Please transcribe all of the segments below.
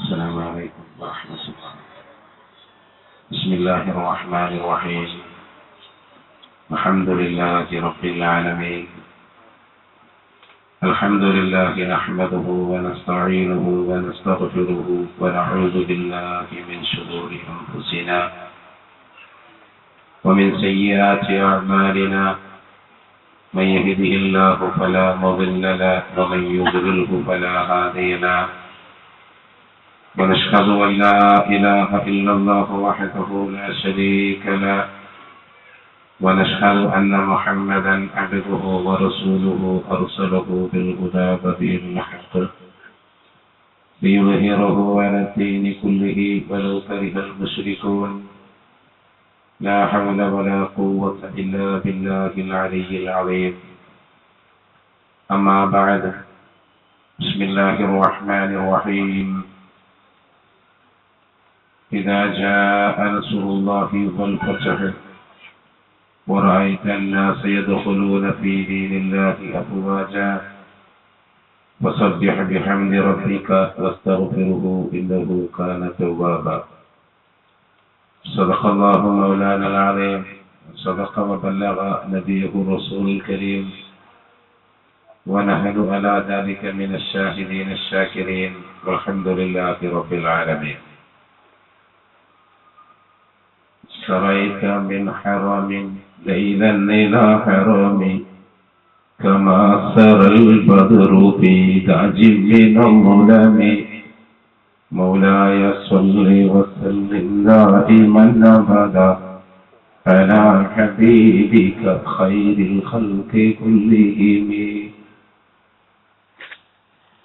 السلام عليكم ورحمة الله. بسم الله الرحمن الرحيم. الحمد لله رب العالمين. الحمد لله نحمده ونستعينه ونستغفره ونعوذ بالله من شرور أنفسنا ومن سيئات أعمالنا. من يهده الله فلا مضل له ومن يضلله فلا هادي له. ونشهد أن لا إله إلا الله وحده لا شريك له. ونشهد أن محمدا عبده ورسوله أرسله بالهدى ودين الحق ليظهره على الدين كله ولو كره المشركون. لا حول ولا قوة إلا بالله العلي العظيم. أما بعد، بسم الله الرحمن الرحيم. إذا جاء نصر الله والفتح ورأيت الناس يدخلون في دين الله أفواجا فسبح بحمد ربك واستغفره إنه كان توابا. صدق الله مولانا العظيم. صدق وبلغ نبيه الرسول الكريم، ونحن على ذلك من الشاهدين الشاكرين، والحمد لله رب العالمين. سريت من حرم ليلا إلى حرم كما سرى البدر في تاج من الظلم. مولاي صل وسلم دائما أبدا على حبيبك خير الخلق كلهم.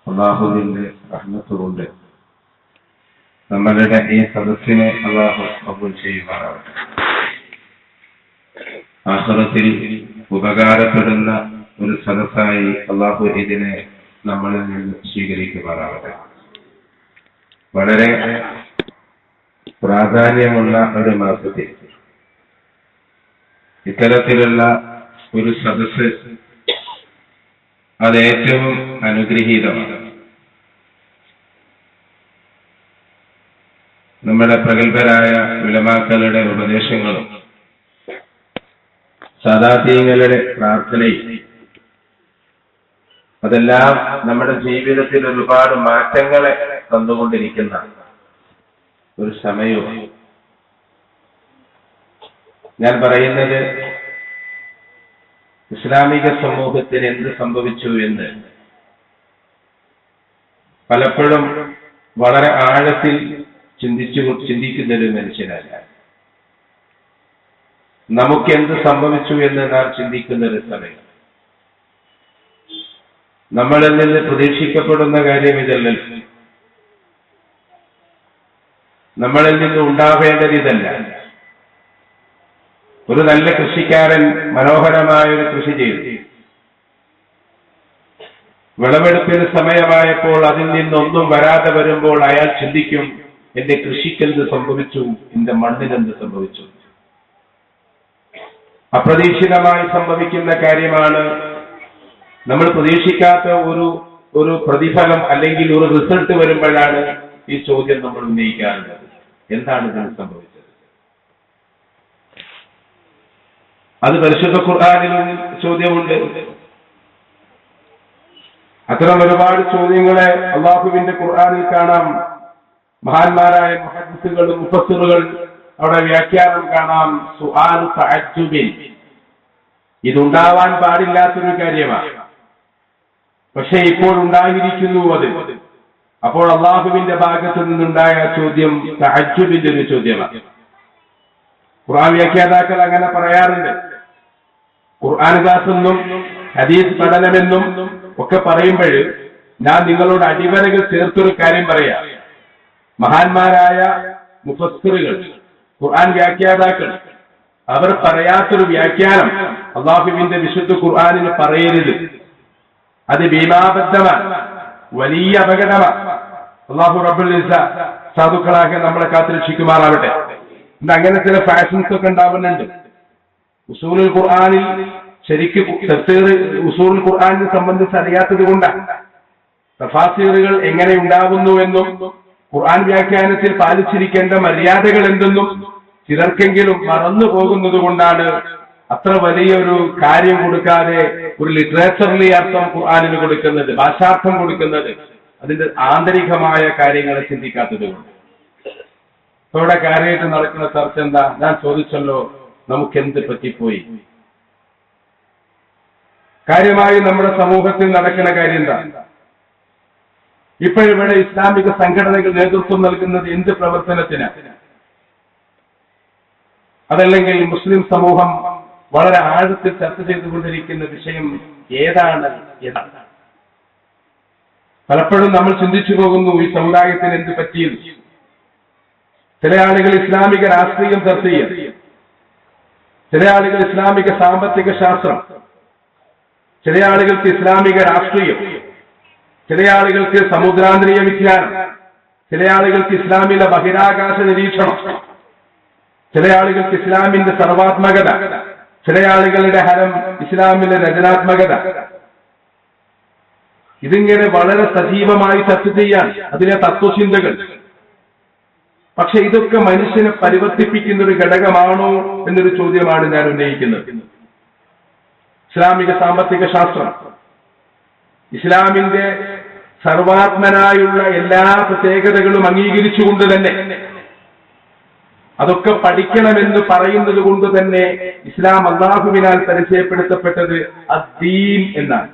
അല്ലാഹുവിന്റെ റഹ്മത്തുകൊണ്ട് നമ്മളുടെ ഈ സദസ്സിനെ അല്ലാഹു കബൂൽ ചെയ്യുമാറാവട്ടെ. ആഖിറത്തിൽ ഉപകാരപ്പെടുന്ന ഒരു സദസ്സായി അല്ലാഹു ഇതിനെ നമ്മളിൽ നിന്ന് സ്വീകരിക്കുമാറാവട്ടെ. വളരെ പ്രാധാന്യമുള്ള ഒരു മാസത്തിൽ ഇത്തരത്തിലുള്ള ഒരു സദസ്സ് അത് ഏറ്റവും അനുഗ്രഹീതമാണ്. നമ്മുടെ പ്രഗത്ഭരായ ഉലമാക്കളുടെ ഉപദേശങ്ങളും സാദാത്യങ്ങളുടെ പ്രാർത്ഥനയും അതെല്ലാം നമ്മുടെ ജീവിതത്തിൽ ഒരുപാട് മാറ്റങ്ങളെ തന്നുകൊണ്ടിരിക്കുന്ന ഒരു സമയവും. ഞാൻ പറയുന്നത് ഇസ്ലാമിക സമൂഹത്തിന് എന്ത് സംഭവിച്ചു എന്ന് പലപ്പോഴും വളരെ ആഴത്തിൽ ചിന്തിക്കുന്ന ഒരു മനുഷ്യനല്ല. നമുക്കെന്ത് സംഭവിച്ചു എന്ന് നാം ചിന്തിക്കുന്ന ഒരു സമയം. നമ്മളിൽ നിന്ന് പ്രതീക്ഷിക്കപ്പെടുന്ന കാര്യം ഇതല്ലല്ലോ. നമ്മളിൽ നിന്ന് ഉണ്ടാവേണ്ടത് ഇതല്ല. ഒരു നല്ല കൃഷിക്കാരൻ മനോഹരമായ ഒരു കൃഷി ചെയ്തു. വിളവെടുപ്പിന് സമയമായപ്പോൾ അതിൽ നിന്നൊന്നും വരാതെ വരുമ്പോൾ അയാൾ ചിന്തിക്കും, എന്റെ കൃഷിക്കെന്ത് സംഭവിച്ചു, എന്റെ മണ്ണിനെന്ത് സംഭവിച്ചു. അപ്രതീക്ഷിതമായി സംഭവിക്കുന്ന കാര്യമാണ്. നമ്മൾ പ്രതീക്ഷിക്കാത്ത ഒരു പ്രതിഫലം അല്ലെങ്കിൽ ഒരു റിസൾട്ട് വരുമ്പോഴാണ് ഈ ചോദ്യം നമ്മൾ ഉന്നയിക്കാറുള്ളത്. എന്താണ് ഇതിന് സംഭവിച്ചത്? അത് പരിശുദ്ധ ഖുർആനിലും ചോദ്യമുണ്ട്. അത്തരം ഒരുപാട് ചോദ്യങ്ങളെ അല്ലാഹുവിന്റെ ഖുർആനിൽ കാണാം. മഹാന്മാരായ മുഹദ്ദിസുകളും മുഫസ്സിറുകൾ അവിടെ വ്യാഖ്യാനം കാണാം. സുആൽ തഅജ്ജുബിൻ, ഇതുണ്ടാവാൻ പാടില്ലാത്തൊരു കാര്യമാണ്, പക്ഷെ ഇപ്പോൾ ഉണ്ടായിരിക്കുന്നു അത്. അപ്പോൾ അല്ലാഹുവിന്റെ ഭാഗത്തു നിന്നുണ്ടായ ചോദ്യം തഅജ്ജുബിന്റെ ഒരു ചോദ്യമാണ്. ഖുർആൻ വ്യാഖ്യാതാക്കൾ അങ്ങനെ പറയാറുണ്ട്. ഖുർആൻ ക്ലാസെന്നും ഹദീസ് പഠനമെന്നും ഒക്കെ പറയുമ്പോൾ ഞാൻ നിങ്ങളോട് അടിവരകൾ ചേർത്തൊരു കാര്യം പറയാം. മഹാന്മാരായ മുഫസ്സിറുകൾ, ഖുർആൻ വ്യാഖ്യാതാക്കൾ, അവർ പറയാത്തൊരു വ്യാഖ്യാനം അല്ലാഹുവിന്റെ വിശുദ്ധ ഖുർആനിന് പറയരുത്. അത് ഭീമാബദ്ധമാണ്, വലിയ അപകടമാണ്. അല്ലാഹു റബ്ബുൽ ഇസ്സ സാധുക്കളാകെ നമ്മളെ കാത്തുരക്ഷിക്കുമാറാവട്ടെ. ഇന്ന് അങ്ങനെ ചില ഫാഷൻസ് ഒക്കെ ഉണ്ടാവുന്നുണ്ട്. ഉസൂലുൽ ഖുർആനിൽ ശരിക്കും തഫ്സീർ ഉസൂലുൽ ഖുർആനിനെ സംബന്ധിച്ച് അറിയാത്തത് കൊണ്ടാണ്. തഫാസീറുകൾ എങ്ങനെ ഉണ്ടാകുന്നുവെന്നും ഖുർആൻ വ്യാഖ്യാനത്തിൽ പാലിച്ചിരിക്കേണ്ട മര്യാദകൾ എന്തെന്നും ചിലർക്കെങ്കിലും മറന്നു പോകുന്നത് കൊണ്ടാണ് അത്ര വലിയൊരു കാര്യം കൊടുക്കാതെ ഒരു ലിറ്ററേച്ചറിലെ അർത്ഥം ഖുർആനിന് കൊടുക്കുന്നത്, ഭാഷാർത്ഥം കൊടുക്കുന്നത്, അതിന്റെ ആന്തരികമായ കാര്യങ്ങളെ ചിന്തിക്കാത്തത് കൊണ്ട്. ഇവിടെ കാര്യമായിട്ട് നടക്കുന്ന ചർച്ച എന്താ? ഞാൻ ചോദിച്ചല്ലോ, നമുക്കെന്ത് പറ്റിപ്പോയി? കാര്യമായി നമ്മുടെ സമൂഹത്തിൽ നടക്കുന്ന കാര്യം എന്താ? ഇപ്പോഴിവിടെ ഇസ്ലാമിക സംഘടനകൾ നേതൃത്വം നൽകുന്നത് എന്ത് പ്രവർത്തനത്തിനാണ്? അതല്ലെങ്കിൽ മുസ്ലിം സമൂഹം വളരെ ആഴത്തിൽ ചർച്ച ചെയ്തുകൊണ്ടിരിക്കുന്ന വിഷയം ഏതാണ് എന്നാണ്. പലപ്പോഴും നമ്മൾ ചിന്തിച്ചു പോകുന്നു, ഈ സമുദായത്തിന് എന്ത് പറ്റിയത്? ചില ആളുകൾ ഇസ്ലാമിക രാഷ്ട്രീയം ചർച്ച ചെയ്യും, ചില ആളുകൾ ഇസ്ലാമിക സാമ്പത്തിക ശാസ്ത്രം, ചില ആളുകൾക്ക് ഇസ്ലാമിക രാഷ്ട്രീയം, ചില ആളുകൾക്ക് സമുദ്രാന്തരീയ വിജ്ഞാനം, ചില ആളുകൾക്ക് ഇസ്ലാമിലെ ബഹിരാകാശ നിരീക്ഷണം, ചില ആളുകൾക്ക് ഇസ്ലാമിന്റെ സർവാത്മകത, ചില ആളുകളുടെ ഹരം ഇസ്ലാമിലെ രചനാത്മകത. ഇതിങ്ങനെ വളരെ സജീവമായി ചർച്ച ചെയ്യാൻ അതിലെ തത്വചിന്തകൾ. പക്ഷെ ഇതൊക്കെ മനുഷ്യനെ പരിവർത്തിപ്പിക്കുന്ന ഒരു ഘടകമാണോ എന്നൊരു ചോദ്യമാണ് ഞാൻ ഉന്നയിക്കുന്നത്. ഇസ്ലാമിക സാമ്പത്തിക ശാസ്ത്രം ഇസ്ലാമിന്റെ സർവാത്മനായുള്ള എല്ലാ പ്രത്യേകതകളും അംഗീകരിച്ചുകൊണ്ട് തന്നെ, അതൊക്കെ പഠിക്കണമെന്ന് പറയുന്നത് കൊണ്ട് തന്നെ ഇസ്ലാം അല്ലാഹുവിനാൽ പരിചയപ്പെടുത്തപ്പെട്ടത് അദ്ദീൻ എന്നാണ്.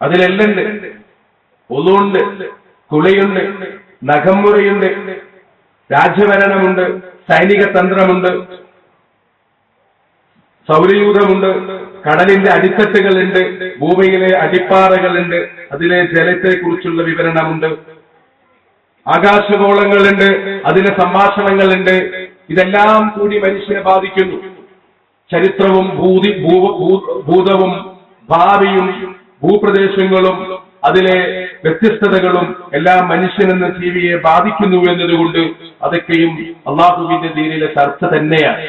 അതിലെല്ലാം ഉണ്ട്. ഒളുണ്ട്, കുളിയുണ്ട്, നഖംമുറയുണ്ട്, രാജ്യഭരണമുണ്ട്, സൈനിക തന്ത്രമുണ്ട്, സൗരയൂഥമുണ്ട്, കടലിന്റെ അടിത്തട്ടുകളുണ്ട്, ഭൂമിയിലെ അടിപ്പാറകളുണ്ട്, അതിലെ ജലത്തെക്കുറിച്ചുള്ള വിവരണമുണ്ട്, ആകാശഗോളങ്ങളുണ്ട്, അതിലെ സംഭാഷണങ്ങളുണ്ട്. ഇതെല്ലാം കൂടി മനുഷ്യനെ ബാധിക്കുന്നു. ചരിത്രവും ഭൂതവും ഭാവിയും ഭൂപ്രദേശങ്ങളും അതിലെ വ്യത്യസ്തതകളും എല്ലാം മനുഷ്യനെന്ന ജീവിയെ ബാധിക്കുന്നു എന്നതുകൊണ്ട് അതൊക്കെയും അള്ളാഹുവിന്റെ ദീനിലെ ചർച്ച തന്നെയാണ്.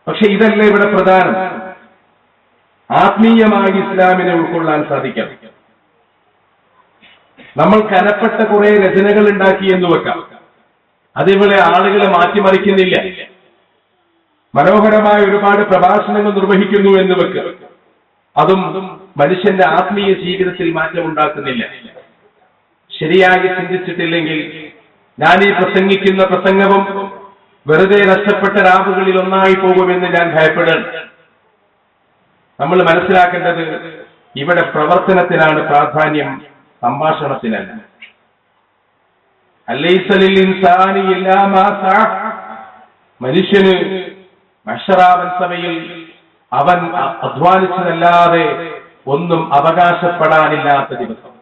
പക്ഷെ ഇതല്ല ഇവിടെ പ്രധാനം. ആത്മീയമായി ഇസ്ലാമിനെ ഉൾക്കൊള്ളാൻ സാധിക്കണം. നമ്മൾ കനപ്പെട്ട കുറെ രചനകൾ ഉണ്ടാക്കി എന്ന് വെക്കാം, അതിവിടെ ആളുകളെ മാറ്റിമറിക്കുന്നില്ല. മനോഹരമായ ഒരുപാട് പ്രഭാഷണങ്ങൾ നിർവഹിക്കുന്നു എന്ന് വെക്കുക, അതും മനുഷ്യന്റെ ആത്മീയ ജീവിതത്തിൽ മാറ്റമുണ്ടാക്കുന്നില്ല. ശരിയായി ചിന്തിച്ചിട്ടില്ലെങ്കിൽ ഞാൻ ഈ പ്രസംഗിക്കുന്ന പ്രസംഗവും വെറുതെ നഷ്ടപ്പെട്ട രാവുകളിൽ ഒന്നായി പോകുമെന്ന് ഞാൻ ഭയപ്പെടുന്നു. നമ്മൾ മനസ്സിലാക്കേണ്ടത് ഇവിടെ പ്രവർത്തനത്തിനാണ് പ്രാധാന്യം, സംഭാഷണത്തിനല്ല. അലൈസലിൽ ഇൻസാനി ഇല്ലാ മാ സഅ. മനുഷ്യന് മഹ്ശറാവൻ സഭയിൽ അവൻ അധ്വാനിച്ചതല്ലാതെ ഒന്നും അവകാശപ്പെടാനില്ലാത്ത ദിവസം.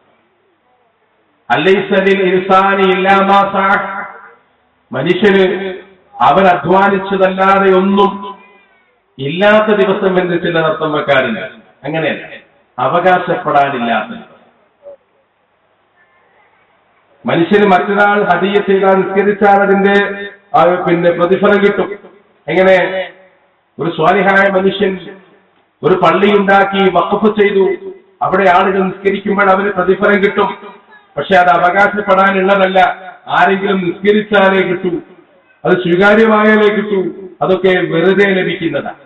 അലൈസലിൽ ഇൻസാനി ഇല്ലാ മാ സഅ. മനുഷ്യന് അവൻ അധ്വാനിച്ചതല്ലാതെ ഒന്നും ഇല്ലാത്ത ദിവസം എന്ന് ചിലർ അർത്ഥം വെക്കാറില്ല. അങ്ങനെയല്ല, അവകാശപ്പെടാനില്ലാത്ത ദിവസം. മനുഷ്യന് മറ്റൊരാൾ ഹദിയ ചെയ്താൽ, നിസ്കരിച്ചാൽ അതിന്റെ പ്രതിഫലം കിട്ടും. എങ്ങനെ? ഒരു സ്വാലിഹായ മനുഷ്യൻ ഒരു പള്ളി ഉണ്ടാക്കി വഖഫ് ചെയ്തു, അവിടെ ആളുകൾ നിസ്കരിക്കുമ്പോൾ അവന് പ്രതിഫലം കിട്ടും. പക്ഷെ അത് അവകാശപ്പെടാനുള്ളതല്ല. ആരെങ്കിലും നിസ്കരിച്ചാലേ കിട്ടൂ, അത് സ്വീകാര്യമായാലേ കിട്ടൂ, അതൊക്കെ വെറുതെ ലഭിക്കുന്നതാണ്.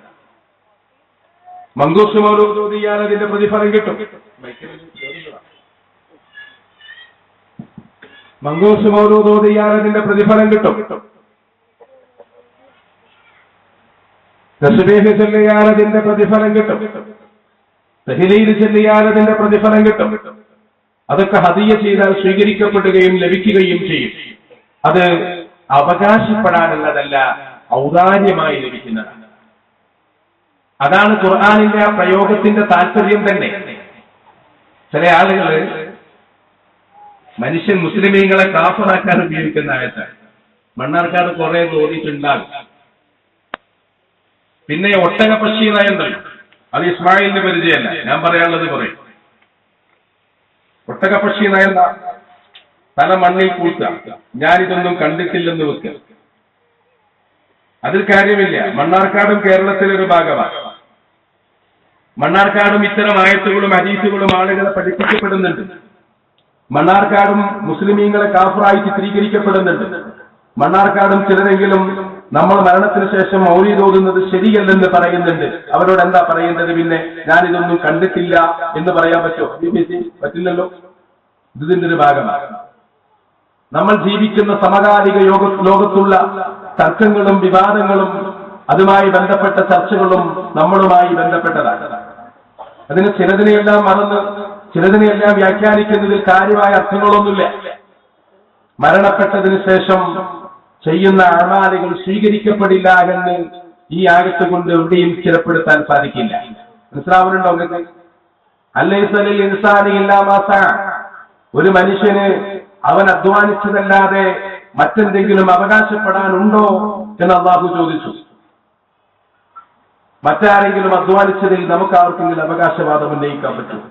മങ്കൂസ് മൗലൂദ് ഓതിയാൽ അതിന്റെ പ്രതിഫലം കിട്ടും. മങ്കൂസ് മൗലൂദ് ഓതിയാൽ അതിന്റെ പ്രതിഫലം കിട്ടും. തസ്ബീഹ് ചൊല്ലിയാൽ അതിന്റെ പ്രതിഫലം കിട്ടും. തഹ്ലീൽ ചൊല്ലിയാൽ അതിന്റെ പ്രതിഫലം കിട്ടും. അതൊക്കെ ഹദിയ ചെയ്താൽ സ്വീകരിക്കപ്പെടുകയും ലഭിക്കുകയും ചെയ്യും. അത് അവകാശപ്പെടാനുള്ളതല്ല, ഔദാര്യമായി ലഭിക്കുന്നതാണ്. അതാണ് ഖുർആനിന്റെ ആ പ്രയോഗത്തിന്റെ താല്പര്യം തന്നെ. ചില ആളുകൾ മനുഷ്യൻ മുസ്ലിമീങ്ങളെ കാഫറാക്കാൻ ഉപയോഗിക്കുന്ന ആയത്താണ്. മണ്ണാർക്കാട് കുറെ തോന്നിയിട്ടുണ്ടാകും. പിന്നെ ഒട്ടകപ്പക്ഷി നയന്തൽ, അത് ഇസ്മായിലിന്റെ പരിചയമല്ല, ഞാൻ പറയാനുള്ളത് പറയും. ഒട്ടകപ്പക്ഷി നയന്ത തല മണ്ണിൽ പൂഴ്ത്തുക, ഞാനിതൊന്നും കണ്ടിട്ടില്ലെന്ന് വെക്കുക. അതിൽ കാര്യമില്ല. മണ്ണാർക്കാടും കേരളത്തിലെ ഒരു ഭാഗമാണ്. മണ്ണാർക്കാടും ഇത്തരം ആയത്തുകളും ഹദീസുകളും ആളുകളെ പഠിപ്പിക്കപ്പെടുന്നുണ്ട്. മണ്ണാർക്കാടും മുസ്ലിമീങ്ങളെ കാഫറായി ചിത്രീകരിക്കപ്പെടുന്നുണ്ട്. മണ്ണാർക്കാടും ചിലരെങ്കിലും നമ്മൾ മരണത്തിന് ശേഷം മൗലീദ് ഓതുന്നത് ശരിയല്ലെന്ന് പറയുന്നുണ്ട്. അവരോട് എന്താ പറയേണ്ടത്? പിന്നെ ഞാനിതൊന്നും കണ്ടിട്ടില്ല എന്ന് പറയാൻ പറ്റുമോ? പറ്റില്ലല്ലോ. ഇതിന്റെ ഒരു ഭാഗമാണ്. നമ്മൾ ജീവിക്കുന്ന സമകാലിക ലോകത്തുള്ള തർക്കങ്ങളും വിവാദങ്ങളും അതുമായി ബന്ധപ്പെട്ട ചർച്ചകളും നമ്മളുമായി ബന്ധപ്പെട്ടതാണ്. അതിന് ചിലതിനെയെല്ലാം മറന്ന് ചിലതിനെയെല്ലാം വ്യാഖ്യാനിക്കുന്നതിൽ കാര്യമായ അർത്ഥങ്ങളൊന്നുമില്ല. മരണപ്പെട്ടതിന് ശേഷം ചെയ്യുന്ന അമാലുകൾ സ്വീകരിക്കപ്പെടില്ല എന്ന് ഈ ആയത്ത് കൊണ്ട് എവിടെയും സ്ഥിരപ്പെടുത്താൻ സാധിക്കില്ല. മനസ്സിലാവുന്നുണ്ടോ നിങ്ങൾക്ക്? അല്ലൈസലിൽ ഇൻസാനി ഇല്ലാ മാ സഅ. ഒരു മനുഷ്യന് അവൻ അധ്വാനിച്ചതല്ലാതെ മറ്റെന്തെങ്കിലും അവകാശപ്പെടാനുണ്ടോ എന്ന് അല്ലാഹു ചോദിച്ചു. മറ്റാരെങ്കിലും അധ്വാനിച്ചതിൽ നമുക്ക് ആർക്കെങ്കിലും അവകാശവാദം ഉന്നയിക്കാൻ പറ്റും?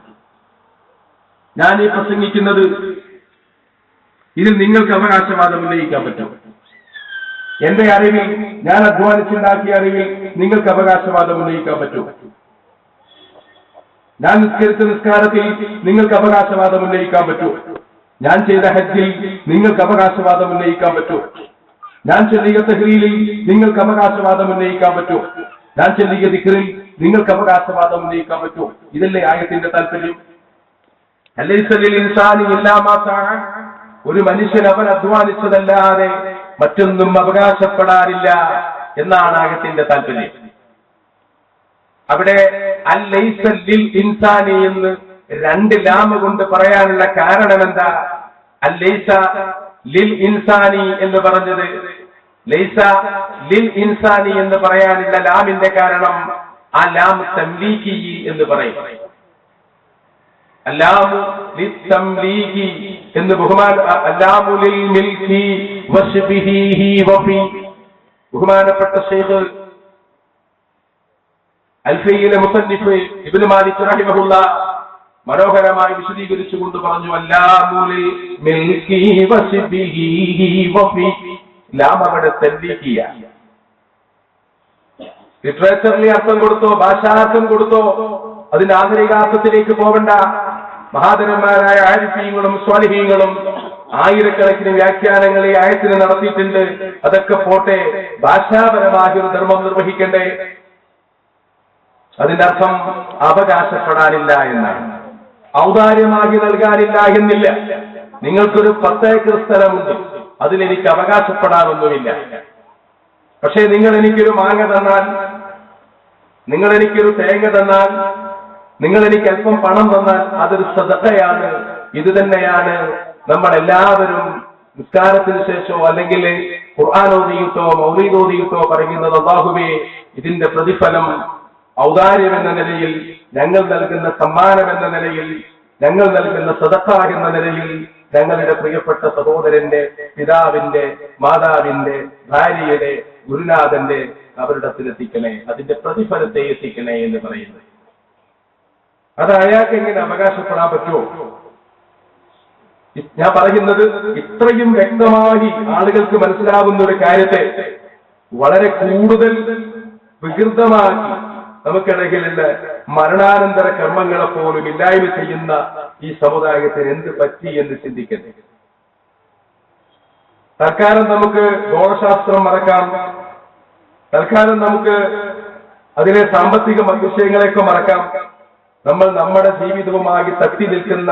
ഞാൻ ഈ പ്രസംഗിക്കുന്നത് ഇതിൽ നിങ്ങൾക്ക് അവകാശവാദം ഉന്നയിക്കാൻ പറ്റും? എന്റെ അറിവിൽ, ഞാൻ അധ്വാനിച്ചുണ്ടാക്കിയ അറിവിൽ നിങ്ങൾക്ക് അവകാശവാദം ഉന്നയിക്കാൻ പറ്റും? ഞാൻ നിസ്കരിച്ച നിസ്കാരത്തിൽ നിങ്ങൾക്ക് അവകാശവാദം ഉന്നയിക്കാൻ പറ്റൂ? ഞാൻ ചെയ്ത ഹജ്ജിൽ നിങ്ങൾക്ക് അവകാശവാദം ഉന്നയിക്കാൻ പറ്റൂ? ഞാൻ ചൊല്ലിയ തഹ്ലീലിൽ നിങ്ങൾക്ക് അവകാശവാദം ഉന്നയിക്കാൻ പറ്റൂ? ഞാൻ ചൊല്ലിയ ദിക്റിൽ നിങ്ങൾക്ക് അവകാശവാദം ഉന്നയിക്കാൻ പറ്റൂ? ഇതല്ലേ ആയത്തിന്റെ താല്പര്യം? അലൈസലിൽ ഇൻസാനി ഇല്ലാ മാ സഅ. ഒരു മനുഷ്യൻ അവൻ അധ്വാനിച്ചതല്ലാതെ മറ്റൊന്നും അവകാശപ്പെടാനില്ല എന്നാണ് ആയത്തിന്റെ താല്പര്യം. അവിടെ അല്ലൈസലിൽ ഇൻസാനി എന്ന് രണ്ട് ലാമ കൊണ്ട് പറയാനുള്ള കാരണം എന്താ? അല്ലൈസ ലിൽ ഇൻസാനി എന്ന് പറഞ്ഞത്, ലൈസ ലിൽ ഇൻസാനി എന്ന് പറയാനുള്ള ലാമിന്റെ കാരണം ആ ലാം തംലീഖി എന്ന് പറയും. അല്ലാമു ലിത്തംലീഖി എന്ന് അല്ലാമു ലിൽ മിൽക്കി വശ്ബിഹിഹി വഫി. ബഹുമാനപ്പെട്ട ശൈഖ് അൽഫിയിലെ മുസന്നിഫ് ഇബ്നു മാലിക് റഹിമഹുല്ലാഹ് മനോഹരമായി വിശദീകരിച്ചുകൊണ്ട് പറഞ്ഞു, അല്ലാമു ലിൽ മിൽക്കി വശ്ബിഹിഹി വഫി. ലാം അവിടെ തംലീഖിയ. ലിറ്ററേച്ചറിലെ അർത്ഥം കൊടുത്തോ, ഭാഷാർത്ഥം കൊടുത്തോ, അതിന്റെ ആന്തരികാർത്ഥത്തിലേക്ക് പോകണ്ട. മഹാധരന്മാരായ ആരിഫീങ്ങളും സ്വാലിഹീങ്ങളും ആയിരക്കണക്കിന് വ്യാഖ്യാനങ്ങൾ ഈ ആയത്തിന് നടത്തിയിട്ടുണ്ട്. അതൊക്കെ പോട്ടെ, ഭാഷാപരമായ ഒരു ധർമ്മം നിർവഹിക്കണ്ടേ? അതിന്റെ അർത്ഥം അവകാശപ്പെടാനില്ല എന്നാണ്. ഔദാര്യമാക്കി നൽകാനില്ല എന്നില്ല. നിങ്ങൾക്കൊരു 10 ഏക്കർ സ്ഥലമുണ്ട്, അതിലെനിക്ക് അവകാശപ്പെടാനൊന്നുമില്ല. പക്ഷേ നിങ്ങൾ എനിക്കൊരു മാങ്ങ തന്നാൽ, നിങ്ങൾ എനിക്കൊരു തേങ്ങ തന്നാൽ, നിങ്ങൾ എനിക്ക് അല്പം പണം തന്നാൽ അതൊരു സദഖയാണ്. ഇത് തന്നെയാണ് നമ്മൾ എല്ലാവരും നിസ്കാരത്തിന് ശേഷമോ അല്ലെങ്കിൽ ഖുർആൻ ഓതിയിട്ടോ മൗലീദ് ഓതിയിട്ടോ പറയുന്നത്, അല്ലാഹുവേ ഇതിന്റെ പ്രതിഫലം ഔദാര്യം എന്ന നിലയിൽ, ഞങ്ങൾ നൽകുന്ന സമ്മാനം എന്ന നിലയിൽ, ഞങ്ങൾ നൽകുന്ന സദഖ എന്ന നിലയിൽ ഞങ്ങളുടെ പ്രിയപ്പെട്ട സഹോദരന്റെ, പിതാവിന്റെ, മാതാവിന്റെ, ഭാര്യയുടെ, ഗുരുനാഥന്റെ അവരിടത്തിലെത്തിക്കണേ, അതിന്റെ പ്രതിഫലത്തെ എത്തിക്കണേ എന്ന് പറയുന്നത്. അത് അയാൾക്ക് എങ്ങനെ അവകാശപ്പെടാൻ പറ്റുമോ? ഞാൻ പറയുന്നത് ഇത്രയും വ്യക്തമായി ആളുകൾക്ക് മനസ്സിലാവുന്ന ഒരു കാര്യത്തെ വളരെ കൂടുതൽ വികൃതമാക്കി നമുക്കിടയിലുള്ള മരണാനന്തര കർമ്മങ്ങളെ പോലും ഇല്ലായ്മ ചെയ്യുന്ന ഈ സമുദായത്തിന് എന്ത് പറ്റി എന്ന് ചിന്തിക്കട്ടെ. തൽക്കാലം നമുക്ക് ഗോളശാസ്ത്രം മറക്കാം, തൽക്കാലം നമുക്ക് അതിലെ സാമ്പത്തിക വിഷയങ്ങളെയൊക്കെ മറക്കാം. നമ്മൾ നമ്മുടെ ജീവിതവുമായി തട്ടി നിൽക്കുന്ന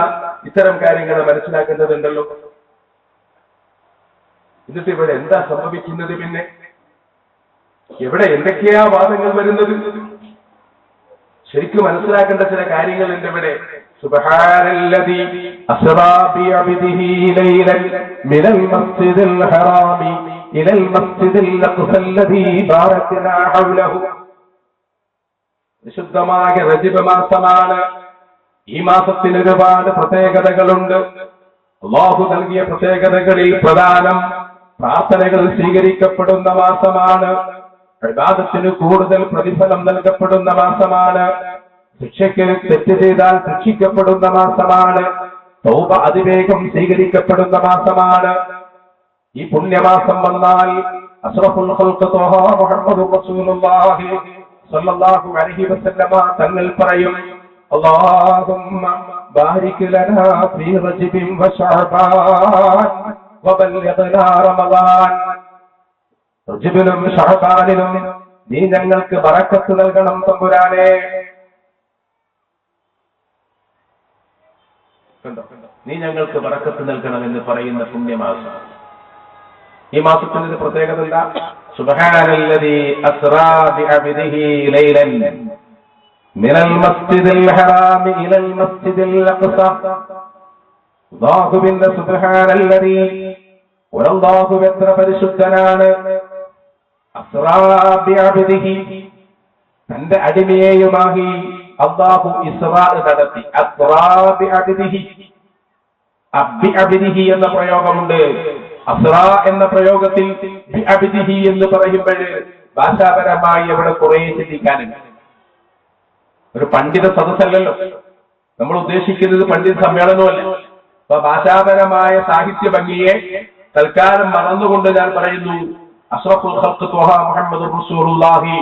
ഇത്തരം കാര്യങ്ങൾ മനസ്സിലാക്കേണ്ടതുണ്ടല്ലോ. എന്നിട്ട് ഇവിടെ എന്താ സംഭവിക്കുന്നത്? പിന്നെ എവിടെ എന്തൊക്കെയാ വാദങ്ങൾ വരുന്നത്? ശരിക്കും മനസ്സിലാക്കേണ്ട ചില കാര്യങ്ങളുണ്ട് ഇവിടെ. സുബ്ഹാനല്ലദീ അസ്റാ ബിഅബ്ദിഹി ലൈലൻ മിനൽ മസ്ജിദിൽ ഹറാമി ഇലൽ മസ്ജിദിൽ അഖ്സല്ലദീ ബാറക്നാ ഹൗലഹു. വിശുദ്ധമായ റജബ് മാസമാണ്. ഈ മാസത്തിന് ഒരുപാട് പ്രത്യേകതകളുണ്ട്. അല്ലാഹു നൽകിയ പ്രത്യേകതകളിൽ പ്രധാനം പ്രാർത്ഥനകൾ സ്വീകരിക്കപ്പെടുന്ന മാസമാണ്. ഇബാദത്തിന് കൂടുതൽ പ്രതിഫലം നൽകപ്പെടുന്ന മാസമാണ്. ശിക്ഷയ്ക്ക് തെറ്റ് ചെയ്താൽ ശിക്ഷിക്കപ്പെടുന്ന മാസമാണ്. തൗബ അതിവേഗം സ്വീകരിക്കപ്പെടുന്ന മാസമാണ്. ഈ പുണ്യമാസം വന്നാൽ അഷ്റഫുൽ ഖൽഖ് ത്വഹ മുഹമ്മദുർ റസൂലുള്ളാഹി സ്വല്ലല്ലാഹു അലൈഹി വസല്ലമ തങ്ങൾ പറയും, അല്ലാഹുമ്മ ബാരിക് ലനാ ഫീ റജബിൻ വശഅബാൻ വബല്ലിഗ്നാ റമളാൻ. റജബിലും ശഅബാനിലും നീ ഞങ്ങൾക്ക് ബറക്കത്ത് നൽകണം തമ്പുരാനെ. നീ ഞങ്ങൾക്ക് ബറക്കത്ത് നൽകണം എന്ന് പറയുന്ന പുണ്യമാസം. ഈ മാസത്തിന്റെ പ്രത്യേകത എന്താ? സുബ്ഹാനല്ലദീ അസ്റാ ബിഅബ്ദിഹി ലൈലൻ മിനൽ മസ്ജിദിൽ ഹറാമി ഇലൽ മസ്ജിദിൽ അഖ്സ. അല്ലാഹുവിന്റെ സുബ്ഹാനല്ലദീ, അല്ലാഹു എത്ര പരിശുദ്ധനാണ്. അസ്റാ ബിഅബ്ദിഹി, തന്റെ അടിമയെയുമായി അല്ലാഹു ഇസ്റാ നടത്തി. അസ്റാ ബിഅബ്ദിഹി, അബ്ദിഹി എന്ന പ്രയോഗമുണ്ട്. അസ്റാ എന്ന പ്രയോഗത്തിൽ ബിഅബ്ദിഹി എന്ന് പറയുമ്പോൾ ഭാഷാപരമായി അവിടെ കുറെ ചിന്തിക്കാനുണ്ട്. ഒരു പണ്ഡിത സദസ്സല്ലല്ലോ നമ്മൾ ഉദ്ദേശിക്കുന്നത്, പണ്ഡിത സമ്മേളനമല്ല. അപ്പൊ ഭാഷാപരമായ സാഹിത്യ ഭംഗിയെ തൽക്കാലം മറന്നുകൊണ്ട് ഞാൻ പറയുന്നു, അഷ്റഫുൽ ഖൽഖ് ത്വഹ മുഹമ്മദുർ റസൂലുള്ളാഹി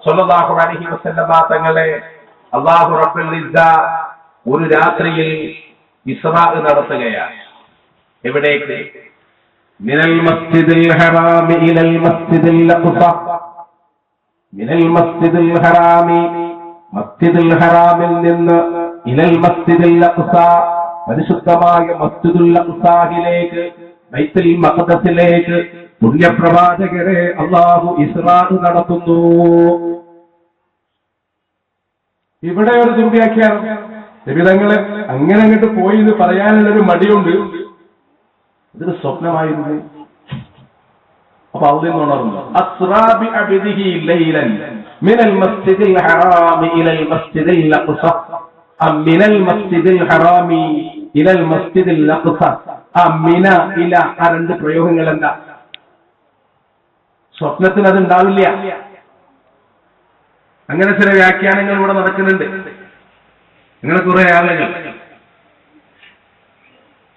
സ്വല്ലല്ലാഹു അലൈഹി വസല്ലമ തങ്ങളെ അല്ലാഹു റബ്ബുൽ ഇസ്സ ഒരു രാത്രിയിൽ ഇസ്റാ നടത്തുകയാണ്. എവിടേക്ക്? മിനൽ മസ്ജിദിൽ ഹറാമി ഇലൽ മസ്ജിദിൽ അഖ്സ. മിനൽ മസ്ജിദിൽ ഹറാമി, മസ്ജിദുൽ ഹറാമിൽ നിന്ന് ഇലൽ മസ്ജിദിൽ അഖ്സ, പരിശുദ്ധമായ മസ്ജിദുൽ അഖ്സായിലേക്ക്, ബൈത്തുൽ മഖ്ദസിലേക്ക് പുണ്യപ്രവാചകരെ അല്ലാഹു ഇസ്റാ നടത്തുന്നു. ഇവിടെ ഒരു ദുർവ്യാഖ്യാനം, നിബിതങ്ങള് അങ്ങനെ അങ്ങോട്ട് പോയി എന്ന് പറയാനുള്ളൊരു മടിയുണ്ട്. ഇതൊരു സ്വപ്നമായിരുന്നു. അപ്പൊ അവിടെ നിന്ന് ഉണർന്നു. അസ്റാ ബിഅബ്ദിഹി ലൈലൻ മിനൽ മസ്ജിദിൽ ഹറാമി ഇലൽ മസ്ജിദിൽ അഖ്സ. മിനൽ മസ്ജിദിൽ ഹറാമി ഇലൽ മസ്ജിദിൽ അഖ്സ. മിന ഇല, ആ രണ്ട് പ്രയോഗങ്ങൾ എന്താ? സ്വപ്നത്തിന് അത് ഉണ്ടാവില്ല. അങ്ങനെ ചില വ്യാഖ്യാനങ്ങൾ ഇവിടെ നടക്കുന്നുണ്ട്. അങ്ങനെ കുറെ ആളുകൾ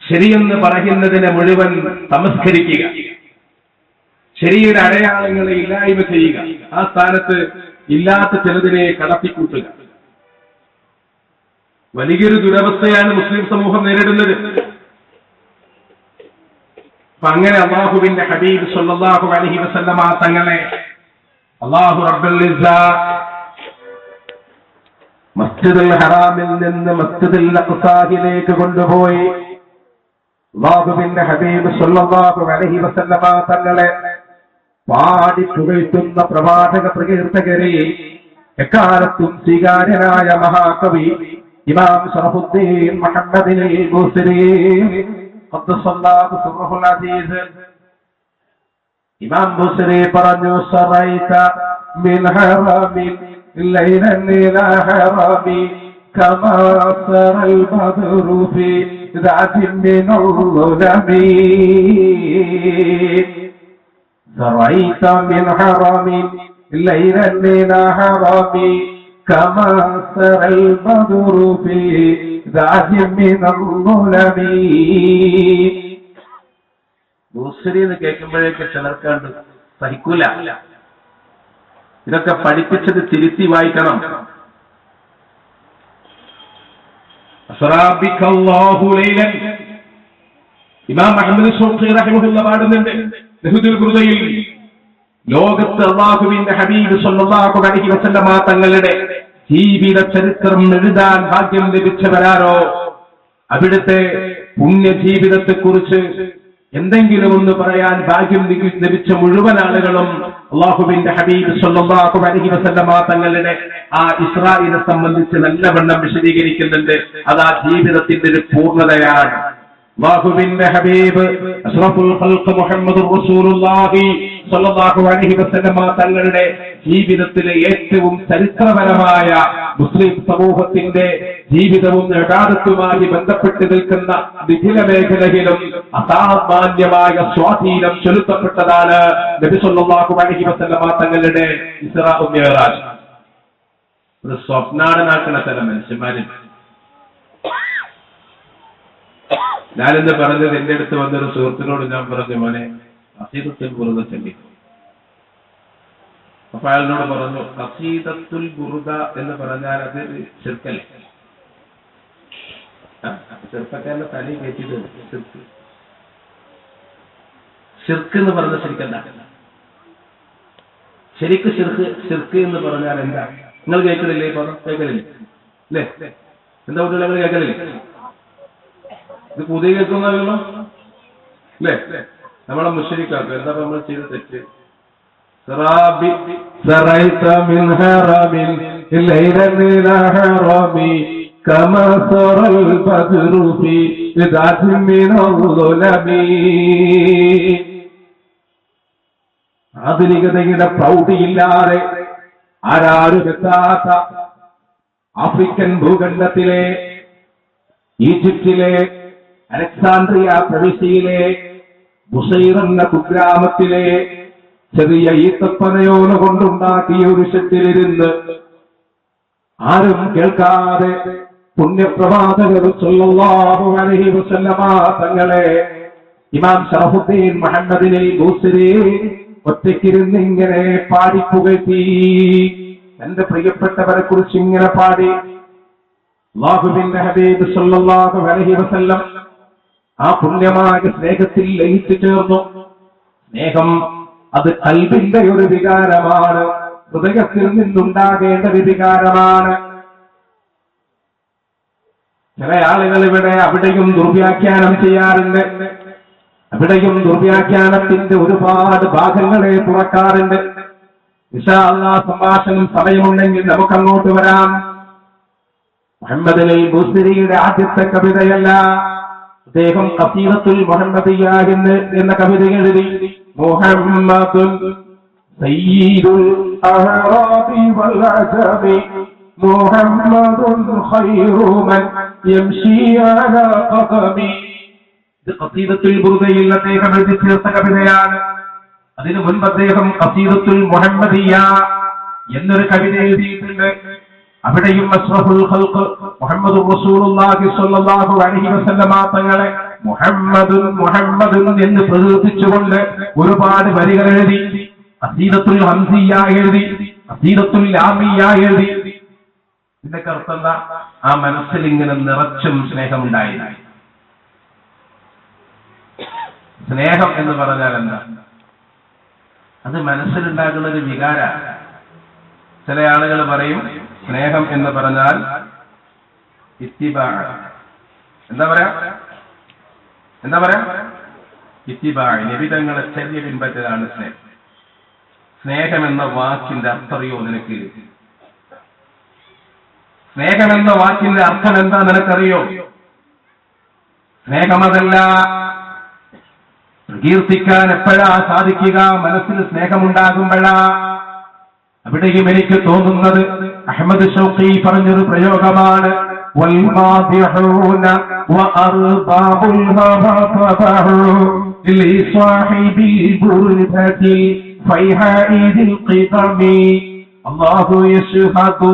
ശരിയെന്ന് പറയുന്നതിനെ മുഴുവൻ തമസ്കരിക്കുക, ശരിയുടെ അടയാളങ്ങളെ ഇല്ലായ്മ ചെയ്യുക, ആ സ്ഥാനത്ത് ഇല്ലാത്ത ചിലതിനെ കടത്തിക്കൂട്ടുക. വലിയൊരു ദുരവസ്ഥയാണ് മുസ്ലിം സമൂഹം നേരിടുന്നത്. അപ്പൊ അങ്ങനെ അല്ലാഹുവിന്റെ ഹബീബ് സ്വല്ലല്ലാഹു അലൈഹി വസല്ലമ തങ്ങളെ അല്ലാഹു റബ്ബുൽ ഇസ്സ മസ്ജിദുൽ ഹറാമിൽ നിന്ന് മസ്ജിദുൽ അഖ്സായിലേക്ക് കൊണ്ടുപോയി. അല്ലാഹുവിന്റെ ഹബീബ് സ്വല്ലല്ലാഹു അലൈഹി വസല്ലമ തങ്ങളെ പാടി പുകഴ്ത്തുന്ന പ്രവാചക പ്രകീർത്തകരെ എക്കാലത്തും സ്വീകാര്യനായ മഹാകവി ഇമാം ശറഫുദ്ദീൻ മുഹമ്മദ് ബൂസരി ഖദ്ദസല്ലാഹു സിർറഹുൽ അസീസ്, ഇമാം ബൂസരി പറഞ്ഞു, സറൈത മിൻ ഹറമിൻ ലൈലൻ ഇലാ ഹറമി കമാ സറൽ ബദ്റു ഫി ദാതിൻ മിനൽ ഉലമി. സറൈത മിൻ ഹറമിൻ ലൈലൻ ഇലാ ഹറമി കമാ സറൽ ബദ്റു ഫി ദാതിൻ മിനൽ ഉലമി. ബൂസരി എന്ന് കേൾക്കുമ്പോഴേക്ക് ചിലർക്കാണ്ട് സഹിക്കൂല. ഇതൊക്കെ പഠിപ്പിച്ചത് തിരുത്തി വായിക്കണം. ഇമാം അഹ്മദ് ശൗഖി റഹിമഹുല്ലാഹ് പാടുന്നുണ്ട് ബഹുദുൽ ഖുർദയിൽ, ലോകത്ത് അല്ലാഹുവിന്റെ ഹബീബ് സ്വല്ലല്ലാഹു അലൈഹി വസല്ലമ തങ്ങളുടെ ജീവിത ചരിത്രം എഴുതാൻ ഭാഗ്യം ലഭിച്ചവരാരോ അവിടുത്തെ പുണ്യ ജീവിതത്തെക്കുറിച്ച് എന്തെങ്കിലും ഒന്ന് പറയാൻ ഭാഗ്യം ലഭിച്ച മുഴുവൻ ആളുകളും അല്ലാഹുവിന്റെ ഹബീബ് സ്വല്ലല്ലാഹു അലൈഹി വസല്ലമ തങ്ങളുടെ ആ ഇസ്രായിനെ സംബന്ധിച്ച് നല്ലവണ്ണം വിശദീകരിക്കുന്നുണ്ട്. അത് ആ ജീവിതത്തിന്റെ ഒരു പൂർണ്ണതയാണ്. അല്ലാഹുവിന്റെ ഹബീബ് അഷ്റഫുൽ ഖൽഖ് മുഹമ്മദുർ റസൂലുള്ളാഹി സ്വല്ലല്ലാഹു അലൈഹി വസല്ലമ തങ്ങളുടെ ജീവിതത്തിലെ ഏറ്റവും ചരിത്രപരമായ മുസ്ലിം സമൂഹത്തിന്റെ ജീവിതവും ഇബാദത്തുമായി ബന്ധപ്പെട്ട് നിൽക്കുന്ന വിഭിന്ന മേഖലയിലും അസാമാന്യമായ സ്വാധീനം ചെലുത്തപ്പെട്ടതാണ് നബി സല്ലല്ലാഹു അലൈഹി വസല്ലമ തങ്ങളുടെ ഇസ്റാ മിഅ്റാജ്. ഒരു സ്വപ്നാടനാക്കുന്ന ചില മനുഷ്യന്മാരിൽ ഞാനെന്ന് പറഞ്ഞത്, എന്റെ അടുത്ത് വന്നൊരു സുഹൃത്തിനോട് ഞാൻ പറഞ്ഞു, മോനെ ഖസീദത്തുൽ ബുർദ ചൊല്ലിക്കോ. അപ്പൊ അയാളിനോട് പറഞ്ഞു, ഖസീദത്തുൽ ബുർദ എന്ന് പറഞ്ഞാൽ അത് ശിർക്കല്ലേ? ചെറുപ്പക്കാരന്റെ തലയിൽ കയറ്റിയിട്ട് ശിർക്ക് എന്ന് പറഞ്ഞ ശരിക്കല്ല. ശരിക്ക് ശിർക്ക് എന്ന് പറഞ്ഞാൽ എന്താ? നിങ്ങൾ കേൾക്കലില്ലേ? പദം കേൾക്കലില്ലേ? അല്ലേ? എന്താ കുട്ടികൾ നിങ്ങൾ കേൾക്കലില്ലേ? ഇത് പുതിയ കേൾക്കുന്നല്ലോ അല്ലേ? നമ്മളെ മുശ്രിക്കാക്കും എന്താ നമ്മൾ ചെയ്ത തെറ്റ്? ആധുനികതയുടെ പ്രൗഢിയില്ലാതെ ആരാരുമെത്താത്ത ആഫ്രിക്കൻ ഭൂഖണ്ഡത്തിലെ ഈജിപ്തിലെ അലക്സാണ്ട്രിയ പ്രവിശ്യയിലെ ബുസൈർ എന്ന കുഗ്രാമത്തിലെ ചെറിയ ഈത്തപ്പനയോല കൊണ്ടുണ്ടാക്കിയ ഒരു ഷെഡിലിരുന്ന് ആരും കേൾക്കാതെ പുണ്യപ്രവാചകർ സല്ലല്ലാഹു അലൈഹി വസല്ലമ തങ്ങളെ ഇമാം ശറഫുദ്ദീൻ മുഹമ്മദിനെ ബൂസരി ഒറ്റയ്ക്കിരുന്ന് ഇങ്ങനെ പാടിപ്പുകഴ്ത്തി. എന്റെ പ്രിയപ്പെട്ടവരെ കുറിച്ച് ഇങ്ങനെ പാടി. അല്ലാഹുവിന്റെ ഹബീബ് സല്ലല്ലാഹു അലൈഹി വസല്ലം ആ പുണ്യമായ സ്നേഹത്തിൽ ലയിച്ചു ചേർന്നു. സ്നേഹം അത് ഖൽബിന്റെ ഒരു വികാരമാണ്, ഹൃദയത്തിൽ നിന്നുണ്ടാകേണ്ട ഒരു വികാരമാണ്. ചില ആളുകൾ ഇവിടെ അവിടെയും ദുർവ്യാഖ്യാനം ചെയ്യാറുണ്ട്, അവിടെയും ദുർവ്യാഖ്യാനത്തിന്റെ ഒരുപാട് ഭാഗങ്ങളെ തുറക്കാറുണ്ട്. ഇൻഷാ അല്ലാഹ് സംഭാഷണം സമയമുണ്ടെങ്കിൽ നമുക്കങ്ങോട്ട് വരാം. മുഹമ്മദ് അലി ബൂസരിയുടെ ആദ്യത്തെ കവിതയല്ല, അദ്ദേഹം ഖസീദത്തുൽ മുഹമ്മദിയ്യ എന്ന കവിത എഴുതി. മുഹമ്മദുൻ സയ്യിദുൽ അഅറാബി വൽ അജമി മുഹമ്മദുൻ ഖൈറു മൻ യംശി അലാ ഖദമി. ഇത് ഖസീദത്തുൽ ബുർദയിൽ അദ്ദേഹം എഴുതി ചേർത്ത കവിതയാണ്. അതിനു മുൻപ് അദ്ദേഹം ഖസീദത്തുൽ മുഹമ്മദിയ്യ എന്നൊരു കവിത എഴുതിയിട്ടുണ്ട്. അവിടെയും അഷ്റഫുൽ ഖൽഖ് മുഹമ്മദുർ റസൂലുള്ളാഹി സ്വല്ലല്ലാഹു അലൈഹി വസല്ലമ തങ്ങളെ മുഹമ്മദുൻ മുഹമ്മദുൻ എന്ന് പ്രകീർത്തിച്ചുകൊണ്ട് ഒരുപാട് വരികൾ എഴുതി. ഖസീദത്തുൽ ഹംസിയ്യ എഴുതി, ഖസീദത്തുൽ ലാമിയ്യ എഴുതി. ഇതിന്റെ അർത്ഥം എന്താ? ആ മനസ്സിൽ ഇങ്ങനെ നിറച്ചും സ്നേഹമുണ്ടായി. സ്നേഹം എന്ന് പറഞ്ഞാൽ എന്താ? അത് മനസ്സിലുണ്ടാകുന്ന ഒരു വികാര. ചില ആളുകൾ പറയും സ്നേഹം എന്ന് പറഞ്ഞാൽ ഇത്തിബാ. എന്താ പറയാ ഇത്തിബാ, നബിതങ്ങളെ ചര്യ പിൻപറ്റലാണ് സ്നേഹം. സ്നേഹം എന്ന വാക്കിന്റെ അർത്ഥറിയോ നിനക്ക്? സ്നേഹം എന്ന വാക്കിന്റെ അർത്ഥം എന്താ നിനക്കറിയോ? സ്നേഹമതല്ല. പ്രകീർത്തിക്കാൻ എപ്പോഴാ സാധിക്കുക? മനസ്സിൽ സ്നേഹമുണ്ടാകുമ്പോഴാ. അവിടെയും എനിക്ക് തോന്നുന്നത് അഹ്മദ് ഷൗഖി പറഞ്ഞൊരു പ്രയോഗമാണ്. വൽമാദിഹൂന വഅർബാബുൽ ഹവഫഫഹു ലിസ്വാഹിബി ബുർദതി ഫൈഹാഇദിൽ ഖിദമി അല്ലാഹു യശ്ഹദു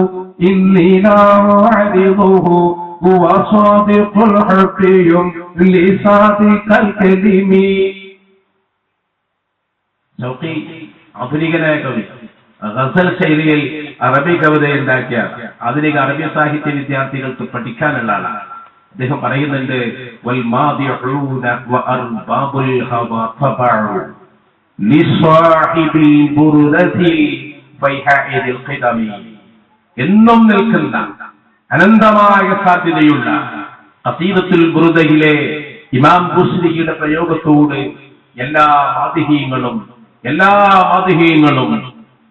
ഇന്നി ലാ അഅദിഹു വസാദിഖുൽ ഹഖിയും ലിസാദിഖൽ കലിമി. ഷൗഖി ആധുനികനായ കവി, ഗസൽ ശൈലിയിൽ അറബി കവിത ഉണ്ടാക്കിയ ആധുനിക അറബി സാഹിത്യ വിദ്യാർത്ഥികൾക്ക് പഠിക്കാനുള്ള ആളാണ്. അദ്ദേഹം പറയുന്നുണ്ട് വൽമാദിഹൂന വഅർബാബുൽ ഹവഫഫഹു ലിസ്വാഹിബിൽ ബുർദതി ഫൈഹാഇദിൽ ഖിദമി. എന്നും നിൽക്കുന്ന അനന്തമായ സാധ്യതയുള്ള ഖസീദത്തുൽ ബുർദയിലെ ഇമാം ബുസ്രിയുടെ പ്രയോഗത്തോട് എല്ലാ മാദിഹീങ്ങളും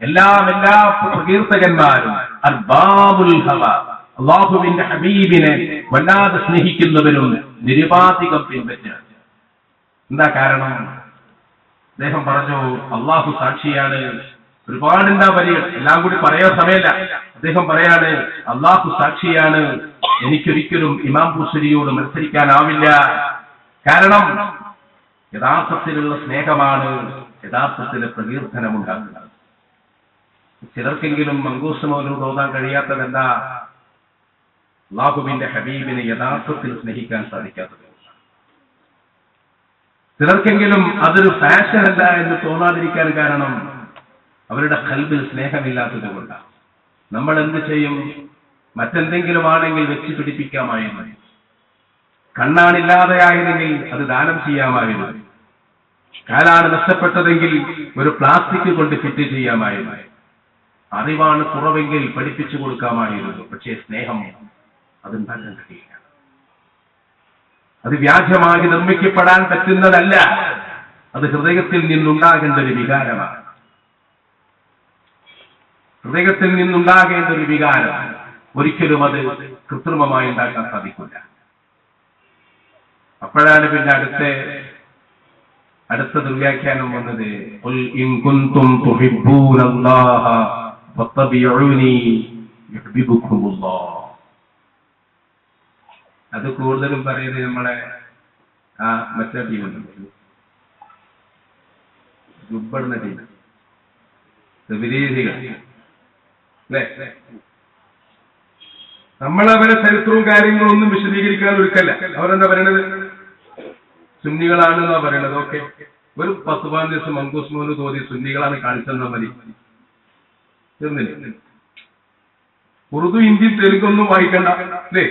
എല്ലാ പ്രകീർത്തകന്മാരും അർബാബുൽ ഹവ, അല്ലാഹുവിന്റെ ഹബീബിനെ വല്ലാതെ സ്നേഹിക്കുന്നവരും നിരുപാധികം പിൻപറ്റുക. എന്താ കാരണം? അദ്ദേഹം പറഞ്ഞു അല്ലാഹു സാക്ഷിയാണ്. ഒരുപാടുണ്ടാ വരികൾ, എല്ലാം കൂടി പറയാൻ സമയമല്ല. അദ്ദേഹം പറയാണ് അല്ലാഹു സാക്ഷിയാണ്, എനിക്കൊരിക്കലും ഇമാം ബുസ്രിയോട് മത്സരിക്കാനാവില്ല. കാരണം യഥാർത്ഥത്തിലുള്ള സ്നേഹമാണ് യഥാർത്ഥത്തിലെ പ്രകീർത്തനമുണ്ടാക്കുന്നത്. ചിലർക്കെങ്കിലും മങ്കൂസ് മൗലൂദ് ഓതാൻ കഴിയാത്തത് എന്താ? അല്ലാഹുവിന്റെ ഹബീബിനെ യഥാർത്ഥത്തിൽ സ്നേഹിക്കാൻ സാധിക്കാത്തത്. ചിലർക്കെങ്കിലും അതൊരു ഫാഷൻ അല്ല എന്ന് തോന്നാതിരിക്കാൻ കാരണം അവരുടെ ഖൽബിൽ സ്നേഹമില്ലാത്തത് കൊണ്ടാണ്. നമ്മൾ എന്ത് ചെയ്യും? മറ്റെന്തെങ്കിലും ആണെങ്കിൽ വെച്ച് പിടിപ്പിക്കാമായിരുന്നു. കണ്ണാണില്ലാതെയായിരുന്നെങ്കിൽ അത് ദാനം ചെയ്യാമായിരുന്നു. കാലാണ് നഷ്ടപ്പെട്ടതെങ്കിൽ ഒരു പ്ലാസ്റ്റിക് കൊണ്ട് ഫിറ്റ് ചെയ്യാമായിരുന്നു. അറിവാണ് കുറവെങ്കിൽ പഠിപ്പിച്ചു കൊടുക്കാമായിരുന്നു. പക്ഷേ സ്നേഹം അതുണ്ടാക്കാൻ കഴിയില്ല. അത് വ്യാജമായി നിർമ്മിക്കപ്പെടാൻ പറ്റുന്നതല്ല. അത് ഹൃദയത്തിൽ നിന്നുണ്ടാകേണ്ട ഒരു വികാരമാണ്. ഹൃദയത്തിൽ നിന്നുണ്ടാകേണ്ട ഒരു വികാരമാണ്. ഒരിക്കലും അത് കൃത്രിമമായി ഉണ്ടാക്കാൻ സാധിക്കില്ല. അപ്പോഴാണ് പിന്നെ അടുത്ത ദുർവ്യാഖ്യാനം വന്നത്, ഖുൽ ഇൻ കുൻതും തുഹിബ്ബൂനല്ലാഹ ഫത്തബിഊനി യുഹ്ബിബുക്കുമുല്ലാഹ്. അത് കൂടുതലും പറയുന്നത് നമ്മളെ മറ്റേ ടീമുണ്ട്, ഉൾപ്പെടുന്ന ടീം, വിദേശികൾ അല്ലേ. നമ്മളവരെ ചരിത്രവും കാര്യങ്ങളും ഒന്നും വിശദീകരിക്കാൻ ഒരുക്കല്ല. അവരെന്താ പറയണത്? സുന്നികളാണെന്നാ പറയണത്. ഓക്കെ, ഒരു 10-15 ദിവസം മങ്കൂസ് മോന് തോന്നി സുന്നികളാണ് കാണിച്ചെന്നാ മതി, തീർന്നില്ല. ഉറുദു, ഹിന്ദി, തെലുങ്കൊന്നും വായിക്കണ്ട അല്ലേ.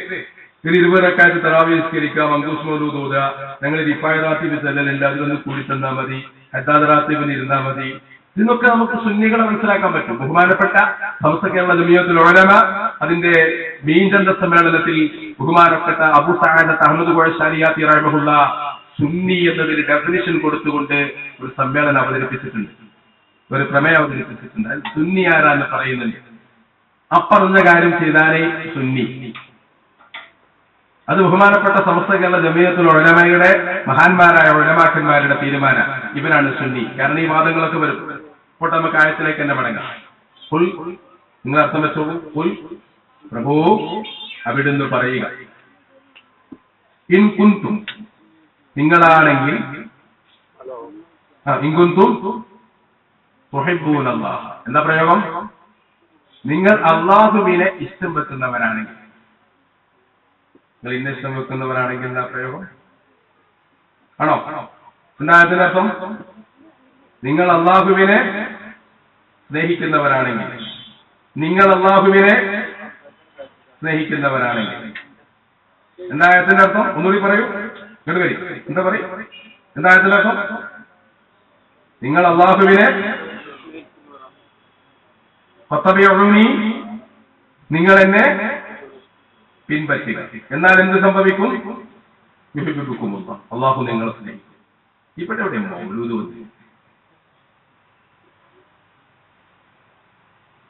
ഒരു 20 റക്അത്ത് തറാവീഹ് നിസ്കരിക്കുക, മങ്കൂസ് മോന് തോതുക, ഞങ്ങൾ റിഫായ റാത്തീബ് ചെല്ലലുണ്ട്, അതിലൊന്ന് കൂടി തന്നാ മതി, ഹദ്ദാദ് റാത്തീബിന് ഇരുന്നാ മതി. ഇതിനൊക്കെ നമുക്ക് സുന്നികളെ മനസ്സിലാക്കാൻ പറ്റും. ബഹുമാനപ്പെട്ട സമസ്ത കേരള ജമിയത്തുൽ ഉലമ അതിന്റെ മീൻചന്ത സമ്മേളനത്തിൽ ബഹുമാനപ്പെട്ട അബൂ സഅദ് അഹ്മദ് ഖുശാലിയാത്തി റഹിമഹുല്ലാ സുന്നി എന്നതിന് ഡെഫിനിഷൻ കൊടുത്തുകൊണ്ട് ഒരു സമ്മേളനം അവതരിപ്പിച്ചിട്ടുണ്ട്, ഒരു പ്രമേയം അവതരിപ്പിച്ചിട്ടുണ്ട്. അത് സുന്നി ആരാന്ന് പറയുന്നുണ്ട്. അപ്പറഞ്ഞ കാര്യം ചെയ്താലേ സുന്നി. അത് ബഹുമാനപ്പെട്ട സമസ്ത കേരള ജമിയത്തുൽ ഉലമയുടെ മഹാന്മാരായ ഉലമാക്കന്മാരുടെ തീരുമാനം. ഇവനാണ് സുന്നി. കാരണം ഈ വാദങ്ങളൊക്കെ വരും. ഇപ്പോൾ നമുക്ക് ആയത്തിലേക്ക് തന്നെ മടങ്ങാം. ഖുൽ, നിങ്ങൾ അർത്ഥം വെച്ചോളൂ. ഖുൽ, പ്രഭു അവിടുന്ന് പറയുക, ഇൻ കുൻതും, നിങ്ങളാണെങ്കിൽ, ഇൻ കുൻതും തുഹിബ്ബൂനല്ലാഹ, എന്താ പ്രയോഗം? നിങ്ങൾ അല്ലാഹുവിനെ ഇഷ്ടം വെക്കുന്നവരാണെങ്കിൽ. നിങ്ങൾ ഇന്ന ഇഷ്ടം വെക്കുന്നവരാണെങ്കിൽ എന്താ പ്രയോഗം? ആണോ? എന്താ അതിനർത്ഥം? നിങ്ങൾ അല്ലാഹുവിനെ സ്നേഹിക്കുന്നവരാണെങ്കിൽ, നിങ്ങൾ അല്ലാഹുവിനെ സ്നേഹിക്കുന്നവരാണെങ്കിൽ എന്താ അതിന്റെ അർത്ഥം? ഒന്നുകൂടി പറയൂ. ഇങ്ങോട്ട് വരി. എന്താ പറയും? എന്താ അതിന്റെ അർത്ഥം? നിങ്ങൾ അല്ലാഹുവിനെ ഫത്തബിഊനി, നിങ്ങൾ എന്നെ പിൻപറ്റുക. എന്നാൽ എന്ത് സംഭവിക്കും? യുഹിബ്ബുക്കുമുല്ലാഹ്, അല്ലാഹു നിങ്ങളെ സ്നേഹിക്കും. ഇവിടെ എവിടെ മൗലൂദ് വന്നു?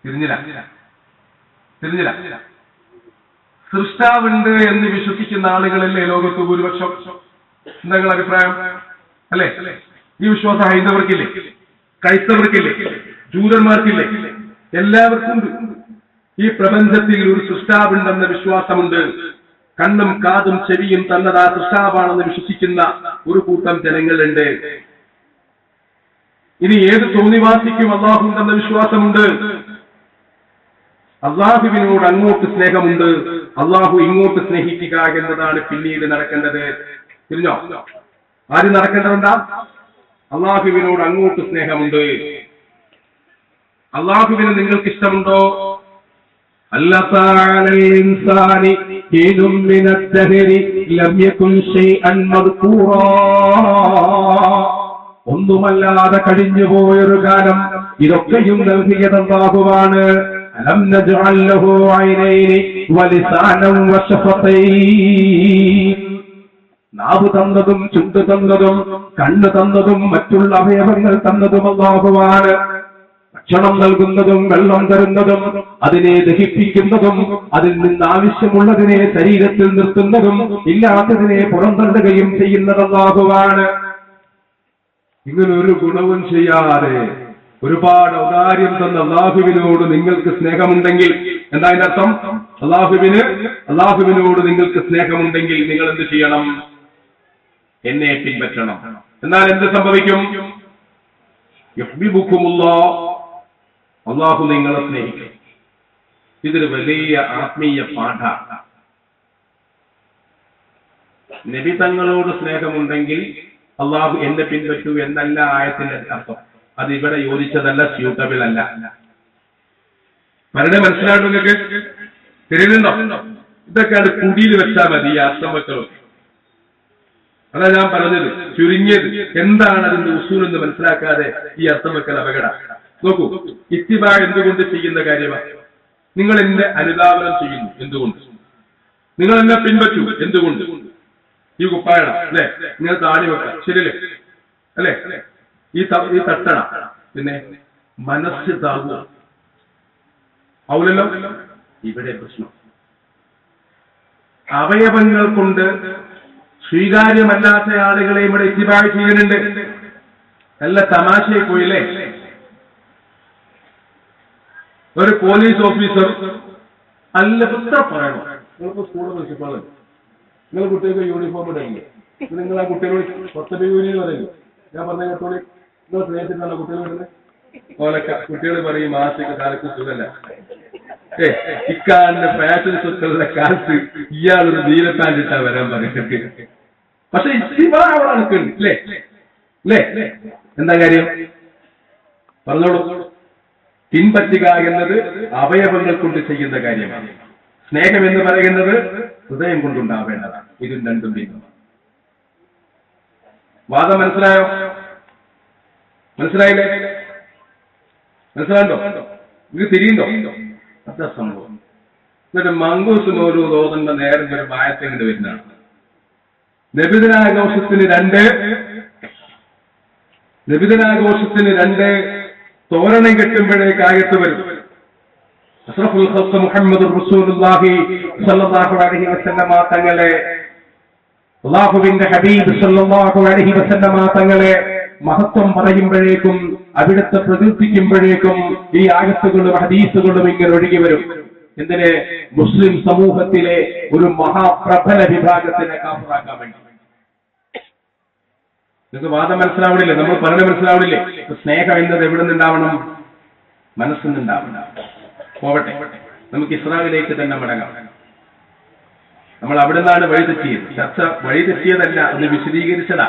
തിരിഞ്ഞില്ല. സൃഷ്ടാവുണ്ട് എന്ന് വിശ്വസിക്കുന്ന ആളുകളല്ലേ ലോകത്ത് ഭൂരിപക്ഷം? എന്താ നിങ്ങളുടെ അഭിപ്രായം? അല്ലേ? ഈ വിശ്വാസം ഹൈന്ദവർക്കില്ലേ? ക്രൈസ്തവർക്കില്ലേ? ജൂതന്മാർക്കില്ലേ? എല്ലാവർക്കും ഉണ്ട്. ഈ പ്രപഞ്ചത്തിൽ ഒരു സൃഷ്ടാവുണ്ടെന്ന വിശ്വാസമുണ്ട്. കണ്ണും കാതും ചെവിയും തന്നത് ആ സൃഷ്ടാവാണെന്ന് വിശ്വസിക്കുന്ന ഒരു കൂട്ടം ജനങ്ങളുണ്ട്. ഇനി ഏത് തോന്നിവാസിക്കും അള്ളാഹു ഉണ്ടെന്ന വിശ്വാസമുണ്ട്. അള്ളാഹുവിനോട് അങ്ങോട്ട് സ്നേഹമുണ്ട്. അള്ളാഹു ഇങ്ങോട്ട് സ്നേഹിക്കുക എന്നതാണ് പിന്നീട് നടക്കേണ്ടത്. തിരിഞ്ഞോ? ആര് നടക്കേണ്ടതെന്താ? അള്ളാഹുവിനോട് അങ്ങോട്ട് സ്നേഹമുണ്ട്. അള്ളാഹുവിനെ നിങ്ങൾക്ക് ഇഷ്ടമുണ്ടോ? ഒന്നുമല്ലാതെ കഴിഞ്ഞുപോയൊരു കാലം ഇതൊക്കെയും നൽകിയത് അല്ലാഹുവാണ്. അലം നജ്അൽ ലഹു ഐനൈനി വലിസാനം വശഫതൈൻ, നാവ് തന്നതും ചുണ്ട് തന്നതും കണ്ണ് തന്നതും മറ്റുള്ള അവയവങ്ങൾ തന്നതും അല്ലാഹുവാണ്. ഭക്ഷണം നൽകുന്നതും വെള്ളം തരുന്നതും അതിനെ ദഹിപ്പിക്കുന്നതും അതിൽ നിന്ന് ആവശ്യമുള്ളതിനെ ശരീരത്തിൽ നിർത്തുന്നതും ഇല്ലാത്തതിനെ പുറന്തള്ളുകയും ചെയ്യുന്നത് അല്ലാഹുവാണ്. ഇങ്ങനൊരു ഗുണവും ചെയ്യാതെ ഒരുപാട് ഔദാര്യം തന്ന അല്ലാഹുവിനോട് നിങ്ങൾക്ക് സ്നേഹമുണ്ടെങ്കിൽ, എന്താ അതിന്റെ അർത്ഥം? അല്ലാഹുവിനോട് നിങ്ങൾക്ക് സ്നേഹമുണ്ടെങ്കിൽ നിങ്ങൾ എന്ത് ചെയ്യണം? എന്നെ പിൻപറ്റണം. എന്നാൽ എന്ത് സംഭവിക്കും? യുഹ്ബിബുക്കുമുല്ലാഹ്, അല്ലാഹു നിങ്ങളെ സ്നേഹിക്കും. ഇതൊരു വലിയ ആത്മീയ പാഠമാണ്. നബി തങ്ങളോട് സ്നേഹമുണ്ടെങ്കിൽ അല്ലാഹു എന്നെ പിൻപറ്റൂ എന്നല്ല ആയത്തിന്റെ അർത്ഥം. അത് ഇവിടെ യോജിച്ചതല്ല, സ്യൂട്ടബിൾ അല്ല. മരണ മനസ്സിലായിട്ട് നിങ്ങൾക്ക് തിരിയുന്നുണ്ടോ? ഇതൊക്കെ അത് കുടിയിൽ വെച്ചാൽ മതി. ഈ അർത്ഥം വെക്കളൊക്കെ അതാ ഞാൻ പറഞ്ഞത്, ചുരുങ്ങിയത് എന്താണ് അതിന്റെ ഉസൂൽ എന്ന് മനസ്സിലാക്കാതെ ഈ അർത്ഥം വെക്കൽ അപകട. നോക്കൂ, ഇത്തിബാ എന്തുകൊണ്ട് ചെയ്യുന്ന കാര്യമാണ്? നിങ്ങൾ എന്നെ അനുധാവനം ചെയ്യുന്നു, എന്തുകൊണ്ട്? നിങ്ങൾ എന്നെ പിൻപറ്റൂ, എന്തുകൊണ്ട്? ഈ കുപ്പായണം അല്ലെ, നിങ്ങൾ താടി വെക്കാം, ശരിയല്ലേ? അല്ലെ, ഈ തട്ടണ, പിന്നെ മനസ്സ് താങ്ങുക, ഔലല്ലോ. ഇവിടെ പ്രശ്നം അവയവങ്ങൾ കൊണ്ട് സ്വീകാര്യമല്ലാത്ത ആളുകളെ ഇവിടെ ഇത്തിബാ ചെയ്യുന്നുണ്ട്. നല്ല തമാശയെ പോയില്ലേ? ഒരു പോലീസ് ഓഫീസർ അല്ല എത്ര പറയണോ, നിങ്ങളിപ്പോ സ്കൂൾ പ്രിൻസിപ്പാള്, നിങ്ങൾ കുട്ടികൾക്ക് യൂണിഫോം ഇടയില്ലേ? നിങ്ങൾ ആ കുട്ടികളോട് 10 യൂണിയൻ പറയില്ലേ? ഞാൻ പറഞ്ഞ കേട്ടോളി, നിങ്ങൾ സ്നേഹത്തിനാണോ കുട്ടികൾ വിടുന്നത്? ഓലക്ക കുട്ടികൾ പറയും മാസിക കാലത്ത് സുഖല്ല, ഇക്കാലിന്റെ ഫാഷൻ സ്വത്തുള്ള കാലത്ത് ഇയാളൊരു നീലത്താണ്ടിട്ടാ വരാൻ പറഞ്ഞിട്ട്. പക്ഷെ ഇത്തിബാ അവിടെ നടക്കുന്നുണ്ട് അല്ലേ? അല്ലേ? എന്താ കാര്യം പറഞ്ഞോളൂ. പിൻപറ്റുക എന്നത് അവയവങ്ങൾ കൊണ്ട് ചെയ്യുന്ന കാര്യമാണ്. സ്നേഹം എന്ന് പറയുന്നത് ഹൃദയം കൊണ്ടുണ്ടാവേണ്ടതാണ്. ഇതും രണ്ടും ഭിന്നമാണ്. വാദം മനസ്സിലായോ? മനസ്സിലായില്ലേ? മനസ്സിലാണ്ടോ? ഇത് തിരിയുണ്ടോ? അതാ സംഭവം. എന്നിട്ട് മങ്കൂസും ഒരു തോന്നുന്ന നേരം ഒരു മായത്തേണ്ടി വരുന്നതാണ്. നബിദിനാഘോഷത്തിന് രണ്ട് തോരണം കെട്ടുമ്പോഴേക്ക് ആയത്ത് വരും. അഷ്റഫുൽ ഖൽഖ് മുഹമ്മദ് റസൂലുള്ളാഹി സ്വല്ലല്ലാഹു അലൈഹി വസല്ലമ തങ്ങളെ, അല്ലാഹുവിന്റെ ഹബീബ് സ്വല്ലല്ലാഹു അലൈഹി വസല്ലമ തങ്ങളെ മഹത്വം പറയുമ്പോഴേക്കും, അവിടുത്തെ പ്രകീർത്തിക്കുമ്പോഴേക്കും ഈ ആയത്തുകളും ഹദീസുകളും ഇങ്ങനെ ഒഴുകി വരും. എന്തിന്? മുസ്ലിം സമൂഹത്തിലെ ഒരു മഹാപ്രബല വിഭാഗത്തിനെ കാഫിറാക്കാൻ വേണ്ടി. നിങ്ങൾക്ക് വാദം മനസ്സിലാവണില്ലേ? നമ്മൾ പറഞ്ഞ മനസ്സിലാവണില്ലേ? സ്നേഹം എന്നത് എവിടെ നിന്നുണ്ടാവണം? മനസ്സിൽ നിന്നുണ്ടാവണം. പോവട്ടെ, നമുക്ക് ഇസ്രായേലിലേക്ക് തന്നെ മടങ്ങാം. നമ്മൾ അവിടെ നിന്നാണ് വഴിതെറ്റിയത്. ചർച്ച വഴിതെറ്റിയതല്ല, ഒന്ന് വിശദീകരിച്ചതാ.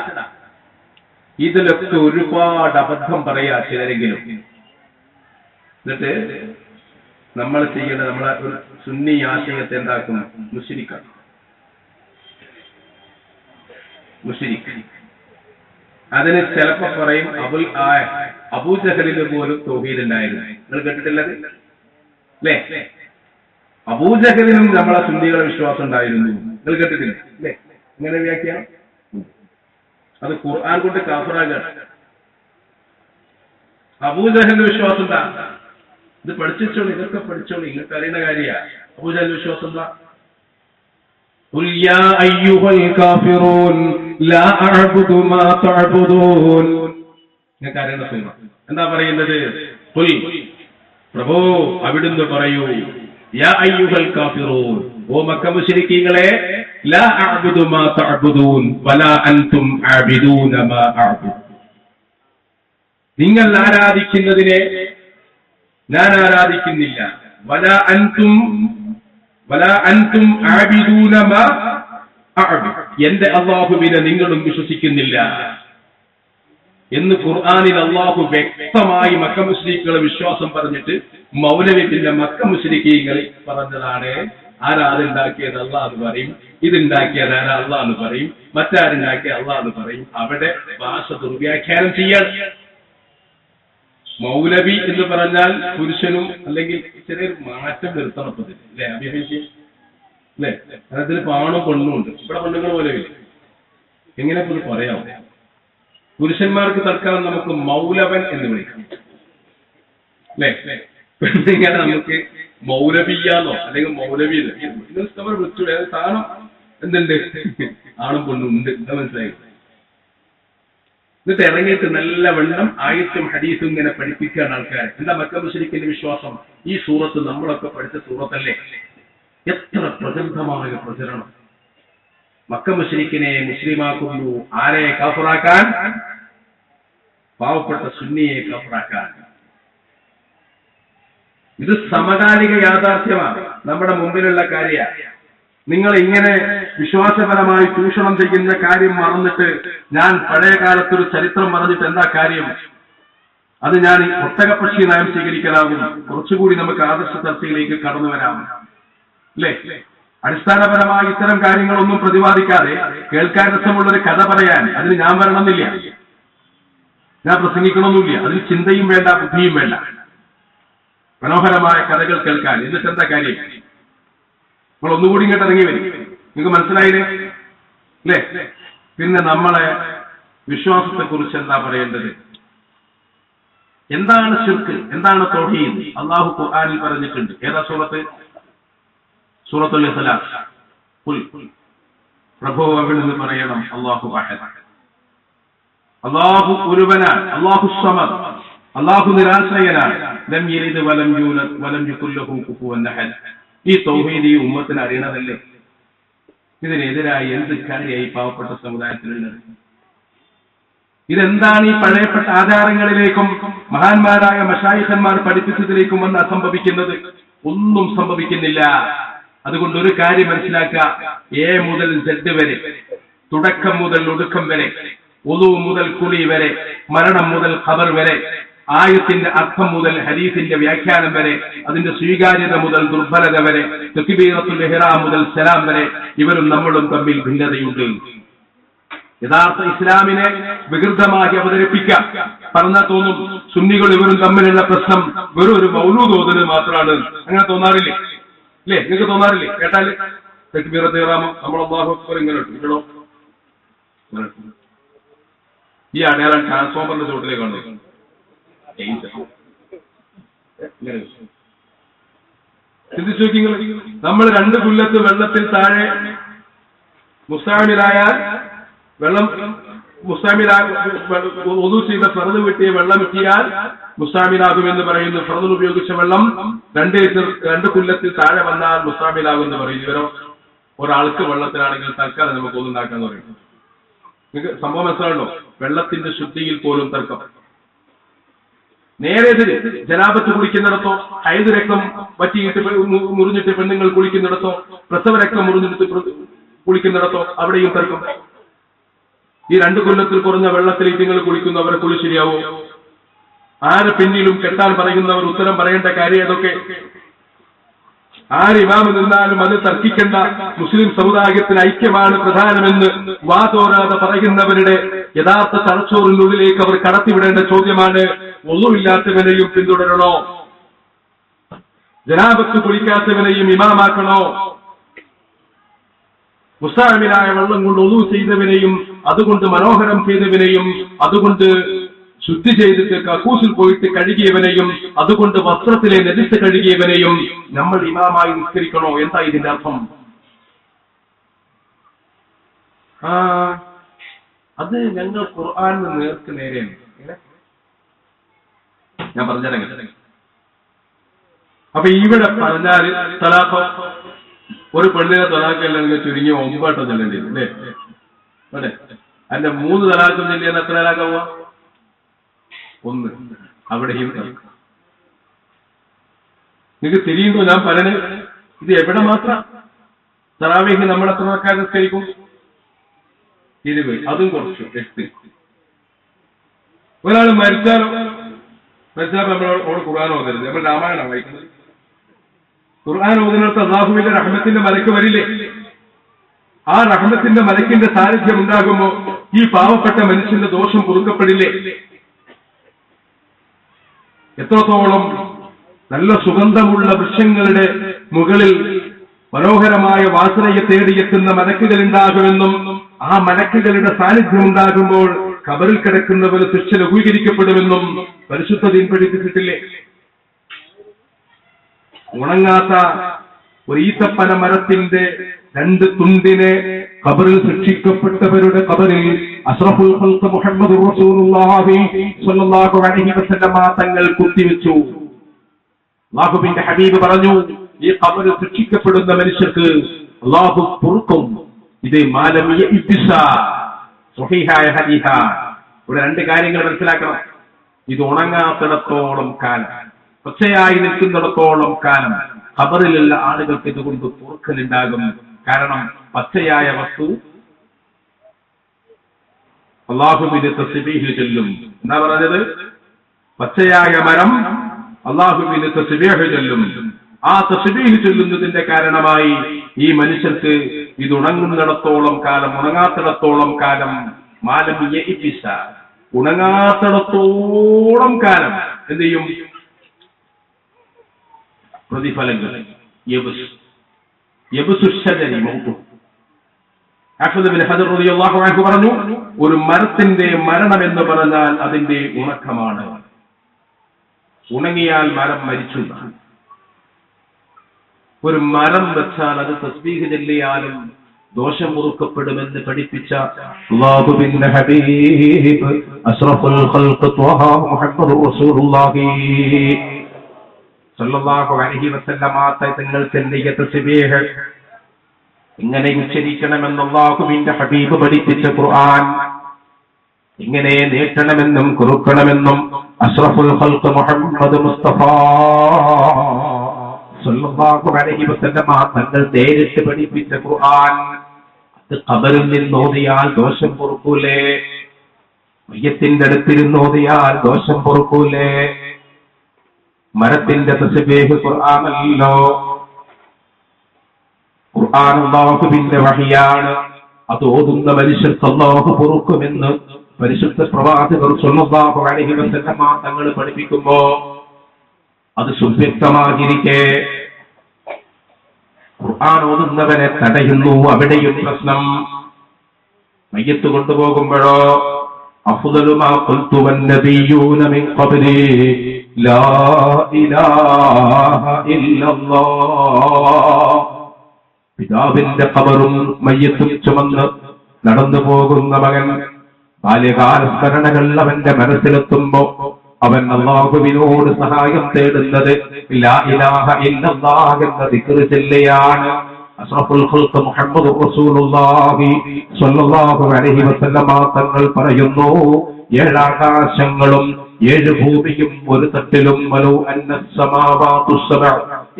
ഇതിലൊക്കെ ഒരുപാട് അബദ്ധം പറയാ ചിലരെങ്കിലും. എന്നിട്ട് നമ്മൾ ചെയ്യേണ്ടത്, നമ്മളെ ഒരു സുന്നി ആശയത്തെ എന്താക്കും? മുശ്രിക്കാണ്. അതിന് ചിലപ്പോ പറയും അബൂജഹലിന് പോലും തൗഹീദ് ഉണ്ടായിരുന്നു. നിങ്ങൾ കേട്ടിട്ടില്ലത് അല്ലേ? അബൂജഹലിനും നമ്മളെ സുന്നികളെ വിശ്വാസം ഉണ്ടായിരുന്നു. നിങ്ങൾ കേട്ടിട്ടില്ല അല്ലേ? ഇങ്ങനെ വ്യാഖ്യാനം. അത് ഖുർആൻ കൊണ്ട് കാഫിറാകാണ്. അബൂജഹലിന്റെ വിശ്വാസം എന്താ? ഇത് പഠിച്ചോളൂ, ഇതൊക്കെ പഠിച്ചോളൂ, നിങ്ങൾക്ക് അറിയുന്ന കാര്യമാണ്. അബൂജഹലിന്റെ വിശ്വാസം എന്താ? ഖുൽ യാ അയ്യുഹൽ കാഫിറൂൻ ലാ അഅ്ബുദു മാ തഅ്ബുദൂൻ. നിങ്ങൾക്ക് അറിയുന്ന സുന്ന എന്താ പറയുന്നത്? ഖുൽ, പ്രഭോ അവിടുന്ന് പറയൂ, യാ അയ്യുഹൽ കാഫിറൂൻ, ഓ മക്ക മുശ്രിക്കീങ്ങളെ, ലാ അഅ്ബുദു മാ തഅ്ബുദൂൻ വലാ അൻതും അഅ്ബിദൂന മാ അഅ്ബുദു. നിങ്ങൾ ആരാധിക്കുന്നതിനെ ഞാൻ ആരാധിക്കുന്നില്ല. വലാ അൻതും അഅ്ബിദൂന മാ അഅ്ബുദു, എന്റെ അല്ലാഹുവിനെ നിങ്ങളും വിശ്വസിക്കുന്നില്ല എന്ന് ഖുർആനിൽ അല്ലാഹു വ്യക്തമായി മക്ക മുശ്രിക്കുകളെ വിശ്വാസം പറഞ്ഞിട്ട് മൗലവി പിന്നെ മക്ക മുശ്രിക്കീങ്ങൾ പറഞ്ഞതാണ്. ആരാതുണ്ടാക്കിയത് അല്ലാഹ് എന്ന് പറയും, ഇതുണ്ടാക്കിയത് ആരാ അല്ലാഹ് എന്ന് പറയും, മറ്റാരുണ്ടാക്കിയ അല്ലാഹ് എന്ന് പറയും. അവിടെ ഭാഷ ദുർവ്യാഖ്യാനം ചെയ്യാൻ. മൗലവി എന്ന് പറഞ്ഞാൽ പുരുഷനും, അല്ലെങ്കിൽ ചെറിയൊരു മാറ്റം വരുത്തണപ്പത് അല്ലെ? അഭിനയിച്ച് അല്ലെ? അതിൽ പാണും പെണ്ണും ഉണ്ട്. ഇവിടെ പെണ്ണുങ്ങൾ മൗലവി എങ്ങനെ പറയാം? പുരുഷന്മാർക്ക് തൽക്കാലം നമുക്ക് മൗലവൻ എന്ന് വിളിക്കാം അല്ലെ? പെണ്ണിങ്ങനെ നമുക്ക് മൗലവിയാന്നോ അല്ലെങ്കിൽ മൗലവി വിളിച്ചൂടെ? സ്ഥാനം എന്തുണ്ട്? ആണും പെണ്ണും ഉണ്ട്. എന്താ മനസ്സിലായി? എന്നിട്ട് ഇറങ്ങിയിട്ട് നല്ല വെള്ളം ആയത്തും ഹദീസും ഇങ്ങനെ പഠിപ്പിക്കുകയാണ് ആൾക്കാരെ. എന്താ മക്ക മുശ്രിക്കിന്റെ വിശ്വാസം? ഈ സൂറത്ത് നമ്മളൊക്കെ പഠിച്ച സൂറത്തല്ലേ? എത്ര പ്രഗത്ഭമായ പ്രചരണം! മക്ക മുശ്രിക്കിനെ മുസ്ലിമാക്കുന്നു. ആരെ കാഫിറാക്കാൻ? പാവപ്പെട്ട സുന്നിയെ കാഫിറാക്കാൻ. ഇത് സമകാലിക യാഥാർത്ഥ്യമാണ്, നമ്മുടെ മുമ്പിലുള്ള കാര്യമാണ്. നിങ്ങൾ ഇങ്ങനെ വിശ്വാസപരമായി ചൂഷണം ചെയ്യുന്ന കാര്യം മറന്നിട്ട് ഞാൻ പഴയ കാലത്തൊരു ചരിത്രം പറഞ്ഞിട്ട് എന്താ കാര്യം? അത് ഞാൻ ഒട്ടകപ്പക്ഷി നയം സ്വീകരിക്കലാകും. കുറച്ചുകൂടി നമുക്ക് ആദർശ ചർച്ചയിലേക്ക് കടന്നു വരാം അല്ലേ? അടിസ്ഥാനപരമായി ഇത്തരം കാര്യങ്ങളൊന്നും പ്രതിപാദിക്കാതെ കേൾക്കാൻ രസമുള്ളൊരു കഥ പറയാൻ അതിന് ഞാൻ വരണമെന്നില്ല, ഞാൻ പ്രസംഗിക്കണമെന്നില്ല, അതിന് ചിന്തയും വേണ്ട, ബുദ്ധിയും വേണ്ട. മനോഹരമായ കഥകൾ കേൾക്കാൻ എന്നിട്ട് എന്താ കാര്യം? നമ്മൾ ഒന്നുകൂടി ഇങ്ങോട്ട് ഇറങ്ങി വരും. നിങ്ങൾക്ക് മനസ്സിലായില്ലേ അല്ലേ? പിന്നെ നമ്മളെ വിശ്വാസത്തെക്കുറിച്ച് എന്താ പറയേണ്ടത്? എന്താണ് ശിർക്ക്? എന്താണ് തൗഹീദ്? അല്ലാഹു ഖുർആനിൽ പറഞ്ഞിട്ടുണ്ട്. ഏതാ സൂറത്ത്? സൂറത്തുൽ ഇഖ്ലാസ്. പ്രഭു അവിടെ നിന്ന് പറയണം അല്ലാഹു അഹദ്, അല്ലാഹു ഒരുവനാണ്, അല്ലാഹു സമദ്, അല്ലാഹു നിരാശ്രയനാണ്, ലം യലിദ് വലം യൂലദ് വലം യകുൽ ലഹു കുഫുവൻ അഹദ്. ഈ തൗഹീദ് ഈ ഉമ്മത്തിന് അറിയണതല്ലേ? ഇതിനെതിരായി എന്ത് കാര്യമായി പാവപ്പെട്ട സമുദായത്തിലുള്ളത്? ഇതെന്താണ് ഈ പഴയപ്പെട്ട ആചാരങ്ങളിലേക്കും മഹാന്മാരായ മശായിഖന്മാർ പഠിപ്പിച്ചതിലേക്കും വന്ന് അസംഭവിക്കുന്നത്? ഒന്നും സംഭവിക്കുന്നില്ല. അതുകൊണ്ട് ഒരു കാര്യം മനസ്സിലാക്കുക, എ മുതൽ സെഡ് വരെ, തുടക്കം മുതൽ ഒടുക്കം വരെ, ഉളു മുതൽ കുളി വരെ, മരണം മുതൽ ഖബർ വരെ, ആയത്തിന്റെ അർത്ഥം മുതൽ ഹദീസിന്റെ വ്യാഖ്യാനം വരെ, അതിന്റെ സ്വീകാര്യത മുതൽ ദുർബലത വരെ, തക്ബീറത്തുൽ ഇഹ്റാം മുതൽ സലാം വരെ, ഇവരും നമ്മളും തമ്മിൽ ഭിന്നതയുണ്ട്. യഥാർത്ഥ ഇസ്ലാമിനെ വികൃതമാക്കി അവതരിപ്പിക്കാം പറഞ്ഞാൽ തോന്നും സുന്നികൾ ഇവരും തമ്മിലുള്ള പ്രശ്നം വെറും ഒരു മൗലൂദ് ഓതല് മാത്രമാണ്. അങ്ങനെ തോന്നാറില്ലേ? അല്ലേ? നിങ്ങൾക്ക് തോന്നാറില്ലേ? കേട്ടാല് തക്ബീറത്തുൽ ഇഹ്റാം നമ്മൾ അല്ലാഹു അക്ബർ ഇങ്ങനെ ഇട്ടോ, ഈ അടയാളം ട്രാൻസ്ഫോമറിന്റെ ചോട്ടിലേക്ക് കാണുന്നത്. ചിന്തിച്ചു നോക്കിങ്ങൾ, നമ്മൾ 2 കുല്ലത്ത് വെള്ളത്തിൽ താഴെ മുസ്താമിലായാൽ വെള്ളം ഒതു ചെയ്ത ഫർദ് വെട്ടിയ വെള്ളം എത്തിയാൽ മുസ്താമിലാകുമെന്ന് പറയുന്നു. ഫർദിൽ ഉപയോഗിച്ച വെള്ളം 2 കുല്ലത്തിൽ താഴെ വന്നാൽ മുസ്താമിലാകുമെന്ന് പറയുന്നു. ഇവരോ ഒരാൾക്ക് വെള്ളത്തിലാണെങ്കിൽ തൽക്കാലം നമുക്ക് ഒന്നുണ്ടാക്കാന്ന് പറയുന്നു. നിങ്ങൾക്ക് സംഭവം മനസ്സിലാണല്ലോ? വെള്ളത്തിന്റെ ശുദ്ധിയിൽ പോലും തർക്കം. നേരെ എതിര് ജനാപത്ത് കുളിക്കുന്നിടത്തോ, ഹൈദ് രക്തം വറ്റിയിട്ട് മുറിഞ്ഞിട്ട് പെണ്ണുങ്ങൾ കുളിക്കുന്നിടത്തോ, പ്രസവ രക്തം മുറിഞ്ഞിട്ട് കുളിക്കുന്നിടത്തോ അവിടെയും തർക്കം. ഈ 2 കൊല്ലത്തിൽ കുറഞ്ഞ വെള്ളത്തിൽ നിങ്ങൾ കുളിക്കുന്നു, അവരെ കുളി ശരിയാവോ? ആരെ പിന്നിലും കെട്ടാൻ പറയുന്നവർ ഉത്തരം പറയേണ്ട കാര്യം ഏതൊക്കെ? ആര് ഇമാമ് നിന്നാലും അത് തർക്കിക്കേണ്ട. മുസ്ലിം സമുദായത്തിന് ഐക്യമാണ് പ്രധാനമെന്ന് വാതോരാതെ പറയുന്നവരുടെ യഥാർത്ഥ തലച്ചോറിനുള്ളിലേക്ക് അവർ കടത്തിവിടേണ്ട ചോദ്യമാണ്, ഒന്നുമില്ലാത്തവനെയും പിന്തുടരണോ? ജനാബത്ത് കുളിക്കാത്തവനെയും ഇമാമാക്കണോ? മുസ്താമിലായ വെള്ളം കൊണ്ട് ഒളു ചെയ്തവനെയും അതുകൊണ്ട് മനോഹരം ചെയ്തവനെയും അതുകൊണ്ട് ശുദ്ധി ചെയ്തിട്ട് കക്കൂസിൽ പോയിട്ട് കഴുകിയവനെയും അതുകൊണ്ട് വസ്ത്രത്തിലെ നദിച്ച് കഴുകിയവനെയും നമ്മൾ ഇമാമായി നിസ്കരിക്കണോ? എന്താ ഇതിന്റെ അർത്ഥം? അത് ഞങ്ങൾ ഖുർആനിന് നേർക്ക് നേരെയാണ്. ഞാൻ പറഞ്ഞിറങ്ങി. അപ്പൊ ഇവിടെ പറഞ്ഞാല് തലാഖ്, ഒരു പെണ്ണിനെ തലാഖല്ലെങ്കിൽ ചുരുങ്ങിയ 9 വട്ടം ചെല്ലേണ്ടി വരും അല്ലേ? അതെ. അതിന്റെ 3 തലാഖും ചെല്ലിയാൽ എത്ര തലാഖാവുക? 1. അവിടെയും നിങ്ങൾക്ക് തിരിയുന്നു ഞാൻ പറയണേ. ഇത് എവിടെ മാത്രം തറാവീഹ് നമ്മൾ എത്ര റക്അത്ത് നിസ്കരിക്കും? 20. അതും കുറച്ചു 8. ഒരാൾ മരിച്ചാലോ നമ്മൾ ഖുർആൻ ഓതരുത്, നമ്മൾ രാമായണം വായിക്കുന്നത്. ഖുർആൻ ഓതുന്നിടത്ത് അല്ലാഹുവിന്റെ റഹ്മത്തിന്റെ മലക്ക് വരില്ലേ? ആ റഹ്മത്തിന്റെ മലക്കിന്റെ സാന്നിധ്യം ഉണ്ടാകുമ്പോ ഈ പാവപ്പെട്ട മനുഷ്യന്റെ ദോഷം പൊറുക്കപ്പെടില്ലേ? എത്രത്തോളം നല്ല സുഗന്ധമുള്ള വൃക്ഷങ്ങളുടെ മുകളിൽ മനോഹരമായ വാസനയെ തേടിയെത്തുന്ന മലക്കുകൾ ഉണ്ടാകുമെന്നും ആ മലക്കുകളുടെ സാന്നിധ്യം ഉണ്ടാകുമ്പോൾ ഖബറിൽ കിടക്കുന്നവർ ശിക്ഷ ലഘൂകരിക്കപ്പെടുമെന്നും പരിശുദ്ധ ദീൻ പഠിപ്പിച്ചിട്ടില്ലേ? ഉണങ്ങാത്ത ഒരു ഈത്തപ്പന മരത്തിന്റെ 2 തുണ്ടിനെ ഖബറിൽ ശിക്ഷിക്കപ്പെട്ടവരുടെ ഖബറിൽ അഷ്റഫുൽ ഖൽഖ് മുഹമ്മദുർ റസൂലുള്ളാഹി സ്വല്ലല്ലാഹു അലൈഹി വസല്ലം തങ്ങൾ കുത്തിവെച്ചു. അല്ലാഹുവിന്റെ ഹബീബ് പറഞ്ഞു, ഈ ഖബറിൽ ശിക്ഷിക്കപ്പെടുന്ന മനുഷ്യർക്ക് അല്ലാഹു പൊറുക്കും. ഇത് മാലമിയ ഇബ്തിസ സ്വഹീഹായ ഹദീസാണ്. ഇവിടെ 2 കാര്യങ്ങൾ മനസ്സിലാക്കണം. ഇത് ഉണങ്ങാത്തിടത്തോളം കാലം, പച്ചയായി നിൽക്കുന്നിടത്തോളം കാലം ഖബറിലുള്ള ആളുകൾക്ക് ഇതുകൊണ്ട് പൊറുക്കലുണ്ടാകും. കാരണം പച്ചയായ വസ്തു അല്ലാഹുവിന്റെ തസ്ബീഹ് ചൊല്ലും. എന്താ പറഞ്ഞത്? പച്ചയായ മരം അല്ലാഹുവിന്റെ തസ്ബീഹ് ചൊല്ലും. ആ തസ്ബീഹ് ചൊല്ലുന്നതിന്റെ കാരണമായി ഈ മനുഷ്യർക്ക് ഇത് ഉണങ്ങുന്നിടത്തോളം കാലം, ഉണങ്ങാത്തിടത്തോളം കാലം, മാലം യഇബിസ, ഉണങ്ങാത്തിടത്തോളം കാലം എന്ത് ചെയ്യും? പ്രതിഫലങ്ങൾ. പറഞ്ഞു, ഒരു മരത്തിന്റെ മരണം എന്ന് പറഞ്ഞാൽ അതിന്റെ ഉണക്കമാണ്. ഉണങ്ങിയാൽ മരം മരിച്ചു. ഒരു മരം വെച്ചാൽ അത് തസ്ബീഹ് ചൊല്ലിയാലും ദോഷം മുറുക്കപ്പെടുമെന്ന് പഠിപ്പിച്ച അല്ലാഹുവിന്റെ ഹബീബ് അഷ്റഫുൽ ഖൽഖ് ത്വഹ മുഹമ്മദുർ റസൂലുള്ളാഹി സല്ലല്ലാഹു അലൈഹി വസല്ലമ തങ്ങൾ ചൊല്ലിയ തസ്ബീഹ് ഇങ്ങനെ ഉച്ചരിക്കണമെന്ന് അല്ലാഹുവിന്റെ ഹബീബ് പഠിപ്പിച്ച ഖുർആൻ ഇങ്ങനെ നീട്ടണമെന്നും കുറുക്കണമെന്നും അഷ്റഫുൽ ഖൽഖ് മുഹമ്മദ് മുസ്തഫ സല്ലല്ലാഹു അലൈഹി വസല്ലമ തങ്ങൾ നേരിട്ട് പഠിപ്പിച്ച ഖുർആൻ അത് ഖബറിൽ നിന്നോദിയാൽ ദോഷം പൊറുക്കൂലേ? മയ്യത്തിന്റെ അടുത്തിരുന്നോദിയാൽ ദോഷം പൊറുക്കൂലേ? മരത്തിന്റെ തസ്ബീഹ് ഖുർആനല്ലോ. ഖുർആൻ അല്ലാഹുവിന്റെ വഹിയാണ്. അത് ഓതുന്ന മനുഷ്യർക്ക് അല്ലാഹു പൊറുക്കുമെന്ന് പരിശുദ്ധ പ്രവാചകർ സല്ലല്ലാഹു അലൈഹി വസല്ലമ തങ്ങൾ പഠിപ്പിക്കുമ്പോ അത് സുവ്യക്തമായിരിക്കെ ഖുർആൻ ഓതുന്നവനെ തടയുന്നു. അവിടെയും പ്രശ്നം. മയ്യത്ത് കൊണ്ടുപോകുമ്പോഴോ അഫ്ദലു മാ ഖുൽതു വന്നബിയ്യൂന മിൻ ഖബ്ലി ലാ ഇലാഹ ഇല്ലല്ലാഹ്. പിതാവിന്റെ ഖബറും മയ്യത്തും ചുമന്ന് നടന്നു പോകുന്ന മകൻ ബാല്യകാല സ്മരണകൾ അവന്റെ മനസ്സിലെത്തുമ്പോ അവൻ അല്ലാഹുവിനോട് സഹായം തേടുന്നത് ലാ ഇലാഹ ഇല്ലല്ലാഹ് എന്ന ദിക്ർ ചൊല്ലിയാണ്. അഷ്റഫുൽ ഖൽഖ് മുഹമ്മദുർ റസൂലുള്ളാഹി സ്വല്ലല്ലാഹു അലൈഹി വസല്ലമ തങ്ങൾ പറയുന്നു, 7 ആകാശങ്ങളും 7 ഭൂമിയും ഒരു തട്ടിലും വലൗ അന്നസ് സമാവാതു സബഅ,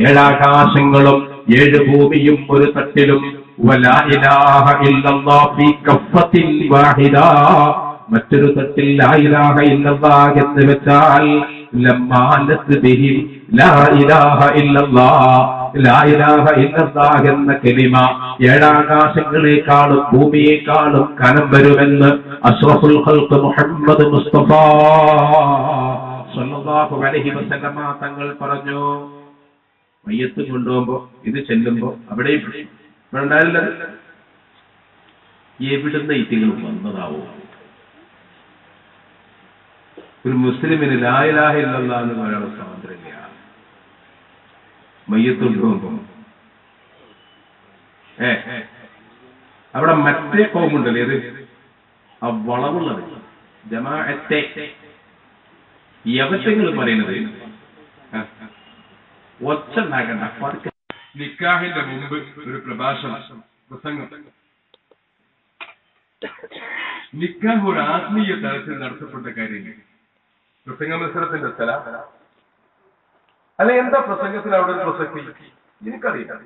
7 ആകാശങ്ങളും 7 ഭൂമിയും ഒരു തട്ടിലും വലാ ഇലാഹ ഇല്ലല്ലാഹ് ഫീ കഫ്ഫത്തിൻ വാഹിദ, മറ്റൊരു തട്ടിൽ ലാ ഇലാഹ ഇല്ലല്ലാഹ് എന്ന് വെച്ചാൽ ലമ്മാനത്ത് ബിഹി ലാ ഇലാഹ ഇല്ലല്ലാഹ്, ലാ ഇലാഹ ഇല്ലല്ലാഹ് എന്ന കലിമ 7 ആകാശങ്ങളെക്കാളും ഭൂമിയെക്കാളും കനം വരുമെന്ന് അഷ്റഫുൽ ഖൽഖ് മുഹമ്മദ് മുസ്തഫ സല്ലല്ലാഹു അലൈഹി വസല്ലമ തങ്ങൾ പറഞ്ഞു. മയ്യത്ത് കൊണ്ടുപോകുമ്പോ ഇത് ചെല്ലുമ്പോ അവിടെ ഉണ്ടായില്ല, എവിടുന്ന ഇത്തികൾ വന്നതാവോ? ഒരു മുസ്ലിമിന് ലാ ഇലാഹ ഇല്ലല്ലാഹ് എന്ന് പറയാനുള്ള സ്വാതന്ത്ര്യമില്ല. മയ്യത്ത് കൊണ്ടുപോകുമ്പോ അവിടെ മറ്റേ കോമുണ്ടല്ലേ, ഇത് ആ വളവുള്ളത് ജമാഅത്തെ യവറ്റങ്ങൾ പറയുന്നത് ഒച്ച ഉണ്ടാക്കണ്ട. നിക്കാഹിന്റെ മുമ്പ് ഒരു പ്രസംഗം. നിക്കാഹ് ഒരു ആത്മീയ തലത്തിൽ നടത്തപ്പെട്ട കാര്യങ്ങൾ. പ്രസംഗ മത്സരത്തിന്റെ സ്ഥല അല്ലെ എന്താ പ്രസംഗത്തിന് അവിടെ ഒരു പ്രസക്തി എനിക്കറിയാം.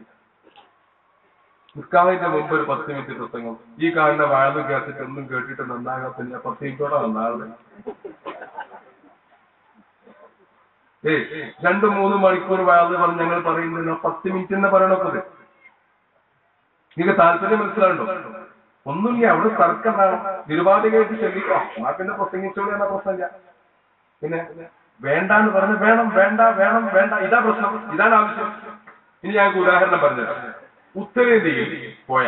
നിക്കാഹിന്റെ മുമ്പ് ഒരു 10 മിനിറ്റ് പ്രസംഗം. ഈ കാണുന്ന വാഴന്നും കേട്ടിട്ട് ഒന്നും കേട്ടിട്ട് നന്നാകത്തില്ല, 10 മിനിറ്റോടെ നന്നാകുന്നത്. 2-3 മണിക്കൂർ വാഴ് പറഞ്ഞ് ഞങ്ങൾ പറയുന്നില്ല, 10 മിനിറ്റ് എന്ന് പറയണത്. നിങ്ങൾക്ക് താല്പര്യം മനസ്സിലാണ്ടോ? ഒന്നുമില്ല, അവിടെ തർക്കം നിരുപാധികമായിട്ട് ചൊല്ലിക്കോ, പിന്നെ പ്രസംഗിച്ചോളൂ എന്ന പ്രശ്നമില്ല. പിന്നെ വേണ്ടാന്ന് പറഞ്ഞ് വേണം, വേണ്ട വേണം വേണ്ട, ഇതാ പ്രശ്നം, ഇതാണ് ആവശ്യം. ഇനി ഞങ്ങൾക്ക് ഉദാഹരണം പറഞ്ഞത്, ഉത്തരേന്ത്യയിൽ പോയ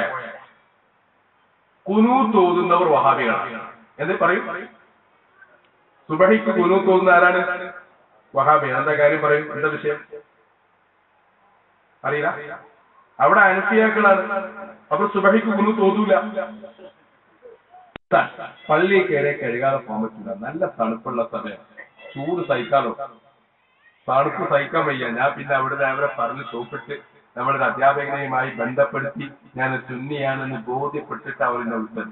കുനൂത്ത് ഓതുന്നവർ വഹാബികളാണ്. എന്ത് പറയും? സുബഹിക്ക് കുനൂത്ത് ഓതുന്ന ആരാണ്? വഹാബി. എന്താ കാര്യം പറയും? എന്താ വിഷയം അറിയില്ല. അവിടെ അനഫിയാക്കളാണ്. അപ്പൊ സുബഹിക്ക് കുനൂത്ത് ഓതൂല. പള്ളി കയറി കഴുകാതെ പോകാൻ പറ്റില്ല. നല്ല തണുപ്പുള്ള സമയം, ചൂട് സഹിക്കാലോ. തണുപ്പ് സഹിക്കാൻ വയ്യ. ഞാൻ പിന്നെ അവിടെ അവരെ പറഞ്ഞ് ചോപ്പിട്ട് നമ്മുടെ അധ്യാപകനെയുമായി ബന്ധപ്പെടുത്തി ഞാൻ സുന്നിയാണെന്ന് ബോധ്യപ്പെട്ടിട്ട് അവരെന്നെ വിട്ടത്.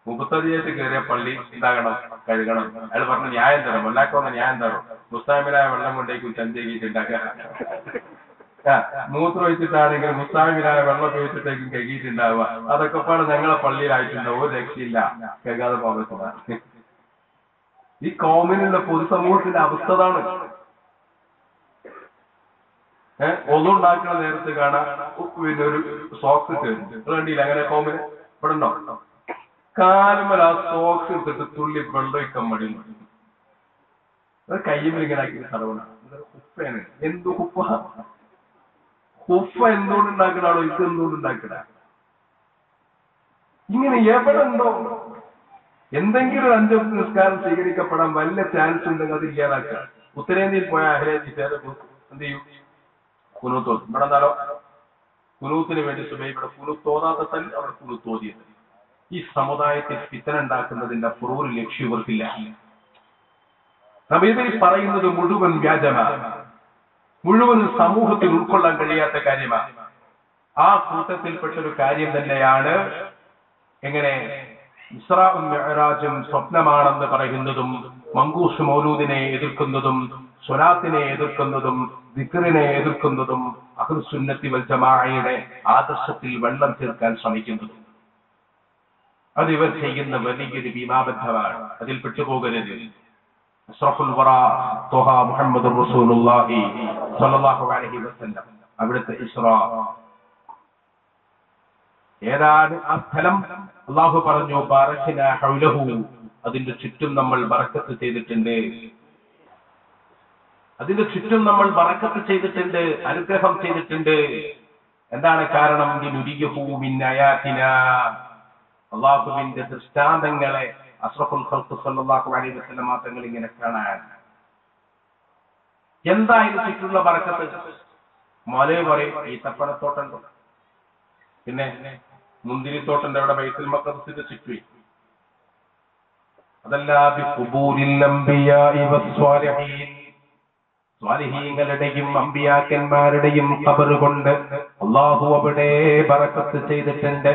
30 കയറിയ പള്ളി ഉണ്ടാകണം, കഴുകണം. അയാൾ പറഞ്ഞ ന്യായം തരാം, വല്ലാക്കൊന്ന ന്യായം തരും. മുസ്താമിലായ വെള്ളം കൊണ്ടേക്കും ചന്തേക്കിട്ടുണ്ടാക്കുക. മൂത്രം ഒഴിച്ചിട്ടാണെങ്കിൽ മുസ്താമിലായ വെള്ളം ഉപയോഗിച്ചിട്ടേക്കും കഴുകിയിട്ടുണ്ടാവുക. അതൊക്കെ പാടെ ഞങ്ങളെ പള്ളിയിലായിട്ടുണ്ടാവും. ഒരു രക്ഷയില്ല, കഴുകാതെ പോകാൻ. ഈ കോമിനുള്ള പൊതുസമൂഹത്തിന്റെ അവസ്ഥ അതാണ്. ഒന്നുണ്ടാക്കുന്ന നേരത്ത് കാണാൻ പിന്നെ ഒരു സോക്സ് കണ്ടില്ല, അങ്ങനെ കോമിന് ഇവിടെ ഉണ്ടോ? കാലുമൽ ആ സോക്സ് എടുത്തിട്ട് തുള്ളി വെള്ളമൊഴിക്കാൻ മടി, അത് കയ്യുമ്പോൾ ഇങ്ങനെ ആക്കി തടവണ. ഹുഫയാണ്. എന്തു ഹുഫ? ഹുഫ എന്തുകൊണ്ട് ഉണ്ടാക്കണാണോ ഇത് എന്തുകൊണ്ട് ഉണ്ടാക്കണ? ഇങ്ങനെ എവിടെ ഉണ്ടോ? എന്തെങ്കിലും ഒരു 5 വക്ത് നിസ്കാരം സ്വീകരിക്കപ്പെടാൻ വല്ല ചാൻസ് ഉണ്ടെങ്കിൽ അത് ഇല്ലാതാക്കുക. ഉത്തരേന്ത്യയിൽ പോയ അഹ്ലേന്ത്യ എന്ത് ചെയ്യും? കുനൂത്ത്. ഇവിടെ എന്നാലോ കുനൂത്തിന് വേണ്ടി സുബൈ ഇവിടെ കുനൂത്ത് തോന്നാത്ത തന്നെ അവിടെ കുനൂത്ത് തോന്നിയത്. ഈ സമുദായത്തിൽ ഫിത്ന ഉണ്ടാക്കുന്നതിന്റെ അപ്പുറം ലക്ഷ്യം ഇവർക്കില്ല. ഇതിൽ പറയുന്നത് മുഴുവൻ വ്യാജമാണ്, മുഴുവൻ സമൂഹത്തിൽ ഉൾക്കൊള്ളാൻ കഴിയാത്ത കാര്യമാണ്. ആ കൂട്ടത്തിൽപ്പെട്ടൊരു കാര്യം തന്നെയാണ് എങ്ങനെ ഇസ്രാഉം മിഅ്റാജും സ്വപ്നമാണെന്ന് പറയുന്നതും, മങ്കൂസ് മൗലൂദിനെ എതിർക്കുന്നതും, സ്വലാത്തിനെ എതിർക്കുന്നതും, ദിക്റിനെ എതിർക്കുന്നതും, അഹ്ലുസ് സുന്നത്തി വൽ ജമാഅയുടെ ആദർശത്തിൽ വെള്ളം ചേർക്കാൻ ശ്രമിക്കുന്നതും. അത് ഇവർ ചെയ്യുന്ന വലിയൊരു ഭീമാബദ്ധമാണ്. അതിൽ പെട്ടുപോകരുത്. അഷ്റഫുൽ വറാ ത്വഹ മുഹമ്മദുർ റസൂലുള്ളാഹി സ്വല്ലല്ലാഹു അലൈഹി വസല്ലം അവിടുത്തെ ഇസ്റാ ഏതാണ് ആ സ്ഥലം? അല്ലാഹു പറഞ്ഞു ബാറക്നാ ഹൗലഹു, അതിന്റെ ചുറ്റും നമ്മൾ ബറക്കത്ത് ചെയ്തിട്ടുണ്ട്, അതിന്റെ ചുറ്റും നമ്മൾ ബറക്കത്ത് ചെയ്തിട്ടുണ്ട്, അനുഗ്രഹം ചെയ്തിട്ടുണ്ട്. എന്താണ് കാരണം? ലിനുരിയഹു മിൻ ആയാതിനാ, അല്ലാഹുവിന്റെ ദൃഷ്ടാന്തങ്ങളെ അഷ്റഫുൽ ഖൽഖ് സ്വല്ലല്ലാഹു അലൈഹി വസല്ലം തങ്ങൾ ഇങ്ങനെ കാണാൻ. എന്താ ഇതിന് ചുറ്റുള്ള ബറക്കത്ത്? മലയെ പറയും ഈത്തപ്പഴത്തോട്ടം, പിന്നെ മുന്തിരിത്തോട്ടന്റെ അവിടെ ബൈത്തുൽ മഖ്ദിസിന്റെ ചുറ്റും. അതല്ല ബിഖുബൂരിൽ അംബിയാഇ വസ്സാലിഹീൻ, സ്വാലിഹീങ്ങളുടെയും അമ്പിയാക്കന്മാരുടെയും ഖബർ കൊണ്ട് അല്ലാഹു അവിടെ ബറക്കത്ത് ചെയ്തിട്ടുണ്ട്.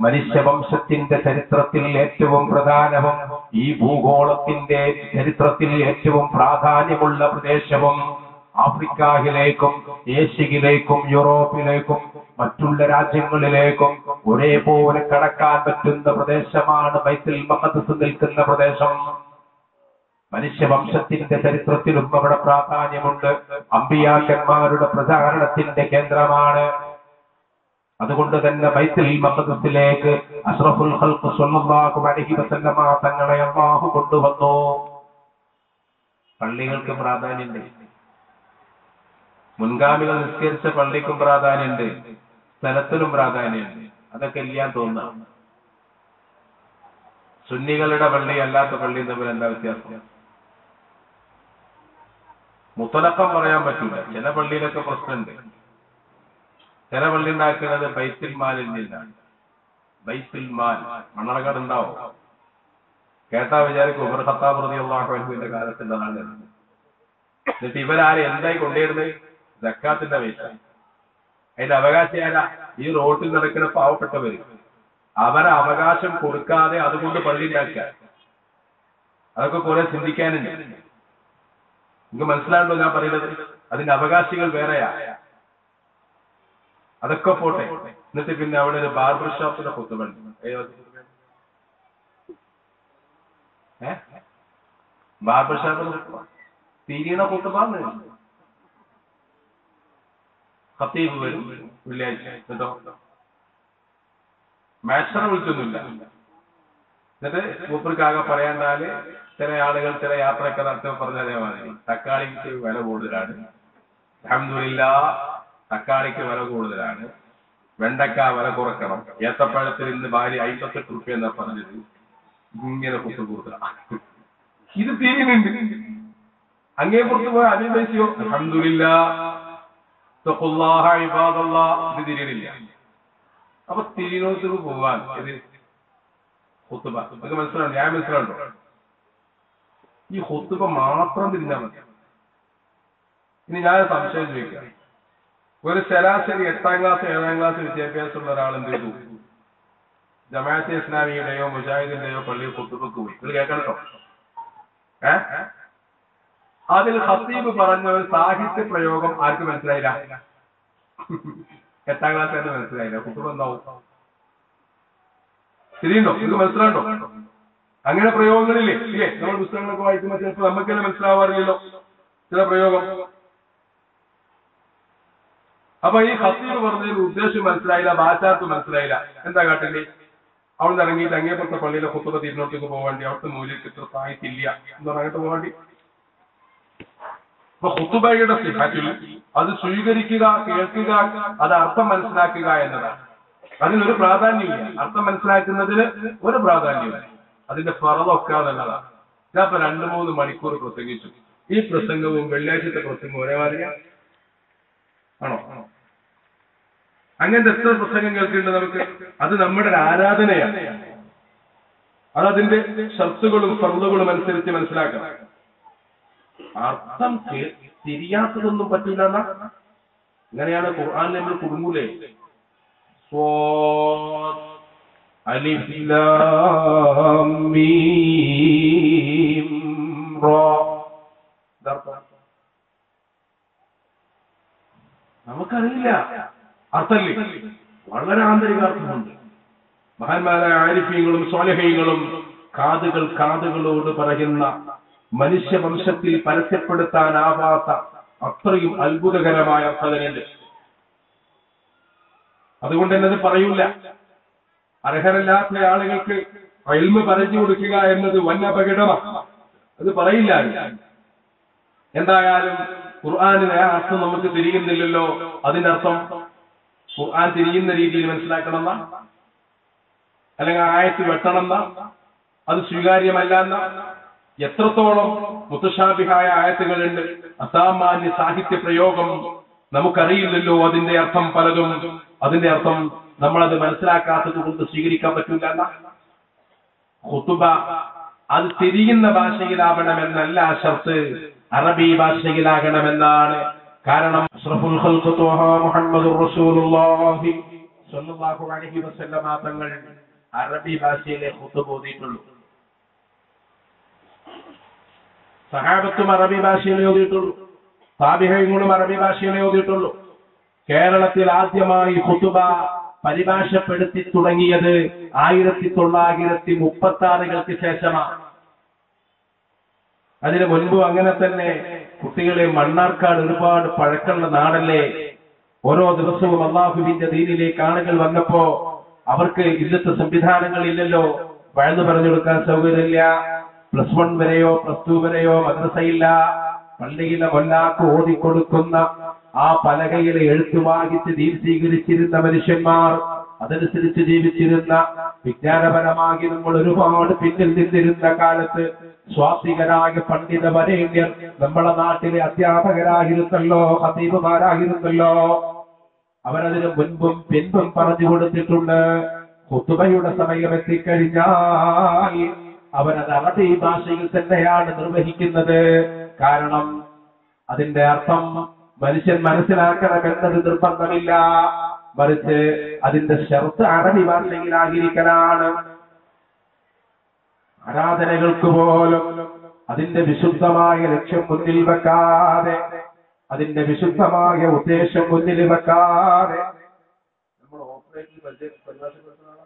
മനുഷ്യവംശത്തിന്റെ ചരിത്രത്തിൽ ഏറ്റവും പ്രധാനവും ഈ ഭൂഗോളത്തിന്റെ ചരിത്രത്തിൽ ഏറ്റവും പ്രാധാന്യമുള്ള പ്രദേശവും ആഫ്രിക്കയിലേക്കും ഏഷ്യയിലേക്കും യൂറോപ്പിലേക്കും മറ്റുള്ള രാജ്യങ്ങളിലേക്കും ഒരേപോലെ കടക്കാൻ പറ്റുന്ന പ്രദേശമാണ് ബൈത്തുൽ മഖ്ദിസ് നിൽക്കുന്ന പ്രദേശം. മനുഷ്യവംശത്തിന്റെ ചരിത്രത്തിലും അവിടെ പ്രാധാന്യമുണ്ട്. അമ്പിയാക്കന്മാരുടെ പ്രചാരണത്തിന്റെ കേന്ദ്രമാണ്. അതുകൊണ്ട് തന്നെ ബൈത്തുൽ മഖ്ദിസിലേക്ക് അഷ്റഫുൽ ഖൽഖ് സ്വല്ലല്ലാഹു അലൈഹി വസല്ലം തങ്ങളെ അല്ലാഹു കൊണ്ടുവന്നു. പള്ളികൾക്ക് പ്രാധാന്യമുണ്ട്, മുൻഗാമികൾ നിസ്കരിച്ച പള്ളിക്കും പ്രാധാന്യമുണ്ട്, സ്ഥലത്തിനും പ്രാധാന്യമുണ്ട്. അതൊക്കെ ഇല്ലാൻ തോന്നാം. സുന്നികളുടെ പള്ളി അല്ലാത്ത പള്ളിയും തമ്മിൽ എന്താ വ്യത്യാസം? മുത്തലക്കം പറയാൻ പറ്റില്ല. ചില പള്ളിയിലൊക്കെ പ്രശ്നമുണ്ട്. ചില പള്ളി ഉണ്ടാക്കുന്നത് ബൈത്തുൽ മാലിൽ നിന്നാണ്. ബൈത്തുൽ മാൽ മണ്ണളക്കാട് ഉണ്ടാവും. കേട്ടാ വിചാരിക്കും ഉമർ ഖത്താബ് റളിയല്ലാഹു അൻഹുവിന്റെ കാലത്തുള്ളതാണ്. എന്നിട്ട് ഇവരാരെ എന്തായി കൊണ്ടുവരുന്നത്? സക്കാത്തിന്റെ പൈസ. അതിന്റെ അവകാശി ആരാ? ഈ റോട്ടിൽ നടക്കുന്ന പാവപ്പെട്ടവര്. അവരെ അവകാശം കൊടുക്കാതെ അതുകൊണ്ട് പള്ളി ഉണ്ടാക്കുക. അതൊക്കെ കുറെ ചിന്തിക്കാനുണ്ട്. നിങ്ങൾക്ക് മനസ്സിലാണ്ടോ ഞാൻ പറയുന്നത്? അതിന്റെ അവകാശികൾ വേറെയാ. അതൊക്കെ പോട്ടെ. എന്നിട്ട് പിന്നെ അവിടെ ഒരു ബാർബർ ഷോപ്പിന്റെ കുത്തുബണ്ട്. ബാർബർ ഷോപ്പിന് തിരിയണ കുത്തുബാന്ന് ഖത്തീബ് വരും വെള്ളിയാഴ്ച. എന്നിട്ടോ മാസ്റ്ററെ വിളിച്ചൊന്നുമില്ല. എന്നിട്ട് മൂപ്പർക്കാകെ പറയാണ്ടാല് ചില ആളുകൾ ചില യാത്രയൊക്കെ നടത്തുമ്പോൾ പറഞ്ഞതേ മാതിരി തക്കാളിക്ക് വില കൂടുതലാണ്, അൽഹംദുലില്ലാഹ് തക്കാളിക്ക് വില കൂടുതലാണ്, വെണ്ടക്ക വില കുറക്കണം, ഏത്തപ്പഴത്തിൽ ഇന്ന് ഭാര്യ 58 റുപ്യ എന്നാ പറഞ്ഞത്. ഇങ്ങനെ കുത്തു കൂടുതലാണ്. ഇത് തിരിയുന്നുണ്ട്. അങ്ങേ പുറത്ത് പോയ അഭിനയിച്ചോ അൽഹംദുലില്ലാഹ് തഖുല്ലാഹ ഇബാദല്ലാഹ്, ഇത് തിരിയണില്ല. അപ്പൊ തിരിനോത്തിന് പോവാൻ ഇത് ഖുത്ബ. നിങ്ങൾക്ക് മനസ്സിലാവും? ഞാൻ മനസ്സിലാവുണ്ടോ? ഈ ഖുത്ബ മാത്രം തിരിഞ്ഞാൽ മതി. ഇനി ഞാൻ സംശയം ചോദിക്കാം. ഒരു ശരാശരി 8ാം ക്ലാസ് 7ാം ക്ലാസ് വിദ്യാഭ്യാസമുള്ള ഒരാൾ എന്ത് ചെയ്തു? ജമാഅത്തെ ഇസ്ലാമിയുടെയോ മുജാഹിദിന്റെയോ പള്ളിയിൽ ഖുത്ബക്ക് പോയി. ഇത് കേൾക്കണോ? അതിൽ ഖത്തീബ് പറഞ്ഞ ഒരു സാഹിത്യ പ്രയോഗം ആർക്ക് മനസ്സിലായില്ല? 8ാം ക്ലാസ് തന്നെ മനസ്സിലായില്ല. ഖുത്ബ എന്താവും? തിരിയുണ്ടോ? ഇത് മനസ്സിലാണ്ടോ? അങ്ങനെ പ്രയോഗങ്ങളില്ലേ? ഇല്ലേ? നമ്മൾ പുസ്തകങ്ങളൊക്കെ വായിക്കുമ്പോൾ ചിലപ്പോൾ നമുക്ക് തന്നെ മനസ്സിലാവാറില്ലല്ലോ ചില പ്രയോഗം. അപ്പൊ ഈ ഖത്തീബ് പറഞ്ഞതിന് ഉദ്ദേശം മനസ്സിലായില്ല, ഭാഷാർക്ക് മനസ്സിലായില്ല. എന്താ കാട്ടില്ലേ? അവിടെ നിന്ന് ഇറങ്ങിയിട്ട് അങ്ങേപ്പുറത്തെ പള്ളിയിലെ ഖുത്ബ തിരുനോട്ടേക്ക് പോകാണ്ടി, അവിടുത്തെ മൂല്യത്തിൽ ഇത്ര സാഹിത്യമില്ല എന്ന് പറഞ്ഞിട്ട് പോകാണ്ടി. അപ്പൊ ഖുത്ബയുടെ സിഹത്തിൽ അത് സ്വീകരിക്കുക, കേൾക്കുക, അത് അർത്ഥം മനസ്സിലാക്കുക എന്നതാണ്. അതിനൊരു പ്രാധാന്യമില്ല. അർത്ഥം മനസ്സിലാക്കുന്നതിന് ഒരു പ്രാധാന്യമില്ല. അതിന്റെ ഫറളൊക്കെ നല്ലതാണ്. ഞാനിപ്പോ 2-3 മണിക്കൂർ പ്രസംഗിച്ചു. ഈ പ്രസംഗവും വെള്ളിയാഴ്ചത്തെ പ്രസംഗവും ഒരേ മാതിരിയാണ് ആണോ? അങ്ങനത്തെ എത്ര പ്രസംഗം കേൾക്കേണ്ടത് നമുക്ക്? അത് നമ്മുടെ ഒരു ആരാധനയാണ്. അതതിന്റെ ഷർത്തുകളും ഫർളുകളും അനുസരിച്ച് മനസ്സിലാക്കണം. അർത്ഥം തിരിയാത്തതൊന്നും പറ്റില്ല എന്നാ. അങ്ങനെയാണ് ഖുർആനിൽ നമ്മൾ കുടുങ്ങൂലേ? അലിഫ് ലാം മീം റാ. നമുക്കറിയില്ല അർത്ഥമില്ല. വളരെ ആന്തരികാർത്ഥമുണ്ട്. മഹാന്മാരായ ആരിഫീങ്ങളും സ്വാലിഹീങ്ങളും കാതുകളോട് പറയുന്ന മനുഷ്യവംശത്തിൽ പരസ്യപ്പെടുത്താനാവാത്ത അത്രയും അത്ഭുതകരമായ അർത്ഥതനുണ്ട്. അതുകൊണ്ട് തന്നെ അത് പറയൂല. അർഹരല്ലാത്ത ആളുകൾക്ക് ഇൽമ് പറഞ്ഞു കൊടുക്കുക എന്നത് വൻ അപകടമാണ്. അത് പറയില്ല. എന്തായാലും ഖുർആനിന് ആ അർത്ഥം നമുക്ക് തിരിയുന്നില്ലല്ലോ. അതിന്റെ അർത്ഥം ഖുർആൻ തിരിയുന്ന രീതിയിൽ മനസ്സിലാക്കണം, അല്ലെങ്കിൽ ആയത്ത് വെട്ടണം, അത് സ്വീകാര്യമല്ല. എത്രത്തോളം മുത്തശാബിഹായ ആയത്തുകളുണ്ട്, അസാമാന്യ സാഹിത്യ പ്രയോഗം നമുക്കറിയില്ലല്ലോ. അതിന്റെ അർത്ഥം പലതും, അതിന്റെ അർത്ഥം നമ്മളത് മനസ്സിലാക്കാത്തത് കൊണ്ട് സ്വീകരിക്കാൻ പറ്റില്ല. ഖുതുബ അത് തിരിയുന്ന ഭാഷയിലാവണമെന്നല്ല ഷർത്ത്, അറബി ഭാഷയിലാകണമെന്നാണ്. കാരണം അഷ്റഫുൽ ഖൽഖ് ത്വഹ മുഹമ്മദുർ റസൂലുള്ളാഹി സ്വല്ലല്ലാഹു അലൈഹി വസല്ലമ തങ്ങൾ അറബി ഭാഷയിലെ ഖുതുബ ഓതിയിട്ടുള്ളൂ. സഹാബത്തും അറബി ഭാഷയിലേ ഓതിയിട്ടുള്ളൂ. താബിഈങ്ങളും അറബി ഭാഷയിലേ ഓതിയിട്ടുള്ളൂ. കേരളത്തിൽ ആദ്യമായി ഖുതുബ പരിഭാഷപ്പെടുത്തി തുടങ്ങിയത് 1936 ശേഷമാണ്. അതിനു മുൻപ് അങ്ങനെ തന്നെ കുട്ടികളെ മണ്ണാർക്കാട് ഒരുപാട് പഴക്കമുള്ള നാടല്ലേ. ഓരോ ദിവസവും അള്ളാഹുവിന്റെ ദീനിലേക്ക് ആളുകൾ വന്നപ്പോ അവർക്ക് ഇന്നത്തെ സംവിധാനങ്ങൾ ഇല്ലല്ലോ. വഴുതു പറഞ്ഞു കൊടുക്കാൻ സൗകര്യമില്ല. +1 വരെയോ +2 വരെയോ മദ്രസയില്ല. പള്ളിയിലെ കൊല്ലാക്ക് ഓതിക്കൊടുക്കുന്ന ആ പലകയിലെ എഴുത്തു വാങ്ങിച്ച് ദീൻ സ്വീകരിച്ചിരുന്ന മനുഷ്യന്മാർ, അതനുസരിച്ച് ജീവിച്ചിരുന്ന, വിജ്ഞാനപരമായി നമ്മൾ ഒരുപാട് പിന്നിൽ നിന്നിരുന്ന കാലത്ത് സ്വാത്വികരായ പണ്ഡിത വരേണ്യർ നമ്മളെ നാട്ടിലെ അധ്യാപകരായിരുന്നല്ലോ, ഖതീബുമാരായിരുന്നല്ലോ. അവരതിന് മുൻപും പിൻപും പറഞ്ഞു കൊടുത്തിട്ടുണ്ട്. ഖുതുബയുടെ സമയം എത്തിക്കഴിഞ്ഞാൽ അവരത് അറബി ഭാഷയിൽ തന്നെയാണ് നിർവഹിക്കുന്നത്. കാരണം അതിന്റെ അർത്ഥം മനുഷ്യൻ മനസ്സിലാക്കണമെന്നത് നിർബന്ധമില്ല. മറിച്ച് അതിന്റെ ഷർത്ത് അറബി ഭാഷയിലായിരിക്കലാണ്. ആരാധനകൾക്ക് പോലും അതിന്റെ വിശുദ്ധമായ ലക്ഷ്യം മുന്നിൽ വെക്കാതെ, അതിന്റെ വിശുദ്ധമായ ഉദ്ദേശം മുന്നിൽ വെക്കാതെ നമ്മൾ ഓപ്പറേറ്റിൽ പരിഭാഷപ്പെടുത്തുന്നതാണ്.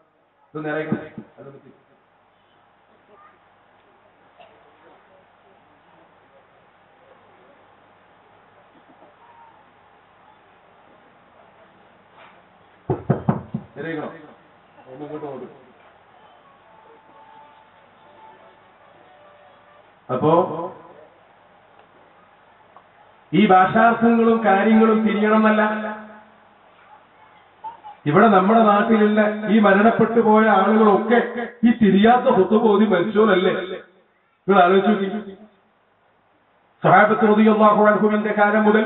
അപ്പോ ഈ ഭാഷാർത്ഥങ്ങളും കാര്യങ്ങളും തിരിയണമെന്നല്ല. ഇവിടെ നമ്മുടെ നാട്ടിലുള്ള ഈ മരണപ്പെട്ടു പോയ ആളുകളൊക്കെ ഈ തിരിയാത്ത ഹുത്തുബോധി മരിച്ചോരല്ലേ? നിങ്ങൾ ആലോചിച്ചു നോക്കി. സഹാബത്ത് റളിയല്ലാഹു അൻഹുവിന്റെ കാലം മുതൽ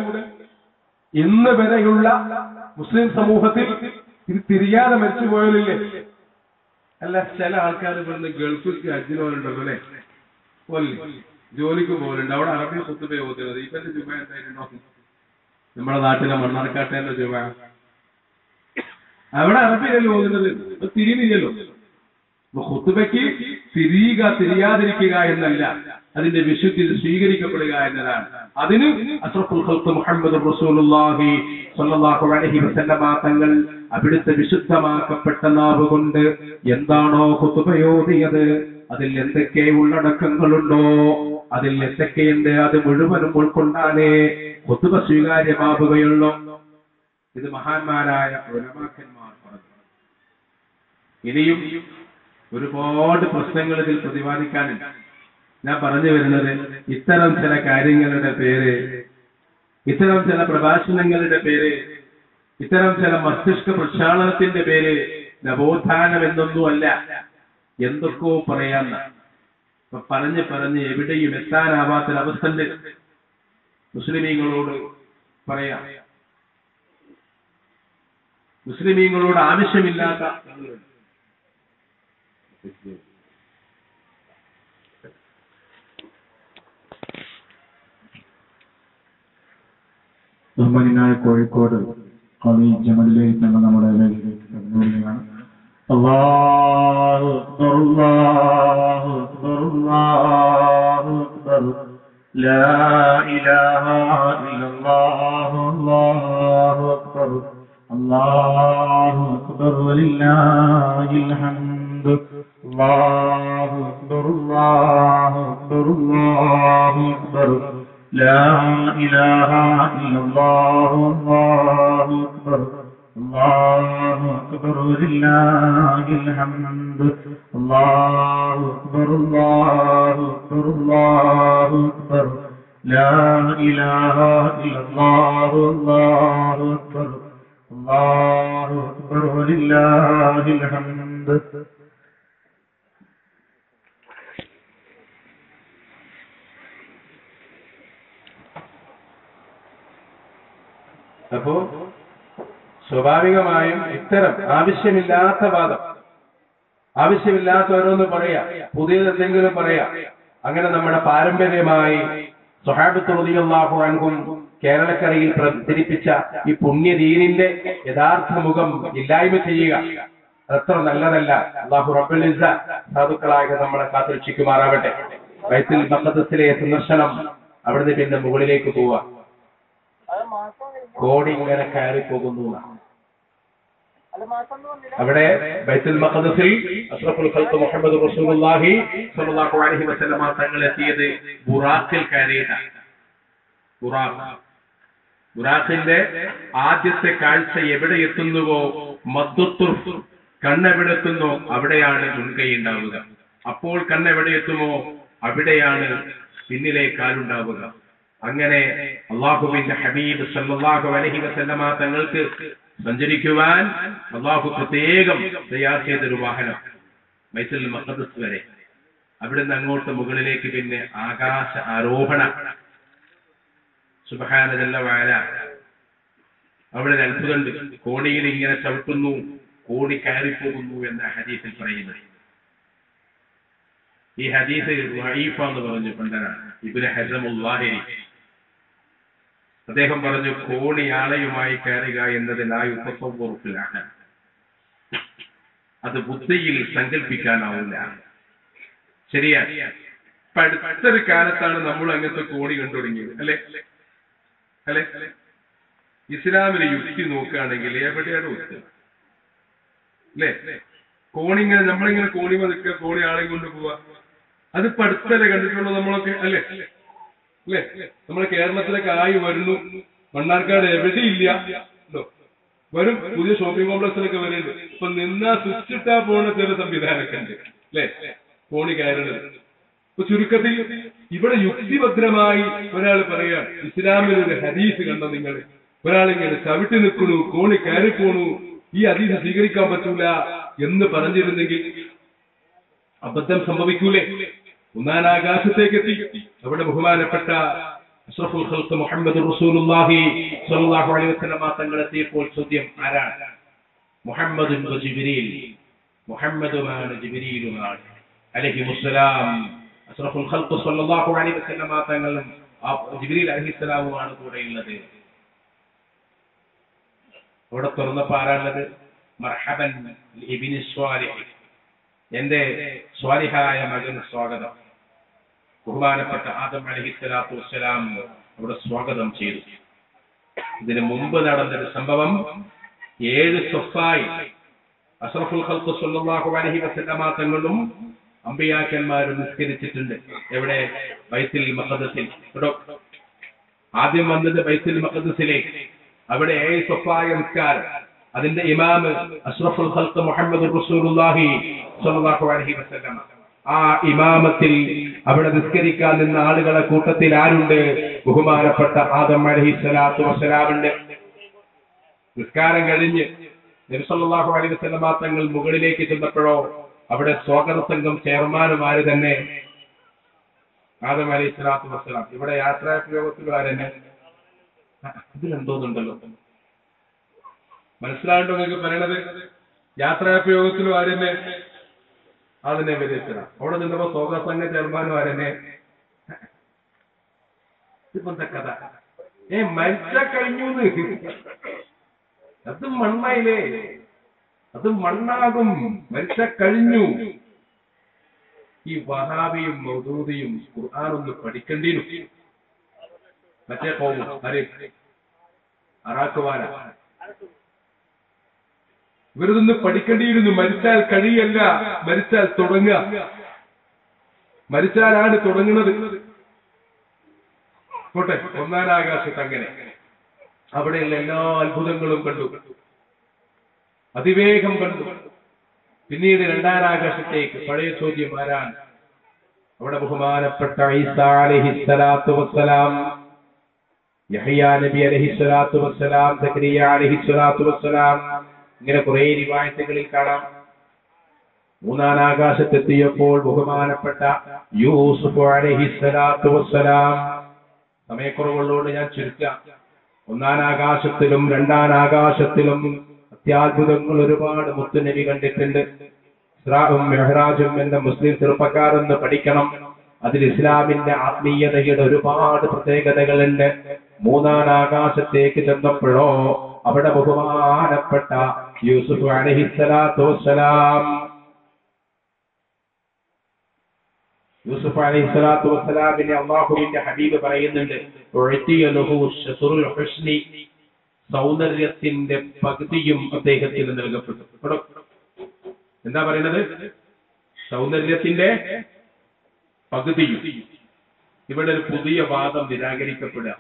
ഇന്ന് വരെയുള്ള മുസ്ലിം സമൂഹത്തിൽ ഇത് തിരിയാതെ മരിച്ചു പോയതില്ലേ? അല്ല, ചില ആൾക്കാർ ഇവിടുന്ന് ഗൾഫിലേക്ക് ഹജ്ജിനോരുണ്ടല്ലോ അല്ലെ, ജോലിക്ക് പോലുണ്ട്. അവിടെ അറബി ഖുതുബ ഓതുന്നത്. ഇവന്റെ ജുമ എന്തായിട്ടുണ്ടോ? നമ്മുടെ നാട്ടിലെ മണ്ണാർക്കാട്ടേന്റെ ജുമ അവിടെ അറബിയല്ലേ ഓതുന്നത്. തിരിയുന്നില്ലല്ലോ. ഖുതുബയ്ക്ക് തിരിയാതിരിക്കുക എന്നല്ല, അതിന്റെ വിശുദ്ധി സ്വീകരിക്കപ്പെടുക എന്നതാണ്. അതിന് അഷ്റഫുൽ ഖൽഖ് മുഹമ്മദുർ റസൂലുള്ളാഹി സ്വല്ലല്ലാഹു അലൈഹി വസല്ലമ തങ്ങൾ അവിടുത്തെ വിശുദ്ധമാക്കപ്പെട്ട നാവ് കൊണ്ട് എന്താണോ ഖുതുബയോദിയത്, അതിൽ എന്തൊക്കെ ഉള്ളടക്കങ്ങളുണ്ടോ, അതിൽ എന്തൊക്കെയുണ്ട്, അത് മുഴുവനും ഉൾക്കൊണ്ടാലേ ഖുതുബ സ്വീകാര്യമാവുകയുള്ളൂ. ഇത് മഹാന്മാരായ ഉലമാക്കന്മാർ പറഞ്ഞു. ഇനിയും ഒരുപാട് പ്രശ്നങ്ങൾ ഇതിൽ പ്രതിപാദിക്കാനുണ്ട്. ഞാൻ പറഞ്ഞു വരുന്നത് ഇത്തരം ചില കാര്യങ്ങളുടെ പേര്, ഇത്തരം ചില പ്രഭാഷണങ്ങളുടെ പേര്, ഇത്തരം ചില മസ്തിഷ്ക പ്രക്ഷാളനത്തിന്റെ പേര് നവോത്ഥാനം എന്നൊന്നുമല്ല, എന്തൊക്കെയോ പറയാന്ന. അപ്പൊ പറഞ്ഞ് എവിടെയും എത്താനാവാത്തൊരവസ്ഥ മുസ്ലിമീങ്ങളോട് പറയാം. മുസ്ലിമീങ്ങളോട് ആവശ്യമില്ലാത്ത ബഹുമാനായ കോഴിക്കോട് കളി ജമലിലേക്ക് നമ്മുടെ വേദിയിലേക്ക് കടന്നുവരികയാണ്. അല്ലാഹു അക്ബർ, അല്ലാഹു അക്ബർ, അല്ലാഹു അക്ബർ, ലാ ഇലാഹ ഇല്ലല്ലാഹു, അല്ലാഹു അക്ബർ, അല്ലാഹു അക്ബർ, വലില്ലാഹിൽ ഹംദ്, അല്ലാഹു അക്ബർ, അല്ലാഹു അക്ബർ, അല്ലാഹു അക്ബർ, لا إله إلا الله، الله أكبر، الله أكبر، ولله الحمد، الله أكبر، الله أكبر، الله أكبر، لا إله إلا الله، الله أكبر، الله أكبر، ولله الحمد. അപ്പോ സ്വാഭാവികമായും ഇത്തരം ആവശ്യമില്ലാത്ത വാദം, ആവശ്യമില്ലാത്ത ഓരോന്ന് പറയാം, പുതിയതെന്തെങ്കിലും പറയാം. അങ്ങനെ നമ്മുടെ പാരമ്പര്യമായി സ്വഹാബത്ത് റളിയല്ലാഹു അൻഹും കേരളക്കരയിൽ പ്രചരിപ്പിച്ച ഈ പുണ്യദീനിന്റെ യഥാർത്ഥ മുഖം ഇല്ലായ്മ ചെയ്യുക അത്ര നല്ലതല്ല. അല്ലാഹു റബ്ബുൽ ഇസ്സ സാധുക്കളായ നമ്മളെ കാത്തുരക്ഷിക്കുമാറാവട്ടെ. ബൈത്തുൽ മഖ്ദിസിലെ സന്ദർശനം, അവിടുന്ന് പിന്നെ മുകളിലേക്ക് പോവുക, കോടി ഇങ്ങനെ കയറി പോകുന്നു. അവിടെ ബൈത്തുൽ മഖ്ദിസിൽ അഷ്റഫുൽ ഖൽഖ് മുഹമ്മദ് റസൂലുള്ളാഹി സ്വല്ലല്ലാഹു അലൈഹി വസല്ലമ തങ്ങൾ എത്തിയത് ബുറാഖിൽ കയറിയിട്ടാണ്. ബുറാഖിന്റെ ആദ്യത്തെ കാഴ്ച എവിടെ എത്തുന്നുവോ, മദ്ദുത്തുർഫ് കണ്ണെവിടെ എത്തുന്നോ അവിടെയാണ് മുൻകൈ ഉണ്ടാവുക. അപ്പോൾ കണ്ണെവിടെ എത്തുമോ അവിടെയാണ് പിന്നിലെ കാലുണ്ടാവുക. അങ്ങനെ അള്ളാഹുവിന്റെ ഹബീബ് സല്ലല്ലാഹു അലൈഹി വസല്ലമ തങ്ങൾക്ക് സഞ്ചരിക്കുവാൻ അള്ളാഹു പ്രത്യേകം തയ്യാർ ചെയ്തൊരു വാഹനം ബൈത്തുൽ മഖ്ദിസ് വരെ. അവിടുന്ന് അങ്ങോട്ട് മുകളിലേക്ക് പിന്നെ ആകാശ ആരോഹണ. സുബ്ഹാന ജല്ല വഅല. അവിടെ ഒരു അത്ഭുതമുണ്ട്. കോണിയിൽ ഇങ്ങനെ ചവിട്ടുന്നു, കോണി കയറിപ്പോകുന്നു എന്ന ഹദീസിൽ പറയുന്നത്. ഈ ഹദീസ് ദഈഫാന്ന് പറഞ്ഞു പണ്ഡിതനാണ് ഇബ്നു ഹസമുൽ ളാഹിരി. അദ്ദേഹം പറഞ്ഞു, കോണി ആളയുമായി കയറുക എന്നത് ലാ യുതസവ്വറു ഫിൽ അഖൽ, അത് ബുദ്ധിയിൽ സങ്കല്പിക്കാനാവില്ല. ശരിയാണ്. ഇപ്പൊ അടുത്തൊരു കാലത്താണ് നമ്മൾ അങ്ങനത്തെ കോണി കണ്ടു തുടങ്ങിയത്, അല്ലെ അല്ലെ ഇസ്ലാമിലെ യുക്തി നോക്കുകയാണെങ്കിൽ എവിടെയാണ് ഒത്ത് അല്ലെ? കോണിങ്ങനെ നമ്മളിങ്ങനെ കോണി നിൽക്കുക, കോണി ആളെയും കൊണ്ട് പോവാ, അതിപ്പോ അടുത്തല്ലേ കണ്ടിട്ടുള്ളൂ നമ്മളൊക്കെ, അല്ലെ അല്ലെ? നമ്മളെ കേരളത്തിലൊക്കെ ആയി വരുന്നു. മണ്ണാർക്കാട് എവിടെയില്ല, വരും. പുതിയ ഷോപ്പിംഗ് കോംപ്ലക്സിലൊക്കെ വരുന്നുണ്ട്. ഇപ്പൊ നിന്നാ സ്വിച്ചിട്ടാ പോണ ചില സംവിധാനമൊക്കെ ഉണ്ട്, അല്ലെ? കോണി കയറുന്നത്. ഇപ്പൊ ചുരുക്കത്തിൽ ഇവിടെ യുക്തിഭദ്രമായി ഒരാൾ പറയാ, ഇസ്ലാമിലൊരു ഹദീസ് കണ്ട നിങ്ങൾ, ഒരാളിങ്ങനെ ചവിട്ടി നിൽക്കണു, കോണി കയറിപ്പോണു, ഈ ഹദീസ് സ്വീകരിക്കാൻ പറ്റൂല എന്ന് പറഞ്ഞിരുന്നെങ്കിൽ അബദ്ധം സംഭവിക്കൂലേ? ഒന്നാനാകാശത്തേക്ക് എത്തി. അവിടെ ബഹുമാനപ്പെട്ട അഷ്റഫുൽ ഖൽഖ് മുഹമ്മദ് റസൂലുള്ളാഹി സ്വല്ലല്ലാഹു അലൈഹി വസല്ലമ തങ്ങൾ എത്തിയപ്പോൾ ചോദ്യം ആരാണ്? മുഹമ്മദുൻ വ ജിബ്രീൽ. മുഹമ്മദുമാണ് ജിബ്രീലുമാണ് അലൈഹിമുസ്സലാം. അഷ്റഫുൽ ഖൽഖ് സ്വല്ലല്ലാഹു അലൈഹി വസല്ലമ തങ്ങളും ജിബ്രീൽ അലൈഹിസ്സലാമുമാണ് കൂടെയുള്ളത്. അവിടെ തുറന്നപ്പോൾ ആരാണുള്ളത്? മർഹബൻ ഇബ്നു സ്വാലിഹ്, എന്റെ സ്വാലിഹായ മകന് സ്വാഗതം. ബഹുമാനപ്പെട്ട ആദം അലൈഹിസ്സലാത്തു വസ്സലാം അവിടെ സ്വാഗതം ചെയ്തു. ഇതിന് മുമ്പ് നടന്നൊരു സംഭവം, 7 സ്വഫായി അഷ്റഫുൽ ഖൽഖ് സ്വല്ലല്ലാഹു അലൈഹി വസല്ലമ തങ്ങളും അമ്പിയാക്കന്മാരും നിസ്കരിച്ചിട്ടുണ്ട്. എവിടെ? ബൈത്തുൽ മഖ്ദിസിൽ. ആദ്യം വന്നത് ബൈത്തുൽ മഖ്ദിസിലേക്ക്, അവിടെ സ്വപ്പായ നിസ്കാരം, അതിന്റെ ഇമാം അഷ്റഫുൽ ഖൽഖ് മുഹമ്മദ് റസൂലുള്ളാഹി സ്വല്ലല്ലാഹു അലൈഹി വസല്ലം. ആ ഇമാമത്തിൽ അവിടെ നിസ്കരിക്കാൻ നിന്ന ആളുകളെ കൂട്ടത്തിൽ ആരുണ്ട്? ബഹുമാനപ്പെട്ട ആദം അലൈഹിസ്സലാത്തു വസ്സലാമുണ്ട്. നിസ്കാരം കഴിഞ്ഞ് നബി സല്ലല്ലാഹു അലൈഹി വസല്ലം തങ്ങൾ മുകളിലേക്ക് ചെന്നപ്പോഴോ അവിടെ സ്വാഗത സംഘം ചെയർമാനുമാര് തന്നെ ആദം അലൈഹിസ്സലാത്തു വസ്സലാം. ഇവിടെ യാത്രാപ്രയോഗത്തിലുകാരനെ ഇതിലെന്തോന്നുണ്ടല്ലോ, മനസ്സിലാകണ്ടോ നിങ്ങൾക്ക് പറയണത്? യാത്രാപ്രയോഗത്തിലും ആരെന്നെ അതിനെ വിധിച്ചതാണ്. അവിടെ നിന്നപ്പോ സ്വാഗത സംഘ ചെയർമാനുമാരെന്നെ ഇപ്പത്തെ കഥ മരിച്ച കഴിഞ്ഞു. അത് മണ്ണായില്ലേ, അത് മണ്ണാകും, മരിച്ച കഴിഞ്ഞു. ഈ വഹാബിയും മൗദൂദിയും ഖുർആനൊന്ന് പഠിക്കേണ്ടിരും. മറ്റേ പോകും അറാക്കുവാല ഇവരിതൊന്ന് പഠിക്കേണ്ടിയിരുന്നു. മരിച്ചാൽ കഴിയല്ല, മരിച്ചാൽ തുടങ്ങുക. മരിച്ചാലാണ് തുടങ്ങുന്നത്. പോട്ടെ, ഒന്നാം ആകാശത്ത് അങ്ങനെ അവിടെയുള്ള എല്ലാ അത്ഭുതങ്ങളും കണ്ടു, അതിവേഗം കണ്ടു. പിന്നീട് രണ്ടാം ആകാശത്തേക്ക്. പഴയ ചോദ്യം ആരാണ്? അവിടെ ബഹുമാനപ്പെട്ട ഈസാ അലൈഹിസ്സലാത്തു വസ്സലാം, യഹ്യാ നബി അലൈഹിസ്സലാത്തു വസ്സലാം, സക്കരിയ അലൈഹിസ്സലാത്തു വസ്സലാം, ഇങ്ങനെ കുറെ റിവായത്തുകളിൽ കാണാം. മൂന്നാം ആകാശത്തെത്തിയപ്പോൾ ബഹുമാനപ്പെട്ട യൂസുഫ് അലൈഹിസ്സലാത്തു വസ്സലാം. സമയക്കുറവുള്ളതുകൊണ്ട് ഞാൻ ചുരുക്കാം. ഒന്നാം ആകാശത്തിലും രണ്ടാം ആകാശത്തിലും അത്യാത്ഭുതങ്ങൾ ഒരുപാട് മുത്തുനബി കണ്ടിട്ടുണ്ട്. ഇസ്രാഉം മിഅ്റാജും എന്ന മുസ്ലിം ചെറുപ്പക്കാരൊന്ന് പഠിക്കണം. അതിൽ ഇസ്ലാമിന്റെ ആത്മീയതയുടെ ഒരുപാട് പ്രത്യേകതകളുണ്ട്. മൂന്നാം ആകാശത്തേക്ക് ചെന്നപ്പോഴോ അവിടെ ബഹുമാനപ്പെട്ട യൂസുഫ് അലൈഹിസ്സലാത്തു വസ്സലാം, യൂസുഫ് അലൈഹിസ്സലാത്തു വസ്സലാമിനെ അല്ലാഹുവിന്റെ ഹബീബ് പറയുന്നുണ്ട്, സൗന്ദര്യത്തിന്റെ പകുതിയും അദ്ദേഹത്തിന് നൽകപ്പെട്ടു. എന്താ പറയുന്നത്? സൗന്ദര്യത്തിന്റെ പകുതിയും. ഇവിടെ ഒരു പുതിയ വാദം നിരാകരിക്കപ്പെടുക.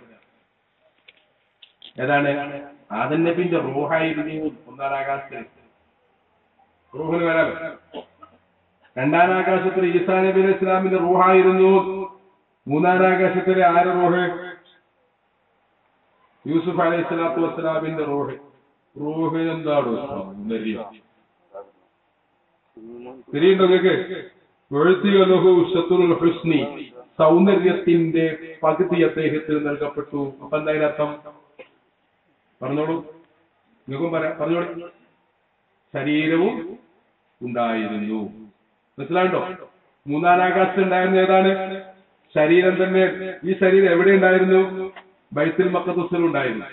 ഏതാണ്? ആദം നബിന്റെ റൂഹായിരുന്നു ഒന്നാം ആകാശത്തിൽ. റൂഹിന് വരാലോ. രണ്ടാം ആകാശത്തിൽ ഈസാ നബി അലൈഹി ഇസ്ലാമിന്റെ റൂഹായിരുന്നു. മൂന്നാം ആകാശത്തിലെ ആര് റൂഹ്? യൂസുഫ് അലൈഹി സ്വലാത്തു വസ്സലാമിന്റെ റൂഹ്. റൂഹിന് എന്താണ് സൗന്ദര്യം? തിരിയുണ്ടോ നിങ്ങൾക്ക്? സൗന്ദര്യത്തിന്റെ പകുതി അദ്ദേഹത്തിന് നൽകപ്പെട്ടു. അപ്പൊ എന്തായാലും അർത്ഥം പറഞ്ഞോളൂ, നിങ്ങൾക്കും പറയാം, പറഞ്ഞോളൂ. ശരീരവും ഉണ്ടായിരുന്നു. മനസ്സിലാണ്ടോ? മൂന്നാം ആകാശത്ത് ഉണ്ടായിരുന്ന ഏതാണ്? ശരീരം തന്നെ. ഈ ശരീരം എവിടെ ഉണ്ടായിരുന്നു? ബൈത്തുൽ മഖ്ദിസിൽ ഉണ്ടായിരുന്നു.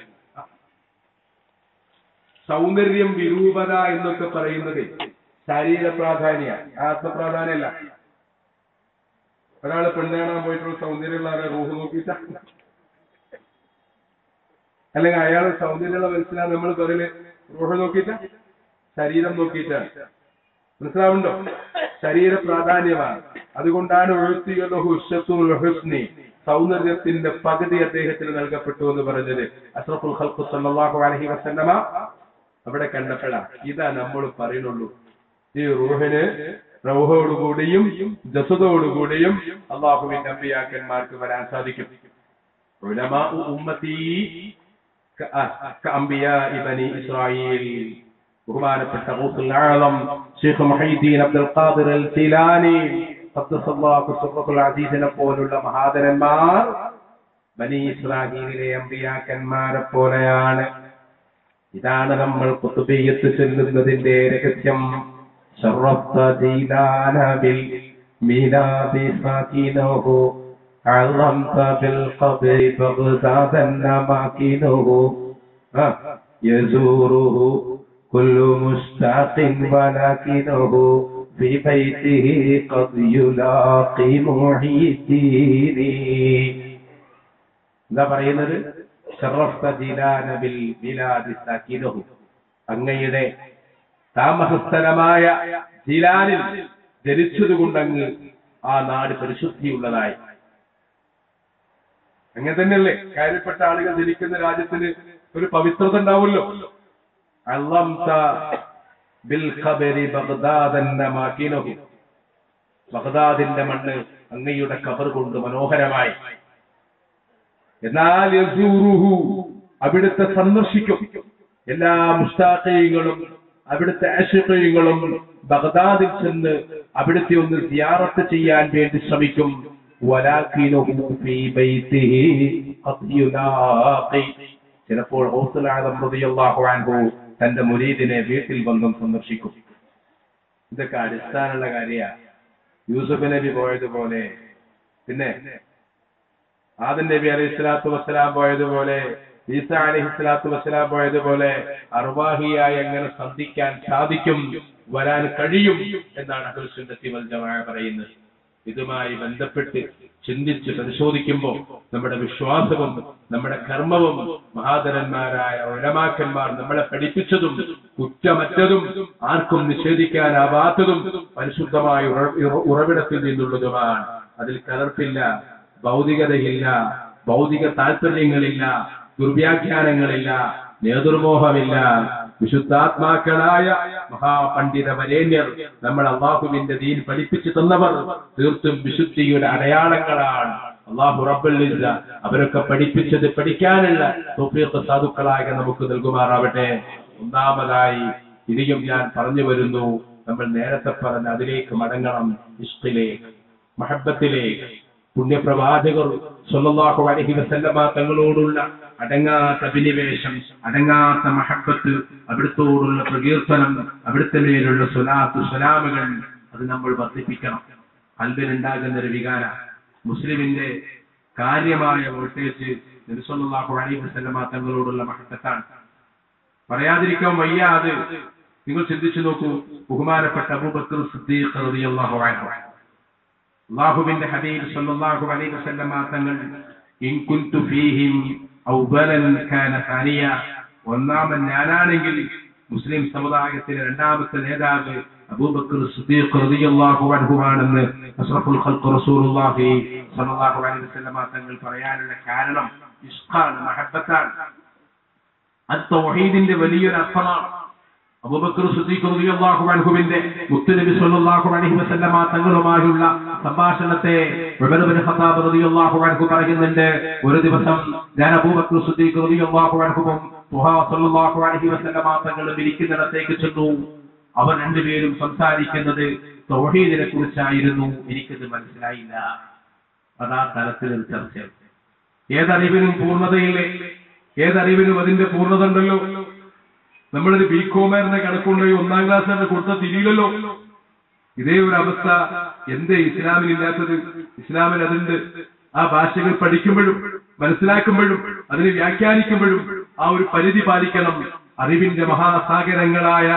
സൗന്ദര്യം വിരൂപത എന്നൊക്കെ പറയുന്നത് ശരീര പ്രാധാന്യ, ആത്മപ്രാധാന്യമല്ല. ഒരാള് പെണ്ണ് കാണാൻ പോയിട്ടുള്ള സൗന്ദര്യമുള്ള ആരെ റൂഹ് നോക്കിയിട്ട, അല്ലെങ്കിൽ അയാൾ സൗന്ദര്യമുള്ള മനസ്സിലാണ് നമ്മൾ പറയല് റൂഹ് നോക്കിയിട്ട, ശരീരം നോക്കിയിട്ടാണ്. മനസ്സിലാവുണ്ടോ? ശരീര പ്രാധാന്യമാണ്. അതുകൊണ്ടാണ് സൗന്ദര്യത്തിന്റെ പകുതി അദ്ദേഹത്തിന് നൽകപ്പെട്ടു എന്ന് പറഞ്ഞത്. അഷ്റഫുൽ ഖൽഖ് സല്ലല്ലാഹു അലൈഹി വസല്ലമ അവിടെ കണ്ടപ്പോഴാണ് ഇതാ നമ്മൾ പറയുന്നുള്ളൂ. ഈ റൂഹിന് റൗഹോടുകൂടിയും ജസദോടുകൂടിയും അല്ലാഹുവിന്റെ അമ്പിയാക്കന്മാർക്ക് വരാൻ സാധിക്കും. ഉലമാ ഉമ്മത്തി കഅംബിയാ ബനി ഇസ്രായീൽ. ബഹുമാനപ്പെട്ട ഗൗസുൽ ആലം ശൈഖ് മുഹയ്യിദ്ദീൻ അബ്ദുൽ ഖാദിർ അൽ ജീലാനി ഖദ്ദസല്ലാഹു സിർറഹുൽ അസീസിനെ പോലുള്ള മഹാദരന്മാർ ബനി ഇസ്രായീലിലെ അമ്പിയാക്കന്മാരെ പോലെയാണ്. ഇതാണ് നമ്മൾ ഖുതുബിയ്യത്ത് ചൊല്ലുന്നതിന്റെ രഹസ്യം. ശറഫ്ത ജീലാന ബിൽ മീലാദി സാകിനഹു അളംത ബിൽ ഖബ്രി ബഗ്ദാദൻ മാകിനഹു യസൂറുഹു കുല്ലു മുസ്താഖിൻ വലകിനഹു ഫി ബൈതിഹി ഖദ് യുലാഖി മുഹീദ്ദീനി. എന്താ പറയുന്നത്? ശറഫ്ത ജീലാന ബിൽ മീലാദി സാകിനഹു, അങ്ങയുടെ താമസസ്ഥലമായ ജീലാനിൽ ജനിച്ചതുകൊണ്ടങ്ങ് ആ നാട് പരിശുദ്ധിയുള്ളതായി. അങ്ങനെ തന്നെയല്ലേ കാര്യപ്പെട്ട ആളുകൾ ജനിക്കുന്ന രാജ്യത്തിന് ഒരു പവിത്രത ഉണ്ടാവുമല്ലോ. അല്ലംത ബിൽ ഖബരി ബഗ്ദാദന്ന മാകിനഹു, ബഗ്ദാദിന്റെ മണ്ണ് അങ്ങയുടെ ഖബർ കൊണ്ട് മനോഹരമായി. എന്നാൽ യസൂറുഹു, അവിടുത്തെ സന്ദർശിക്കും. എല്ലാ മുസ്താഖീങ്ങളും അവിടുത്തെ ആശിഖീങ്ങളും ബഗ്ദാദിൽ ചെന്ന് അവിടുത്തെ ഒന്ന് സിയാറത്ത് ചെയ്യാൻ വേണ്ടി ശ്രമിക്കും. വലാകിനഹു ഫീ ബൈതിഹി ഖദ് യുലാഖി, ചിലപ്പോൾ ഗൗസുൽ ആദം റളിയല്ലാഹു അൻഹു തന്റെ മുരീദിനെ വീട്ടിൽ വന്നും സന്ദർശിക്കും. ഇതൊക്കെ അടിസ്ഥാനമുള്ള കാര്യമാണ്. യൂസുഫ് നബി പോയതുപോലെ, പിന്നെ ആദം നബി അലൈഹി സ്വലാത്തു വസ്സലാം പോയതുപോലെ, ഈസ അലൈഹി സ്വലാത്തു വസ്സലാം പോയതുപോലെ അർവാഹിയായി എങ്ങനെ സന്ധിക്കാൻ സാധിക്കും, വരാൻ കഴിയും എന്നാണ് അഹ്ലുസ് സുന്നത്തി വൽ ജമാഅ പറയുന്നത്. ഇതുമായി ബന്ധപ്പെട്ട് ചിന്തിച്ച് പരിശോധിക്കുമ്പോൾ നമ്മുടെ വിശ്വാസവും നമ്മുടെ കർമ്മവും മഹാധരന്മാരായ ഉലമാക്കന്മാർ നമ്മളെ പഠിപ്പിച്ചതും കുറ്റമറ്റതും ആർക്കും നിഷേധിക്കാനാവാത്തതും പരിശുദ്ധമായ ഉറവിടത്തിൽ നിന്നുള്ളതുമാണ്. അതിൽ കലർപ്പില്ല, ഭൗതികതയില്ല, ഭൗതിക താല്പര്യങ്ങളില്ല, ദുർവ്യാഖ്യാനങ്ങളില്ല, നേതൃമോഹമില്ല. വിശുദ്ധാത്മാക്കളായ മഹാപണ്ഡിത വരേണ്യർ നമ്മൾ അള്ളാഹുവിന്റെ ദീൻ പഠിപ്പിച്ചു തന്നവർ തീർത്തും വിശുദ്ധിയുടെ അടയാളങ്ങളാണ്. അള്ളാഹു റബ്ബുൽ ഇസ്സ അവരൊക്കെ പഠിപ്പിച്ചത് പഠിക്കാനുള്ള തൗഫീഖ് സാധുക്കളായ നമുക്ക് നൽകുമാറാവട്ടെ. ഒന്നാമതായി ഇനിയും ഞാൻ പറഞ്ഞു വരുന്നു, നമ്മൾ നേരത്തെ പറഞ്ഞ അതിലേക്ക് മടങ്ങണം, ഇഷ്കിലേക്ക്, മഹബത്തിലേക്ക്. പുണ്യപ്രവാചകർ സ്വല്ലല്ലാഹു അലൈഹി വസല്ലമ തങ്ങളോടുള്ള അടങ്ങാത്ത അഭിനിവേശം, അടങ്ങാത്ത മഹബത്ത്, അവിടുത്തോടുള്ള പ്രകീർത്തനം, അവിടുത്തെ മേലുള്ള സ്വലാത്ത് സലാമുകൾ, അത് നമ്മൾ വർദ്ധിപ്പിക്കണം. ഖൽബിനുണ്ടാകുന്ന ഒരു വികാര, മുസ്ലിമിന്റെ കാര്യമായ വോൾട്ടേജ് നബി സ്വല്ലല്ലാഹു അലൈഹി വസല്ലമ തങ്ങളോടുള്ള മഹബത്താണ്. പറയാതിരിക്കാൻ വയ്യ. അത് നിങ്ങൾ ചിന്തിച്ചു നോക്കൂ. ബഹുമാനപ്പെട്ട അബൂബക്കർ സിദ്ദീഖ് റളിയല്ലാഹു അൻഹു, അല്ലാഹുവിന്റെ ഹബീബ് സ്വല്ലല്ലാഹു അലൈഹി വസല്ലമ തങ്ങൾ ഇൻ കുൻതു ഫീഹിം ഔവലൻ കാന സാനിയ, ഒന്നാമൻ ഞാനാണെങ്കിൽ മുസ്ലിം സമുദായത്തിലെ രണ്ടാമത്തെ നേതാവ് അബൂബക്കർ സിദ്ദീഖ് റളിയല്ലാഹു അൻഹു ആണെന്ന് അഷ്റഫുൽ ഖൽഖ് റസൂലുള്ളാഹി സ്വല്ലല്ലാഹു അലൈഹി വസല്ലമ തങ്ങൾ പറയാനുള്ള കാരണം ഇഷ്ഖാണ്, മഹബത്താണ്. അത് തൗഹീദിന്റെ വലിയൊരു അർത്ഥമാണ്. അബൂബക്കർ സിദ്ദീഖ് റളിയല്ലാഹു അൻഹുവിന്റെ മുത്തുനബി സ്വല്ലല്ലാഹു അലൈഹി വസല്ലമ തങ്ങളുമായുള്ള സംഭാഷണത്തെ ഉമർ ഇബ്നു ഖത്താബ് റളിയല്ലാഹു അൻഹു പറയുന്നുണ്ട്, ഒരു ദിവസം ഞാൻ അബൂബക്കർ സിദ്ദീഖ് റളിയല്ലാഹു അൻഹുവും തുഹാ സ്വല്ലല്ലാഹു അലൈഹി വസല്ലമ തങ്ങളും ഇരിക്കുന്നിടത്തേക്ക് ചെന്നു. അവർ രണ്ടുപേരും സംസാരിക്കുന്നത് തൗഹീദിനെ കുറിച്ചായിരുന്നു. എനിക്കത് മനസ്സിലായില്ല. അതാ തലത്തിൽ ഒരു ചർച്ച. ഏതറിവിനും പൂർണ്ണതയില്ലേ? ഏതറിവിനും അതിന്റെ പൂർണ്ണത ഉണ്ടല്ലോ. നമ്മളൊരു ബികോമാരനെ കണക്കുകൊണ്ടുപോയി 1ാം ക്ലാസ് കൊടുത്ത തിരിയില്ലല്ലോ. ഇതേ ഒരു അവസ്ഥ എന്തേ ഇസ്ലാമിനില്ലാത്തത്? ഇസ്ലാമിൽ അതുണ്ട്. ആ ഭാഷകൾ പഠിക്കുമ്പോഴും മനസ്സിലാക്കുമ്പോഴും അതിനെ വ്യാഖ്യാനിക്കുമ്പോഴും ആ ഒരു പരിധി പാലിക്കണം. അറിവിന്റെ മഹാസാഗരങ്ങളായ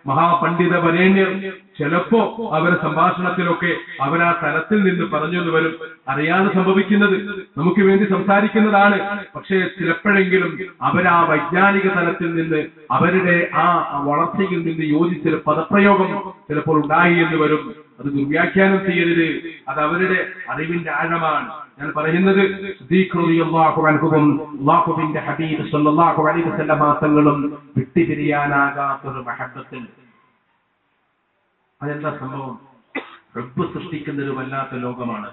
മഹാപണ്ഡിത വരേണ്യർ ചിലപ്പോ അവരുടെ സംഭാഷണത്തിലൊക്കെ അവരാ തലത്തിൽ നിന്ന് പറഞ്ഞെന്ന് വരും. അറിയാതെ സംഭവിക്കുന്നത് നമുക്ക് വേണ്ടി സംസാരിക്കുന്നതാണ്. പക്ഷേ ചിലപ്പോഴെങ്കിലും അവരാ വൈജ്ഞാനിക തലത്തിൽ നിന്ന് അവരുടെ ആ വളർച്ചയിൽ നിന്ന് യോജിച്ചൊരു പദപ്രയോഗം ചിലപ്പോൾ ഉണ്ടായി എന്ന് വരും. അത് ദുർവ്യാഖ്യാനം ചെയ്യരുത്. അത് അവരുടെ അറിവിന്റെ ആഴമാണ്. ഞാൻ പറയുന്നത് സിദ്ദീഖ് റളിയല്ലാഹു അൻഹുവും അല്ലാഹുവിന്റെ ഹബീബ് സ്വല്ലല്ലാഹു അലൈഹി വസല്ലമ തങ്ങളും വിട്ടുപിരിയാനാകാത്തൊരു മഹബത്ത്. അതെന്താ സംഭവം? ഹബ്ബ് സൃഷ്ടിക്കുന്ന ഒരു വല്ലാത്ത ലോകമാണ്.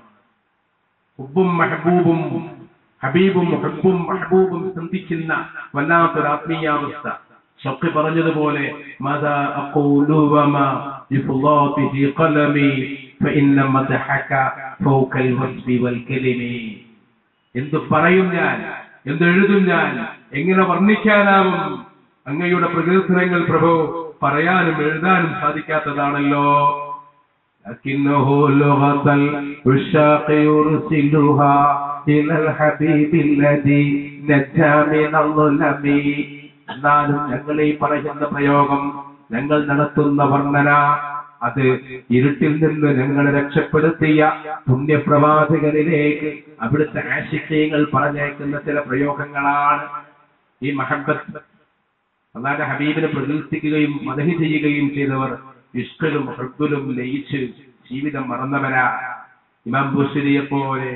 ഹുബ്ബും മഹബൂബും, ഹബീബും ഹുബ്ബും മഹബൂബും സന്ധിക്കുന്ന വല്ലാത്തൊരു ആത്മീയാവസ്ഥ. ഷൗഖി പറഞ്ഞതുപോലെ മദാ അഖൂലു വമാ ഇഫ്ളാതി ഫീ ഖലമി ഫഇന്ന മദ്ഹക ഫൗകൽ വസ്ബി വൽ കലിമി. എന്തു പറയും ഞാൻ, എന്തെഴുതും ഞാൻ, എങ്ങനെ വർണ്ണിക്കാനാവും അങ്ങയുടെ പ്രകീർത്തനങ്ങൾ പ്രഭോ? പറയാനും എഴുതാനും സാധിക്കാത്തതാണല്ലോ. ലകിന്നഹു ലുഗതൽ ഉശാഖി യുർസിലുഹാ ഇലൽ ഹബീബില്ലദി നജാ മിനൽ ളമി. എന്നാലും ഞങ്ങൾ ഈ പറയുന്ന പ്രയോഗം, ഞങ്ങൾ നടത്തുന്ന വർണ്ണന, അത് ഇരുട്ടിൽ നിന്ന് ഞങ്ങളെ രക്ഷപ്പെടുത്തിയ പുണ്യപ്രവാചകരിലേക്ക് അവിടുത്തെ ആശിഖ്യങ്ങൾ പറഞ്ഞേക്കുന്ന ചില പ്രയോഗങ്ങളാണ്. ഈ മഹബത്ത് അല്ലാതെ ഹബീബിനെ പ്രകീർത്തിക്കുകയും മദഹ് ചെയ്യുകയും ചെയ്തവർ ഇഷ്കിലും ഹുബ്ബിലും ലയിച്ച് ജീവിതം മറന്നവരാ. ഇമാം ബുസ്രിയെ പോലെ,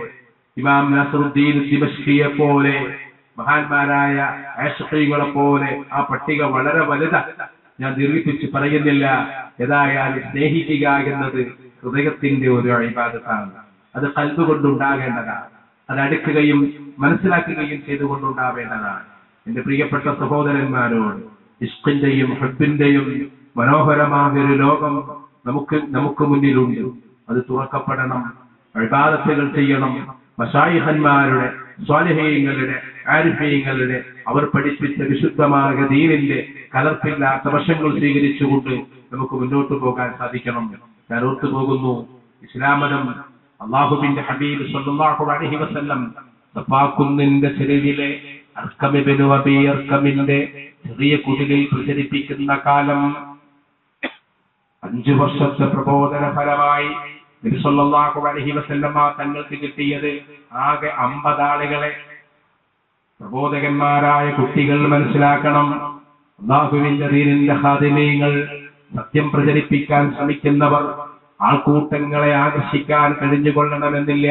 ഇമാം നസ്റുദ്ദീൻ ദിമശ്കിയെ പോലെ, മഹാന്മാരായ ആശിഖീകളെ പോലെ ആ പട്ടിക വളരെ വലുതാണ്. ഞാൻ ദീർഘിപ്പിച്ച് പറയുന്നില്ല. ഏതായാലും സ്നേഹിക്കുക എന്നത് ഹൃദയത്തിന്റെ ഒരു ഇബാദത്താണ്. അത് ഖൽബ് കൊണ്ടുണ്ടാകേണ്ടതാണ്. അത് അടുക്കുകയും മനസ്സിലാക്കുകയും ചെയ്തുകൊണ്ടുണ്ടാവേണ്ടതാണ്. എന്റെ പ്രിയപ്പെട്ട സഹോദരന്മാരോട്, ഇഷ്കിന്റെയും ഹബ്ബിന്റെയും മനോഹരമായ ഒരു ലോകം നമുക്ക് മുന്നിലുണ്ട്. അത് തുറക്കപ്പെടണം. ഇബാദത്തുകൾ ചെയ്യണം. മശായിഖന്മാരുടെ, സ്വാലിഹീങ്ങളുടെ, ആരിഫീങ്ങളുടെ അവർ പഠിപ്പിച്ച വിശുദ്ധമായ ദീനിന്റെ കലർപ്പില്ലാത്ത വശങ്ങൾ സ്വീകരിച്ചുകൊണ്ട് നമുക്ക് മുന്നോട്ട് പോകാൻ സാധിക്കണം. ഞാൻ ഓർത്തുപോകുന്നു, ഇസ്ലാം മതം അള്ളാഹുവിന്റെ ഹബീബ് സ്വല്ലല്ലാഹു അലൈഹി വസല്ലം സഫാക്കുന്നിന്റെ ചെരുവിലെ അർഖം ഇബ്നു അബീ അർഖമിന്റെ ചെറിയ കുടിലിൽ പ്രചരിപ്പിക്കുന്ന കാലം 5 വർഷത്തെ പ്രബോധന ഫലമായി നബി സല്ലല്ലാഹു അലൈഹി വസല്ലം തങ്ങൾക്ക് കിട്ടിയത് ആകെ 50 ആളുകളെ. പ്രബോധകന്മാരായ കുട്ടികൾ മനസ്സിലാക്കണം, അല്ലാഹുവിന്റെ ദീനിന്റെ ഖാദിമീങ്ങൾ, സത്യം പ്രചരിപ്പിക്കാൻ ശ്രമിക്കുന്നവർ, ആൾക്കൂട്ടങ്ങളെ ആകർഷിക്കാൻ കഴിഞ്ഞുകൊള്ളണമെന്നില്ല.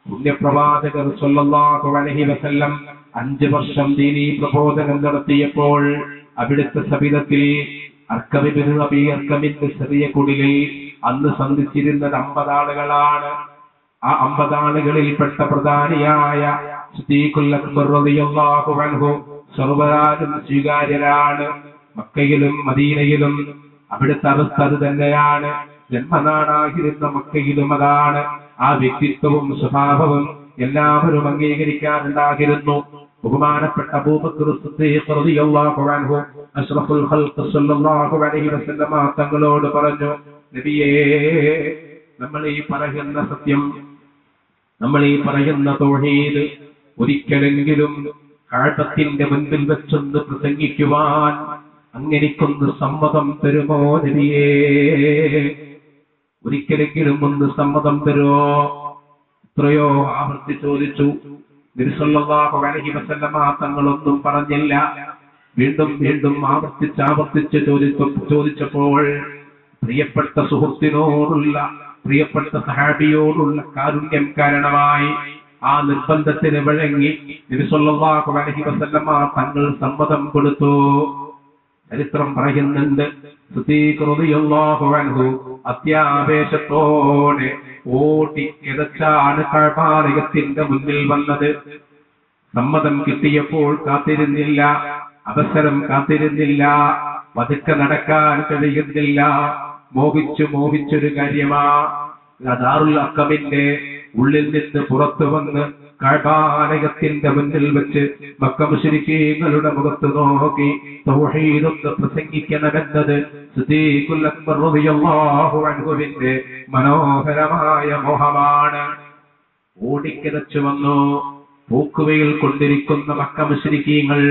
പുണ്യപ്രവാചകർ സല്ലല്ലാഹു അലൈഹി വസല്ലം 5 വർഷം ദീനീ പ്രബോധനം നടത്തിയപ്പോൾ അവിടുത്തെ സബിതത്തിൽ അർഖം ഇബ്നു അബീ അർഖമിന്റെ ചെറിയ കുടിലിൽ അന്ന് സന്ധിച്ചിരുന്നത് 50 ആളുകളാണ്. ആ 50 ആളുകളിൽപ്പെട്ട പ്രധാനിയായ സിദ്ദീഖുൽ അക്ബർ റളിയല്ലാഹു അൻഹു സർവ്വരാജും സ്വീകാര്യരാണ്. മക്കയിലും മദീനയിലും അവിടുത്തെ അവസ്ഥ അത് തന്നെയാണ്. ജന്മനാടായിരുന്ന മക്കയിലും അതാണ്. ആ വ്യക്തിത്വവും സ്വഭാവവും എല്ലാവരും അംഗീകരിക്കാറുണ്ടായിരുന്നു. ബഹുമാനപ്പെട്ട അബൂബക്കർ സിദ്ദീഖ് റളിയല്ലാഹു അൻഹു അഷ്റഫുൽ ഖൽഖ് സല്ലല്ലാഹു അലൈഹി വസല്ലം തങ്ങളോട് പറഞ്ഞു, നബിയേ, നമ്മൾ ഈ പറയുന്ന സത്യം, നമ്മൾ ഈ പറയുന്ന തൗഹീദ് ഒരിക്കലെങ്കിലും കഅബത്തിന്റെ മുൻപിൽ വെച്ചൊന്ന് പ്രസംഗിക്കുവാൻ അങ്ങനെക്കൊന്ന് സമ്മതം തരുമോ നബിയേ? ഒരിക്കലെങ്കിലും ഒന്ന് സമ്മതം തരുമോ? എത്രയോ ആവർത്തി ചോദിച്ചു. നബി സല്ലല്ലാഹു അലൈഹി വസല്ലം തങ്ങളൊന്നും പറഞ്ഞില്ല. വീണ്ടും വീണ്ടും ആവർത്തിച്ച് ചോദിച്ചപ്പോൾ പ്രിയപ്പെട്ട സുഹൃത്തിനോടുള്ള, പ്രിയപ്പെട്ട സഹാബിയോടുള്ള കാരുണ്യം കാരണമായി ആ നിർബന്ധത്തിന് വഴങ്ങി നബി സല്ലല്ലാഹു അലൈഹി വസല്ലം തങ്ങൾ സമ്മതം കൊടുത്തു. ചരിത്രം പറയുന്നുണ്ട്, സിദ്ദീഖ് റളിയല്ലാഹു അൻഹു അത്യാവേശത്തോടെ ഓടി കിതച്ചാണ് കഅബാലയത്തിന്റെ മുന്നിൽ വന്നത്. സമ്മതം കിട്ടിയപ്പോൾ കാത്തിരുന്നില്ല, അവസരം കാത്തിരുന്നില്ല, പതുക്കെ നടക്കാൻ കഴിയുന്നില്ല. മോഹിച്ചൊരു കാര്യമാ. ദാറുൽ അർഖമിന്റെ ഉള്ളിൽ നിന്ന് പുറത്തു വന്ന് കഅബാലയത്തിന്റെ മുന്നിൽ വെച്ച് മക്ക മുശ്രിക്കീങ്ങളുടെ മുഖത്ത് നോക്കി തൗഹീദ് പ്രസംഗിക്കണമെന്നത് സിദ്ദീഖുൽ അക്ബർ റളിയല്ലാഹു അൻഹുവിന്റെ മനോഹരമായ മോഹമാണ്. ഓടിക്കിതച്ചു വന്നു. പൂക്കുവയിൽ കൊണ്ടിരിക്കുന്ന മക്ക മുശ്രിക്കീങ്ങൾ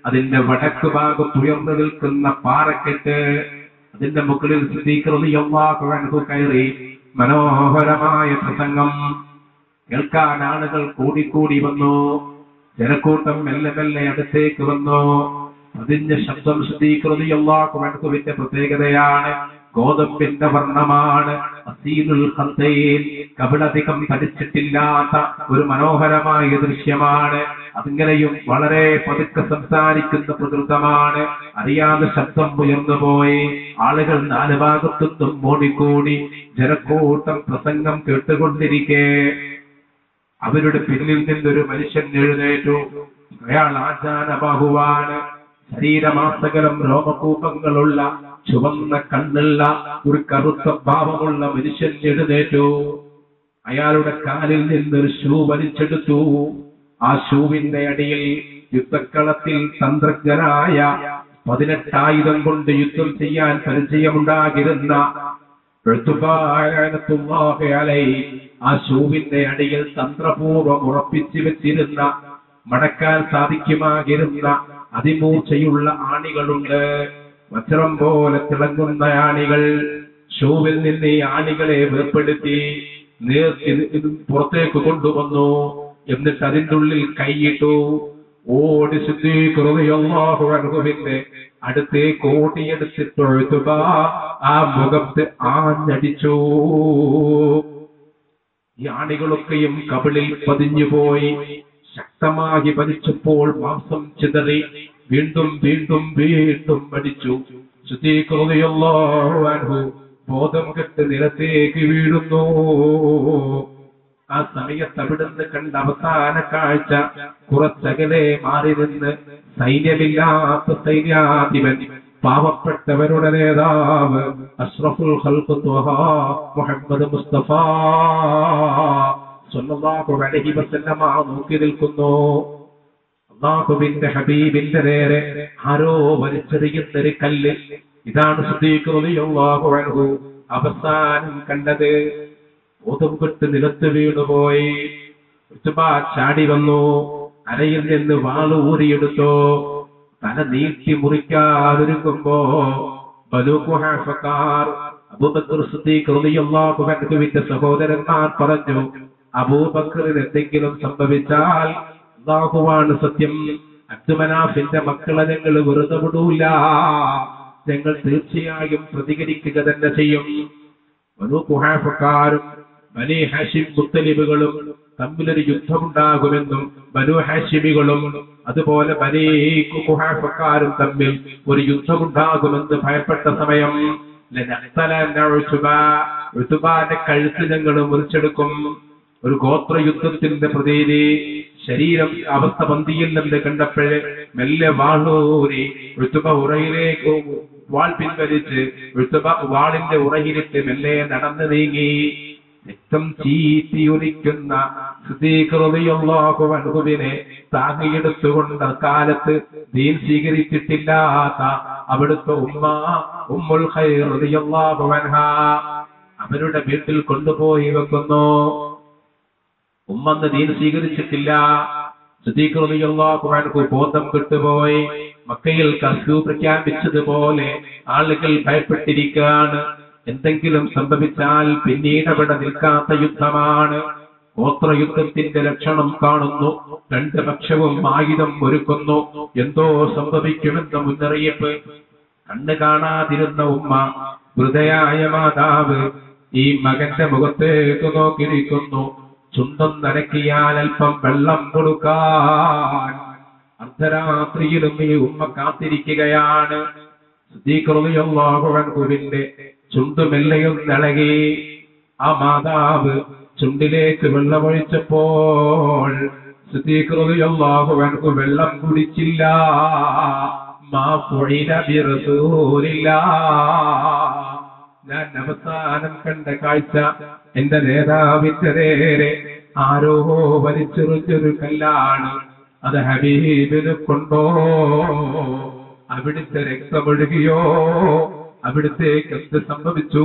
അതിന്റെ വടക്ക് ഭാഗത്ത് ഉയർന്നു നിൽക്കുന്ന പാറക്കെട്ട്, അതിന്റെ മുകളിൽ സിദ്ദീഖ് റളിയല്ലാഹു അൻഹു കയറി മനോഹരമായ പ്രസംഗം കേൾക്കാൻ ആളുകൾ കൂടിക്കൂടി വന്നു. ജനക്കൂട്ടം മെല്ലെ മെല്ലെ അടുത്തേക്ക് വന്നു. അതിന്റെ ശബ്ദം സിദ്ദീഖ് റളിയല്ലാഹു അൻഹുവിന്റെ പ്രത്യേകതയാണ്. ഗോതമ്പിന്റെ വർണ്ണമാണ്. അസീനുൽ ഖൽതൈൻ, കബളധികം തടിച്ചിട്ടില്ലാത്ത ഒരു മനോഹരമായ ദൃശ്യമാണ്. അതിങ്ങനെയും വളരെ പതുക്കെ സംസാരിക്കുന്ന പ്രകൃതമാണ്. അറിയാതെ ശബ്ദം ഉയർന്നുപോയി. ആളുകൾ 4 ഭാഗത്തുനിന്നും ഓടിക്കൂടി. ജനക്കൂട്ടം പ്രസംഗം കേട്ടുകൊണ്ടിരിക്കെ അവരുടെ പിന്നിൽ നിന്നൊരു മനുഷ്യൻ എഴുന്നേറ്റു. അയാൾ ആചാരബാഹുവാണ്. ശരീരമാസകലം രോമകൂപങ്ങളുള്ള, ചുവന്ന കണ്ണുള്ള, ഒരു കറുത്ത ഭാവമുള്ള മനുഷ്യൻ എഴുന്നേറ്റു. അയാളുടെ കാലിൽ നിന്നൊരു ഷൂ വലിച്ചെടുത്തു. ആ ഷൂവിന്റെ അടിയിൽ യുദ്ധക്കളത്തിൽ തന്ത്രജ്ഞനായ 18 ആയുധം കൊണ്ട് യുദ്ധം ചെയ്യാൻ പരിചയമുണ്ടാകിരുന്ന ആ ഷൂവിന്റെ അടിയിൽ തന്ത്രപൂർവ്വം ഉറപ്പിച്ചു വെച്ചിരുന്ന, മടക്കാൻ സാധിക്കുമാകിരുന്ന അതിമൂർച്ചയുള്ള ആണികളുണ്ട്. വജ്രം പോലെ തിളങ്ങുന്ന ആണികൾ. ഷൂവിൽ നിന്ന് ഈ ആണികളെ വേർപ്പെടുത്തി പുറത്തേക്ക് കൊണ്ടുവന്നു. എന്നിട്ട് അതിൻ്റെ ഉള്ളിൽ കൈയിട്ടു. ഓടി സിദ്ദീഖ് റളിയല്ലാഹു അൻഹുവിന്റെ അടുത്തേക്ക് ഓടിയെടുത്തിട്ട് ആ മുഖത്ത് ആഞ്ഞടിച്ചു. ഈ ആണികളൊക്കെയും കവിളിൽ പതിഞ്ഞുപോയി. ശക്തമായി വലിച്ചപ്പോൾ മാംസം ചിതറി വീണ്ടും വീണ്ടും വീണ്ടും മടിച്ചു. സിദ്ദീഖ് റളിയല്ലാഹു അൻഹു ബോധം കെട്ട് നിലത്തേക്ക് വീഴുന്നു. ആ സമയത്ത് അവിടുന്ന് കണ്ട അവസാന കാഴ്ച, കുറച്ചകലെ മാറി നിന്ന് സൈന്യമില്ലാത്ത സൈന്യാധിപൻ, പാവപ്പെട്ടവരുടെ നേതാവ് അഷ്റഫുൽ ഖൽഖ് ത്വഹ മുഹമ്മദ് മുസ്തഫ സ്വല്ലല്ലാഹു അലൈഹി വസല്ലമ നോക്കി നിൽക്കുന്നു. അല്ലാഹുവിന്റെ ഹബീബിന്റെ നേരെ ആരോ വലിച്ചെറിയുന്ന ഒരു കല്ല്. ഇതാണ് സിദ്ദീഖ് റളിയല്ലാഹു അൻഹു അവസാനം കണ്ടത്. ബോധം കെട്ട് നിലത്ത് വീണുപോയി. ചാടി വന്നു, അരയിൽ നിന്ന് വാള് ഊരിയെടുത്തു. തല നീട്ടി മുറിക്കാതിരിക്കുമ്പോ ബനൂ ഖുഹാഫക്കാർ അബൂബക്കർ സിദ്ദീഖ് റളിയല്ലാഹു അൻഹുവിന്റെ സഹോദരന്മാർ പറഞ്ഞു, അബൂബക്കറിന് എന്തെങ്കിലും സംഭവിച്ചാൽ അല്ലാഹുവാണ് സത്യം, അബ്ദുമനാഫിന്റെ മക്കളെ ഞങ്ങൾ വെറുതെ വിടൂല, ഞങ്ങൾ തീർച്ചയായും പ്രതികരിക്കുക തന്നെ ചെയ്യും. ബനൂ ഖുഹാഫക്കാരും ബനീ ഹാഷിം മുത്തലിബുകളും തമ്മിലൊരു യുദ്ധമുണ്ടാകുമെന്നും ബനൂ ഹാഷിമികളും അതുപോലെ ബനീ ഖുഹാഫക്കാരും തമ്മിൽ ഒരു യുദ്ധമുണ്ടാകുമെന്ന് ഭയപ്പെട്ട സമയം ഉത്ബാന്റെ കഴുത്ത് ഞങ്ങൾ മുറിച്ചെടുക്കും. ഒരു ഗോത്ര യുദ്ധത്തിന്റെ പ്രതീതി ശരീരം അവസ്ഥ പന്തിയില്ലെന്ന് കണ്ടപ്പോഴേ മെല്ലെ വാളൂരി ഉത്ബ ഉറയിലേക്ക് വാൾ പിൻവലിച്ച് ഉത്ബ വാളിന്റെ ഉറയിലിട്ട് മെല്ലെ നടന്നു നീങ്ങി. രക്തം ചീറ്റിയൊലിക്കുന്ന സിദ്ദീഖ് റളിയല്ലാഹു അൻഹുവിനെ താങ്ങിയെടുത്തുകൊണ്ട് കാലത്ത് ദീൻ സ്വീകരിച്ചിട്ടില്ലാത്ത അവിടുത്തെ ഉമ്മ ഉമ്മുൽ ഖൈർ റളിയല്ലാഹു അൻഹാ അവരുടെ വീട്ടിൽ കൊണ്ടുപോയി വെക്കുന്നു. ഉമ്മന്ന് ദീൻ സ്വീകരിച്ചിട്ടില്ല. സിദ്ദീഖ് റളിയല്ലാഹു അൻഹു ബോധം കെട്ടുപോയി. മക്കയിൽ കർഫ്യൂ പ്രഖ്യാപിച്ചതുപോലെ ആളുകൾ ഭയപ്പെട്ടിരിക്കുകയാണ്. എന്തെങ്കിലും സംഭവിച്ചാൽ പിന്നീട് അവിടെ നിൽക്കാത്ത യുദ്ധമാണ്. ഗോത്രയുദ്ധത്തിന്റെ ലക്ഷണം കാണുന്നു. രണ്ട് പക്ഷവും ആയുധം ഒരുക്കുന്നു. എന്തോ സംഭവിക്കുമെന്ന മുന്നറിയിപ്പ്. കണ്ണ് കാണാതിരുന്ന ഉമ്മ, വൃദ്ധയായ മാതാവ് ഈ മകന്റെ മുഖത്തേക്ക് നോക്കിയിരിക്കുന്നു. ചുണ്ടും നനക്കിയാൽ അല്പം വെള്ളം കൊടുക്കാൻ അർദ്ധരാത്രിയിലും ഈ ഉമ്മ കാത്തിരിക്കുകയാണ്. സിദ്ദീഖ് റളിയല്ലാഹു അൻഹുവിന്റെ ചുണ്ടുമെല്ലയും ഇളകി. ആ മാതാവ് ചുണ്ടിലേക്ക് വെള്ളമൊഴിച്ചപ്പോൾ സിദ്ദീഖ് റളിയല്ലാഹു അൻഹു വെള്ളം കുടിച്ചില്ല. മാ ഫുഇല ബിറസൂലില്ലാഹ്. ഞാൻ അവസാനം കണ്ട കാഴ്ച, എന്റെ നേതാവിന്റെ നേരെ ആരോ വലിച്ചെറിഞ്ഞൊരു കല്ലാണ്. അത് ഹബീബിന് കൊണ്ടോ, അവിടുത്തെ രക്തമൊഴുകിയോ, അവിടുത്തേക്ക് എന്ത് സംഭവിച്ചു?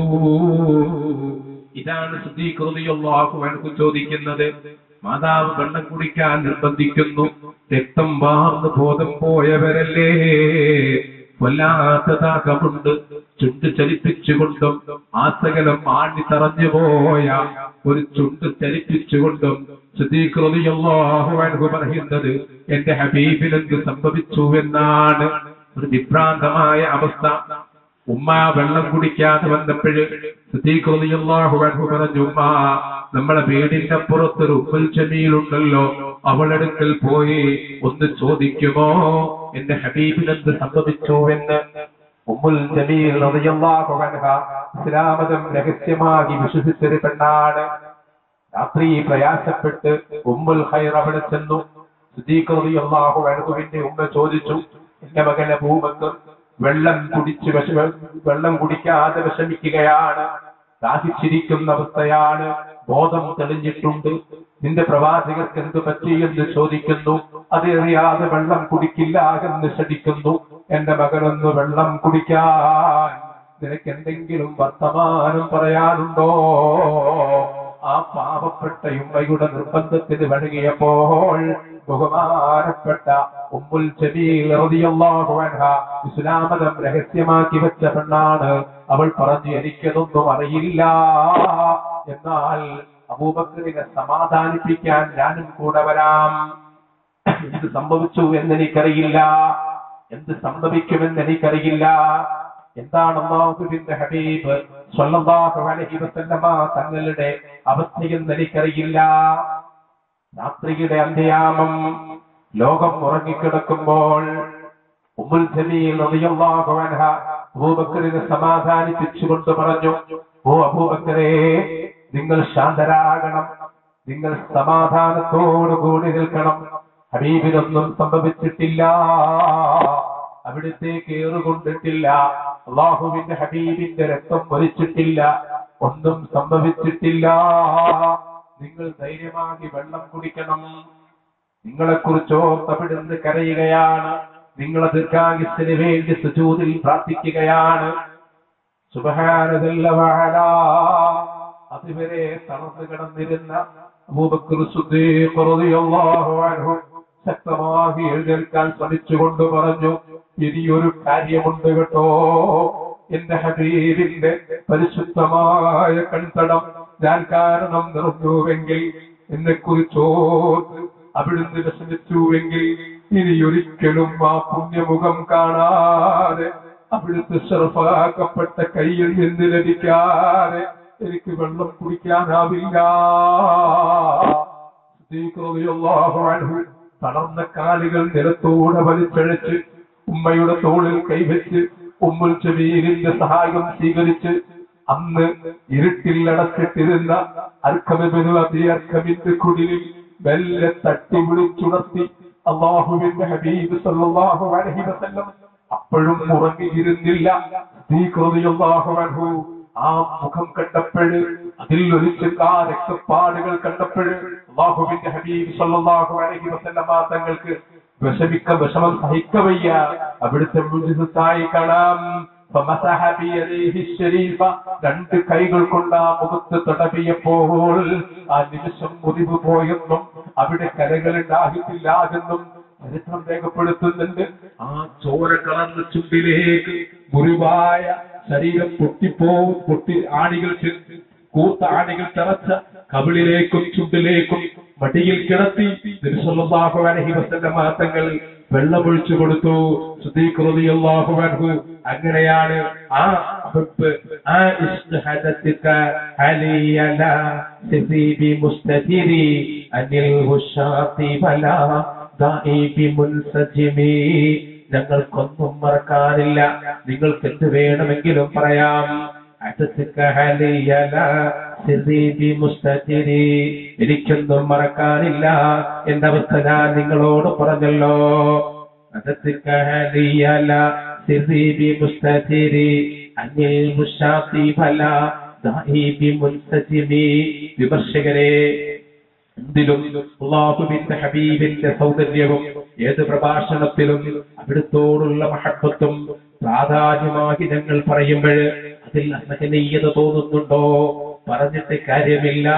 ഇതാണ് സിദ്ദീഖ് റളിയല്ലാഹു അൻഹു ചോദിക്കുന്നത്. മാതാവ് വെള്ളം കുടിക്കാൻ നിർബന്ധിക്കുന്നു. രക്തം വാർന്ന് ബോധം പോയവരല്ലേ, വല്ലാത്ത ദാഹമുണ്ട്. ചുണ്ട് ചലിപ്പിച്ചുകൊണ്ടും ആസകലം ആണ്ടി തറഞ്ഞുപോയ ഒരു ചുണ്ട് ചലിപ്പിച്ചുകൊണ്ടും സിദ്ദീഖ് റളിയല്ലാഹു അൻഹു പറയുന്നത്, എന്റെ ഹബീബിനെന്ത് സംഭവിച്ചു എന്നാണ്. ഒരു വിഭ്രാന്തമായ അവസ്ഥ. ഉമ്മ വെള്ളം കുടിക്കാതെ വന്നപ്പോഴ് സിദ്ദീഖ് റളിയല്ലാഹു അൻഹു പറഞ്ഞു, ഉമ്മ, നമ്മളെ വീടിന്റെ അപ്പുറത്തൊരു ഉമ്മുൽ ജമീലുണ്ടല്ലോ, അവളടുക്കൽ പോയി ഒന്ന് ചോദിക്കുമോ എന്റെ ഹബീബിനെന്ത് സംഭവിച്ചു എന്ന്. ഉമ്മുൽ ജമീൽ റളിയല്ലാഹു അൻഹാ ഇസ്ലാമതം രഹസ്യമായി വിശ്വസിച്ചൊരു പെണ്ണാണ്. രാത്രി പ്രയാസപ്പെട്ട് ഉമ്മുൽ ഖൈർ അവിടെ ചെന്നു. സിദ്ദീഖ് റളിയല്ലാഹു അൻഹുവിന്റെ ഉമ്മ ചോദിച്ചു, എന്റെ മകൻ അബൂബക്കർ വെള്ളം കുടിക്കാതെ വിഷമിക്കുകയാണ്, ദാഹിച്ചിരിക്കുന്ന അവസ്ഥയാണ്, ബോധം തെളിഞ്ഞിട്ടുണ്ട്, നിന്റെ പ്രവാചകർക്ക് എന്ത് പറ്റിയെന്ന് ചോദിക്കുന്നു. അതറിയാതെ വെള്ളം കുടിക്കില്ല എന്ന് ശഠിക്കുന്നു. എന്റെ മകനൊന്ന് വെള്ളം കുടിക്കാൻ നിനക്ക് എന്തെങ്കിലും വർത്തമാനം പറയാനുണ്ടോ? ആ പാവപ്പെട്ട ഉമ്മയുടെ നിർബന്ധത്തിന് വഴങ്ങിയപ്പോൾ ബഹുമാനപ്പെട്ട ഉമ്മുൽ ജമീൽ റളിയല്ലാഹു അൻഹാ ഇസ്ലാമതം രഹസ്യമാക്കി വെച്ച പെണ്ണാണ്. അവൾ പറഞ്ഞു, എനിക്കതൊന്നും അറിയില്ല, എന്നാൽ അബൂബക്കറിനെ സമാധാനിപ്പിക്കാൻ ഞാനും കൂടെ വരാം. എന്ത് സംഭവിച്ചു എന്നെനിക്കറിയില്ല, എന്ത് സംഭവിക്കുമെന്ന് എനിക്കറിയില്ല. എന്താണ് അല്ലാഹുവിന്റെ ഹബീബ് സ്വല്ലല്ലാഹു അലൈഹി വസല്ലമ തങ്ങളുടെ അവസ്ഥയെന്ന് എനിക്കറിയില്ല. രാത്രിയുടെ അന്ത്യയാമം ലോകം ഉറങ്ങിക്കിടക്കുമ്പോൾ ഉമ്മുൽ ജമീൽ റളിയല്ലാഹു അൻഹ അബൂബക്കറിനെ സമാധാനിപ്പിച്ചുകൊണ്ട് പറഞ്ഞു, ഓ അബൂബക്കറേ, നിങ്ങൾ ശാന്തരാകണം, നിങ്ങൾ സമാധാനത്തോടുകൂടി നിൽക്കണം. ഹബീബിനൊന്നും സംഭവിച്ചിട്ടില്ല, അവിടുത്തേക്ക് ഏറുകൊണ്ടിട്ടില്ല, അള്ളാഹുവിന്റെ ഹബീബിന്റെ രക്തം വലിച്ചിട്ടില്ല, ഒന്നും സംഭവിച്ചിട്ടില്ല. നിങ്ങൾ ധൈര്യമാക്കി വെള്ളം കുടിക്കണം. നിങ്ങളെക്കുറിച്ചോ അവിടുന്ന് കരയുകയാണ്, നിങ്ങളെ ദീർഘായുസ്സിന് വേണ്ടി സുജൂദിൽ പ്രാർത്ഥിക്കുകയാണ്. സുബ്ഹാനല്ല വഅലാ. അതുവരെ തളർന്നു കിടന്നിരുന്ന അബൂബക്കർ സിദ്ദീഖ് റളിയല്ലാഹു അൻഹു ശക്തമായി എഴുന്നേൽക്കാൻ ശ്രമിച്ചുകൊണ്ട് പറഞ്ഞു, ഇനിയൊരു കാര്യമുണ്ട് കേട്ടോ, എന്റെ ഹബീബിന്റെ പരിശുദ്ധമായ കൺതടം ഞാൻ കാരണം നിറഞ്ഞുവെങ്കിൽ, എന്നെ കുറിച്ചോർത്ത് അവിടുന്ന് വിഷമിച്ചുവെങ്കിൽ, ഇനിയൊരിക്കലും ആ പുണ്യമുഖം കാണാതെ അവിടുത്തെ ശർഫാക്കപ്പെട്ട കയ്യിൽ നിന്ന് ലഭിക്കാതെ എനിക്ക് വെള്ളം കുടിക്കാനാവില്ല. തളർന്ന കാലുകൾ നിലത്തോടെ വലിച്ചഴച്ച് ഉമ്മയുടെ തോളിൽ കൈവച്ച് ഉമ്മുൽ ജമീലിന്റെ സഹായം സ്വീകരിച്ച് അന്ന് ഇരുട്ടിൽ അടച്ചിട്ടിരുന്ന അർഖമിന്റെ കുടിലിൽ മെല്ലെ തട്ടി വിളിച്ചുണർത്തി അല്ലാഹുവിന്റെ ഹബീബ് സല്ലല്ലാഹു അലൈഹി വസല്ലം അപ്പോഴും ഉറങ്ങിയിരുന്നില്ല. റളിയല്ലാഹു അൻഹു ആ മുഖം കണ്ടപ്പോഴ്, അതിൽ ഒലിച്ചുകാ രക്തപ്പാടുകൾ കണ്ടപ്പോഴ് അല്ലാഹുവിന്റെ ഹബീബ് സല്ലല്ലാഹു അലൈഹി വസല്ലം തങ്ങൾക്ക് വിഷമം സഹിക്കവയ്യ. അവിടുത്തെ മുജിസത്തായി കാണാം. രണ്ട് കൈകൾ കൊണ്ട് ആ മുഖത്ത് തടവിയപ്പോൾ ആ നിമിഷം മുറിവ് പോയെന്നും അവിടെ കരകളുണ്ടാകില്ല എന്നും ചരിത്രം രേഖപ്പെടുത്തുന്നുണ്ട്. ആ ചോര കളർന്ന ചുണ്ടിലേക്ക് മുറിവായ ശരീരം പൊട്ടി ആണികൾ കൂത്ത ആണികൾ തറച്ച കവിളിലേക്കും ചുണ്ടിലേക്കും മടിയിൽ കിടത്തി നബി സല്ലല്ലാഹു അലൈഹി വസല്ലം തങ്ങൾ വെള്ളമൊഴിച്ചു കൊടുത്തു. സിദ്ദീഖ് റളിയല്ലാഹു അൻഹു അങ്ങനെയാണ് ആ ഹബ്ബ് ആ ഇസ്തഹദത്ക അലിയല സിബി മുസ്തജിരി അനിൽ ഹുശാതി ബലാ ദാഇബി മുൻസജിമി. ഞങ്ങൾക്കൊന്നും മറക്കാനില്ല, നിങ്ങൾക്ക് എന്ത് വേണമെങ്കിലും പറയാം. എനിക്കൊന്നും മറക്കാനില്ല, എന്റെ അവസ്ഥ ഞാൻ നിങ്ങളോട് പറഞ്ഞല്ലോ. വിമർശകരെ, എന്തിലും അല്ലാഹുവിന്റെ ഹബീബിന്റെ സൗന്ദര്യവും ഏത് പ്രഭാഷണത്തിലും അവിടുത്തോടുള്ള മഹബ്ബത്തും പ്രാധാന്യമായി ഞങ്ങൾ പറയുമ്പോൾ അതിൽ അസഹനീയത തോന്നുന്നുണ്ടോ? പറഞ്ഞിട്ട് കാര്യമില്ല,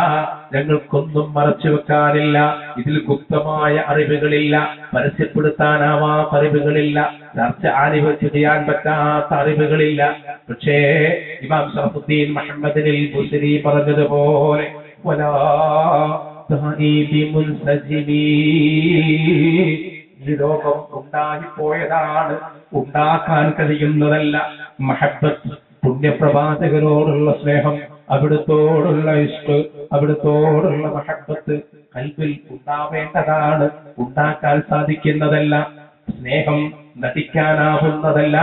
ഞങ്ങൾക്കൊന്നും മറച്ചു വെക്കാനില്ല. ഇതിൽ ഗുപ്തമായ അറിവുകളില്ല, പരസ്യപ്പെടുത്താനാവാത്ത അറിവുകളില്ല, ചർച്ച ആലിവച്ച് ചെയ്യാൻ പറ്റാത്ത അറിവുകളില്ല. പക്ഷേ ഇമാം ശറഫുദ്ദീൻ മുഹമ്മദിനിൽ ബുസ്രി പറഞ്ഞതുപോലെ ഈ ലോകം ഉണ്ടായിപ്പോയതാണ്, ഉണ്ടാക്കാൻ കഴിയുന്നതല്ല. മഹബ്ബത്ത്, പുണ്യപ്രവാചകരോടുള്ള സ്നേഹം, അവിടുത്തോടുള്ള ഇഷ്ക്, അവിടുത്തോടുള്ള മഹബ്ബത്ത് കൽബിൽ ഉണ്ടാവേണ്ടതാണ്, ഉണ്ടാക്കാൻ സാധിക്കുന്നതല്ല. സ്നേഹം നടിക്കാനാവുന്നതല്ല,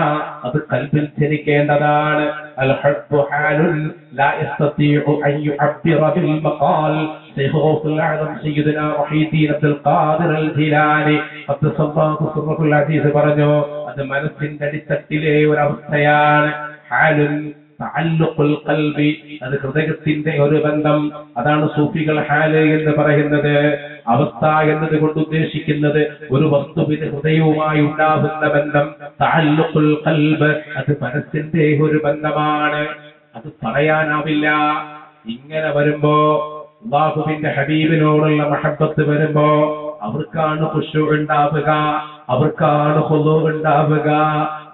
അത് കൽബിൽ ജനിക്കേണ്ടതാണ്. അൽ ഹബ്ബു ഹാലുൻ ലാ യസ്തതിഉ അൻ യുഅബ്ബിറ ബിൽ മഖാൽ. ശൈഖുൽ അഅ്ലം സയ്യിദുനാ വഹീദീൻ അബ്ദുൽ ഖാദിർ അൽ ജിലാനി ഖദ്ദസല്ലാഹു സിർറഹുൽ അസീസ് പറഞ്ഞു, അത് മനസ്സിന്റെ അടിത്തട്ടിലെ ഒരു അവസ്ഥയാണ്. ഹാലുൻ തഅല്ലുഖുൽ ഖൽബി, അത് ഹൃദയത്തിന്റെ ഒരു ബന്ധം. അതാണ് സൂഫികൾ ഹാല് എന്ന് പറയുന്നത്. അവസ്ഥ എന്നത് കൊണ്ട് ഉദ്ദേശിക്കുന്നത് ഒരു വസ്തുവിന് ഹൃദയവുമായി ഉണ്ടാകുന്ന ബന്ധം. തഅല്ലുഖുൽ ഖൽബ്, അത് മനസ്സിന്റെ ഒരു ബന്ധമാണ്. അത് പറയാനാവില്ല. ഇങ്ങനെ വരുമ്പോ, അല്ലാഹുവിന്റെ ഹബീബിനോടുള്ള മഹബ്ബത്ത് വരുമ്പോ അവർക്കാണ് ഖുശൂ ഉണ്ടാവുക, അവർക്കാണ് ഖുദൂ ഉണ്ടാവുക.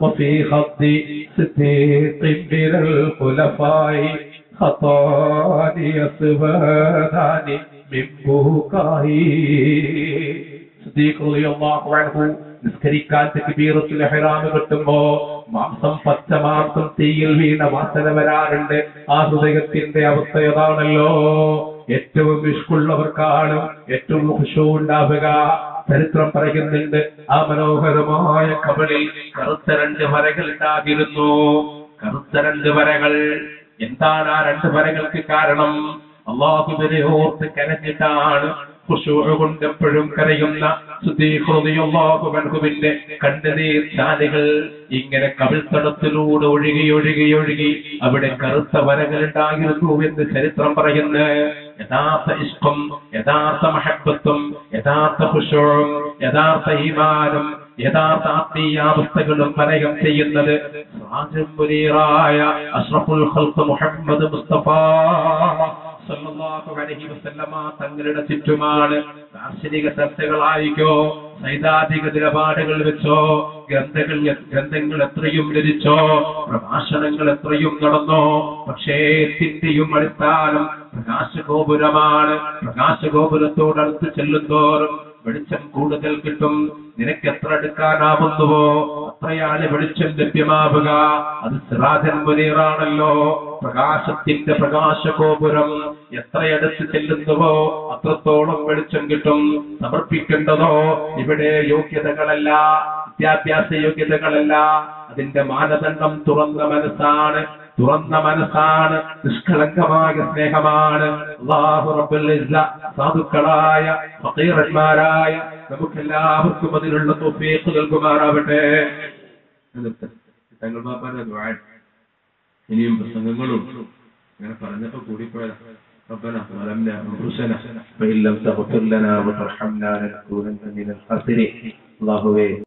വഫീ ഖദ്ദി സിദ്ദീഖിൻ ബിൽ ഖുലഫായി ഖതാനി അസ്വാദാനി മിൻ ബുകായി. സിദ്ദീഖ് റളിയല്ലാഹു അൻഹു നിസ്കരിക്കാൻ തക്ബീറത്തുൽ ഇഹ്റാം കിട്ടുമ്പോ മാംസം, പച്ച മാംസം തീയിൽ വീണ വാസന വരാറുണ്ട്. ആ ഹൃദയത്തിന്റെ അവസ്ഥ ഏതാണല്ലോ. ഏറ്റവും ഇഷ്കുള്ളവർക്കാണ് ഏറ്റവും ഖുശൂ ഉണ്ടാവുക. ചരിത്രം പറയുന്നുണ്ട്, ആ മനോഹരമായ കബളിൽ കറുത്ത 2 വരകൾ ഉണ്ടായിരുന്നു. കറുത്ത 2 വരകൾ. എന്താണ് ആ 2 വരകൾക്ക് കാരണം? അല്ലാഹുവിനെ ഓർത്ത് കരഞ്ഞിട്ടാണ്. ഖുശൂഅ് കൊണ്ട് എപ്പോഴും കരയുന്ന സിദ്ദീഖ് റളിയല്ലാഹു അൻഹുവിന്റെ കണ്ണുനീർ ചാലുകൾ ഇങ്ങനെ കവിൾത്തടത്തിലൂടെ ഒഴുകി അവിടെ കറുത്ത വരകൾ ഉണ്ടായിരുന്നു എന്ന് ചരിത്രം പറയുന്നു. യഥാർത്ഥ ഇഷ്കും യഥാർത്ഥ മഹബ്ബത്തും യഥാർത്ഥ ഖുശൂഉം യഥാർത്ഥ ഈമാനും യഥാർത്ഥ ആത്മീയാവസ്ഥകളും പരകം ചെയ്യുന്നത് സിറാജുൽ മുനീറായ അഷ്റഫുൽ ഖൽഖ് മുഹമ്മദ് മുസ്തഫ സല്ലല്ലാഹു അലൈഹി വസല്ലമ തങ്ങളുടെ ചുറ്റുമാണ്. ദാർശനിക ചർച്ചകളായിക്കോ, സൈദ്ധാന്തിക നിലപാടുകൾ വെച്ചോ, ഗ്രന്ഥങ്ങൾ എത്രയും രചിച്ചോ, പ്രഭാഷണങ്ങൾ എത്രയും നടന്നോ, പക്ഷേ എന്തിന്റെയും അടിസ്ഥാനം പ്രകാശഗോപുരമാണ്. പ്രകാശഗോപുരത്തോടടുത്ത് ചെല്ലുന്തോറും വെളിച്ചം കൂടുതൽ കിട്ടും. നിനക്ക് എത്ര എടുക്കാനാവുന്നുവോ അത്രയാണ് വെളിച്ചം ലഭ്യമാവുക. അത് സിറാജുൽ മുനീറാണല്ലോ, പ്രകാശത്തിന്റെ പ്രകാശഗോപുരം. എത്രയടുത്ത് ചെല്ലുന്നുവോ അത്രത്തോളം വെളിച്ചം കിട്ടും. സമർപ്പിക്കേണ്ടതോ ഇവിടെ യോഗ്യതകളല്ല, വിദ്യാഭ്യാസ യോഗ്യതകളല്ല. അതിന്റെ മാനദണ്ഡം തുറന്ന മനസ്സാണ്, നിഷ്കളങ്കമായ സ്നേഹമാണ്. അല്ലാഹു റബ്ബുൽ ഇസ്സ സാധുക്കളായ ഫഖീറന്മാരായ നമുക്കെല്ലാവർക്കും അതിനുള്ള തൗഫീഖ് നൽകുമാറാവട്ടെ. തങ്ങൾ ബാപ്പാന്റെ ദുആ ഇനിയും പ്രസംഗങ്ങളും അങ്ങനെ പറഞ്ഞപ്പോ കൂടിപ്പോയതാ. ربنا ظلمنا أنفسنا فإن لم تغفر لنا وترحمنا لنكونن من الخاسرين. അല്ലാഹുവേ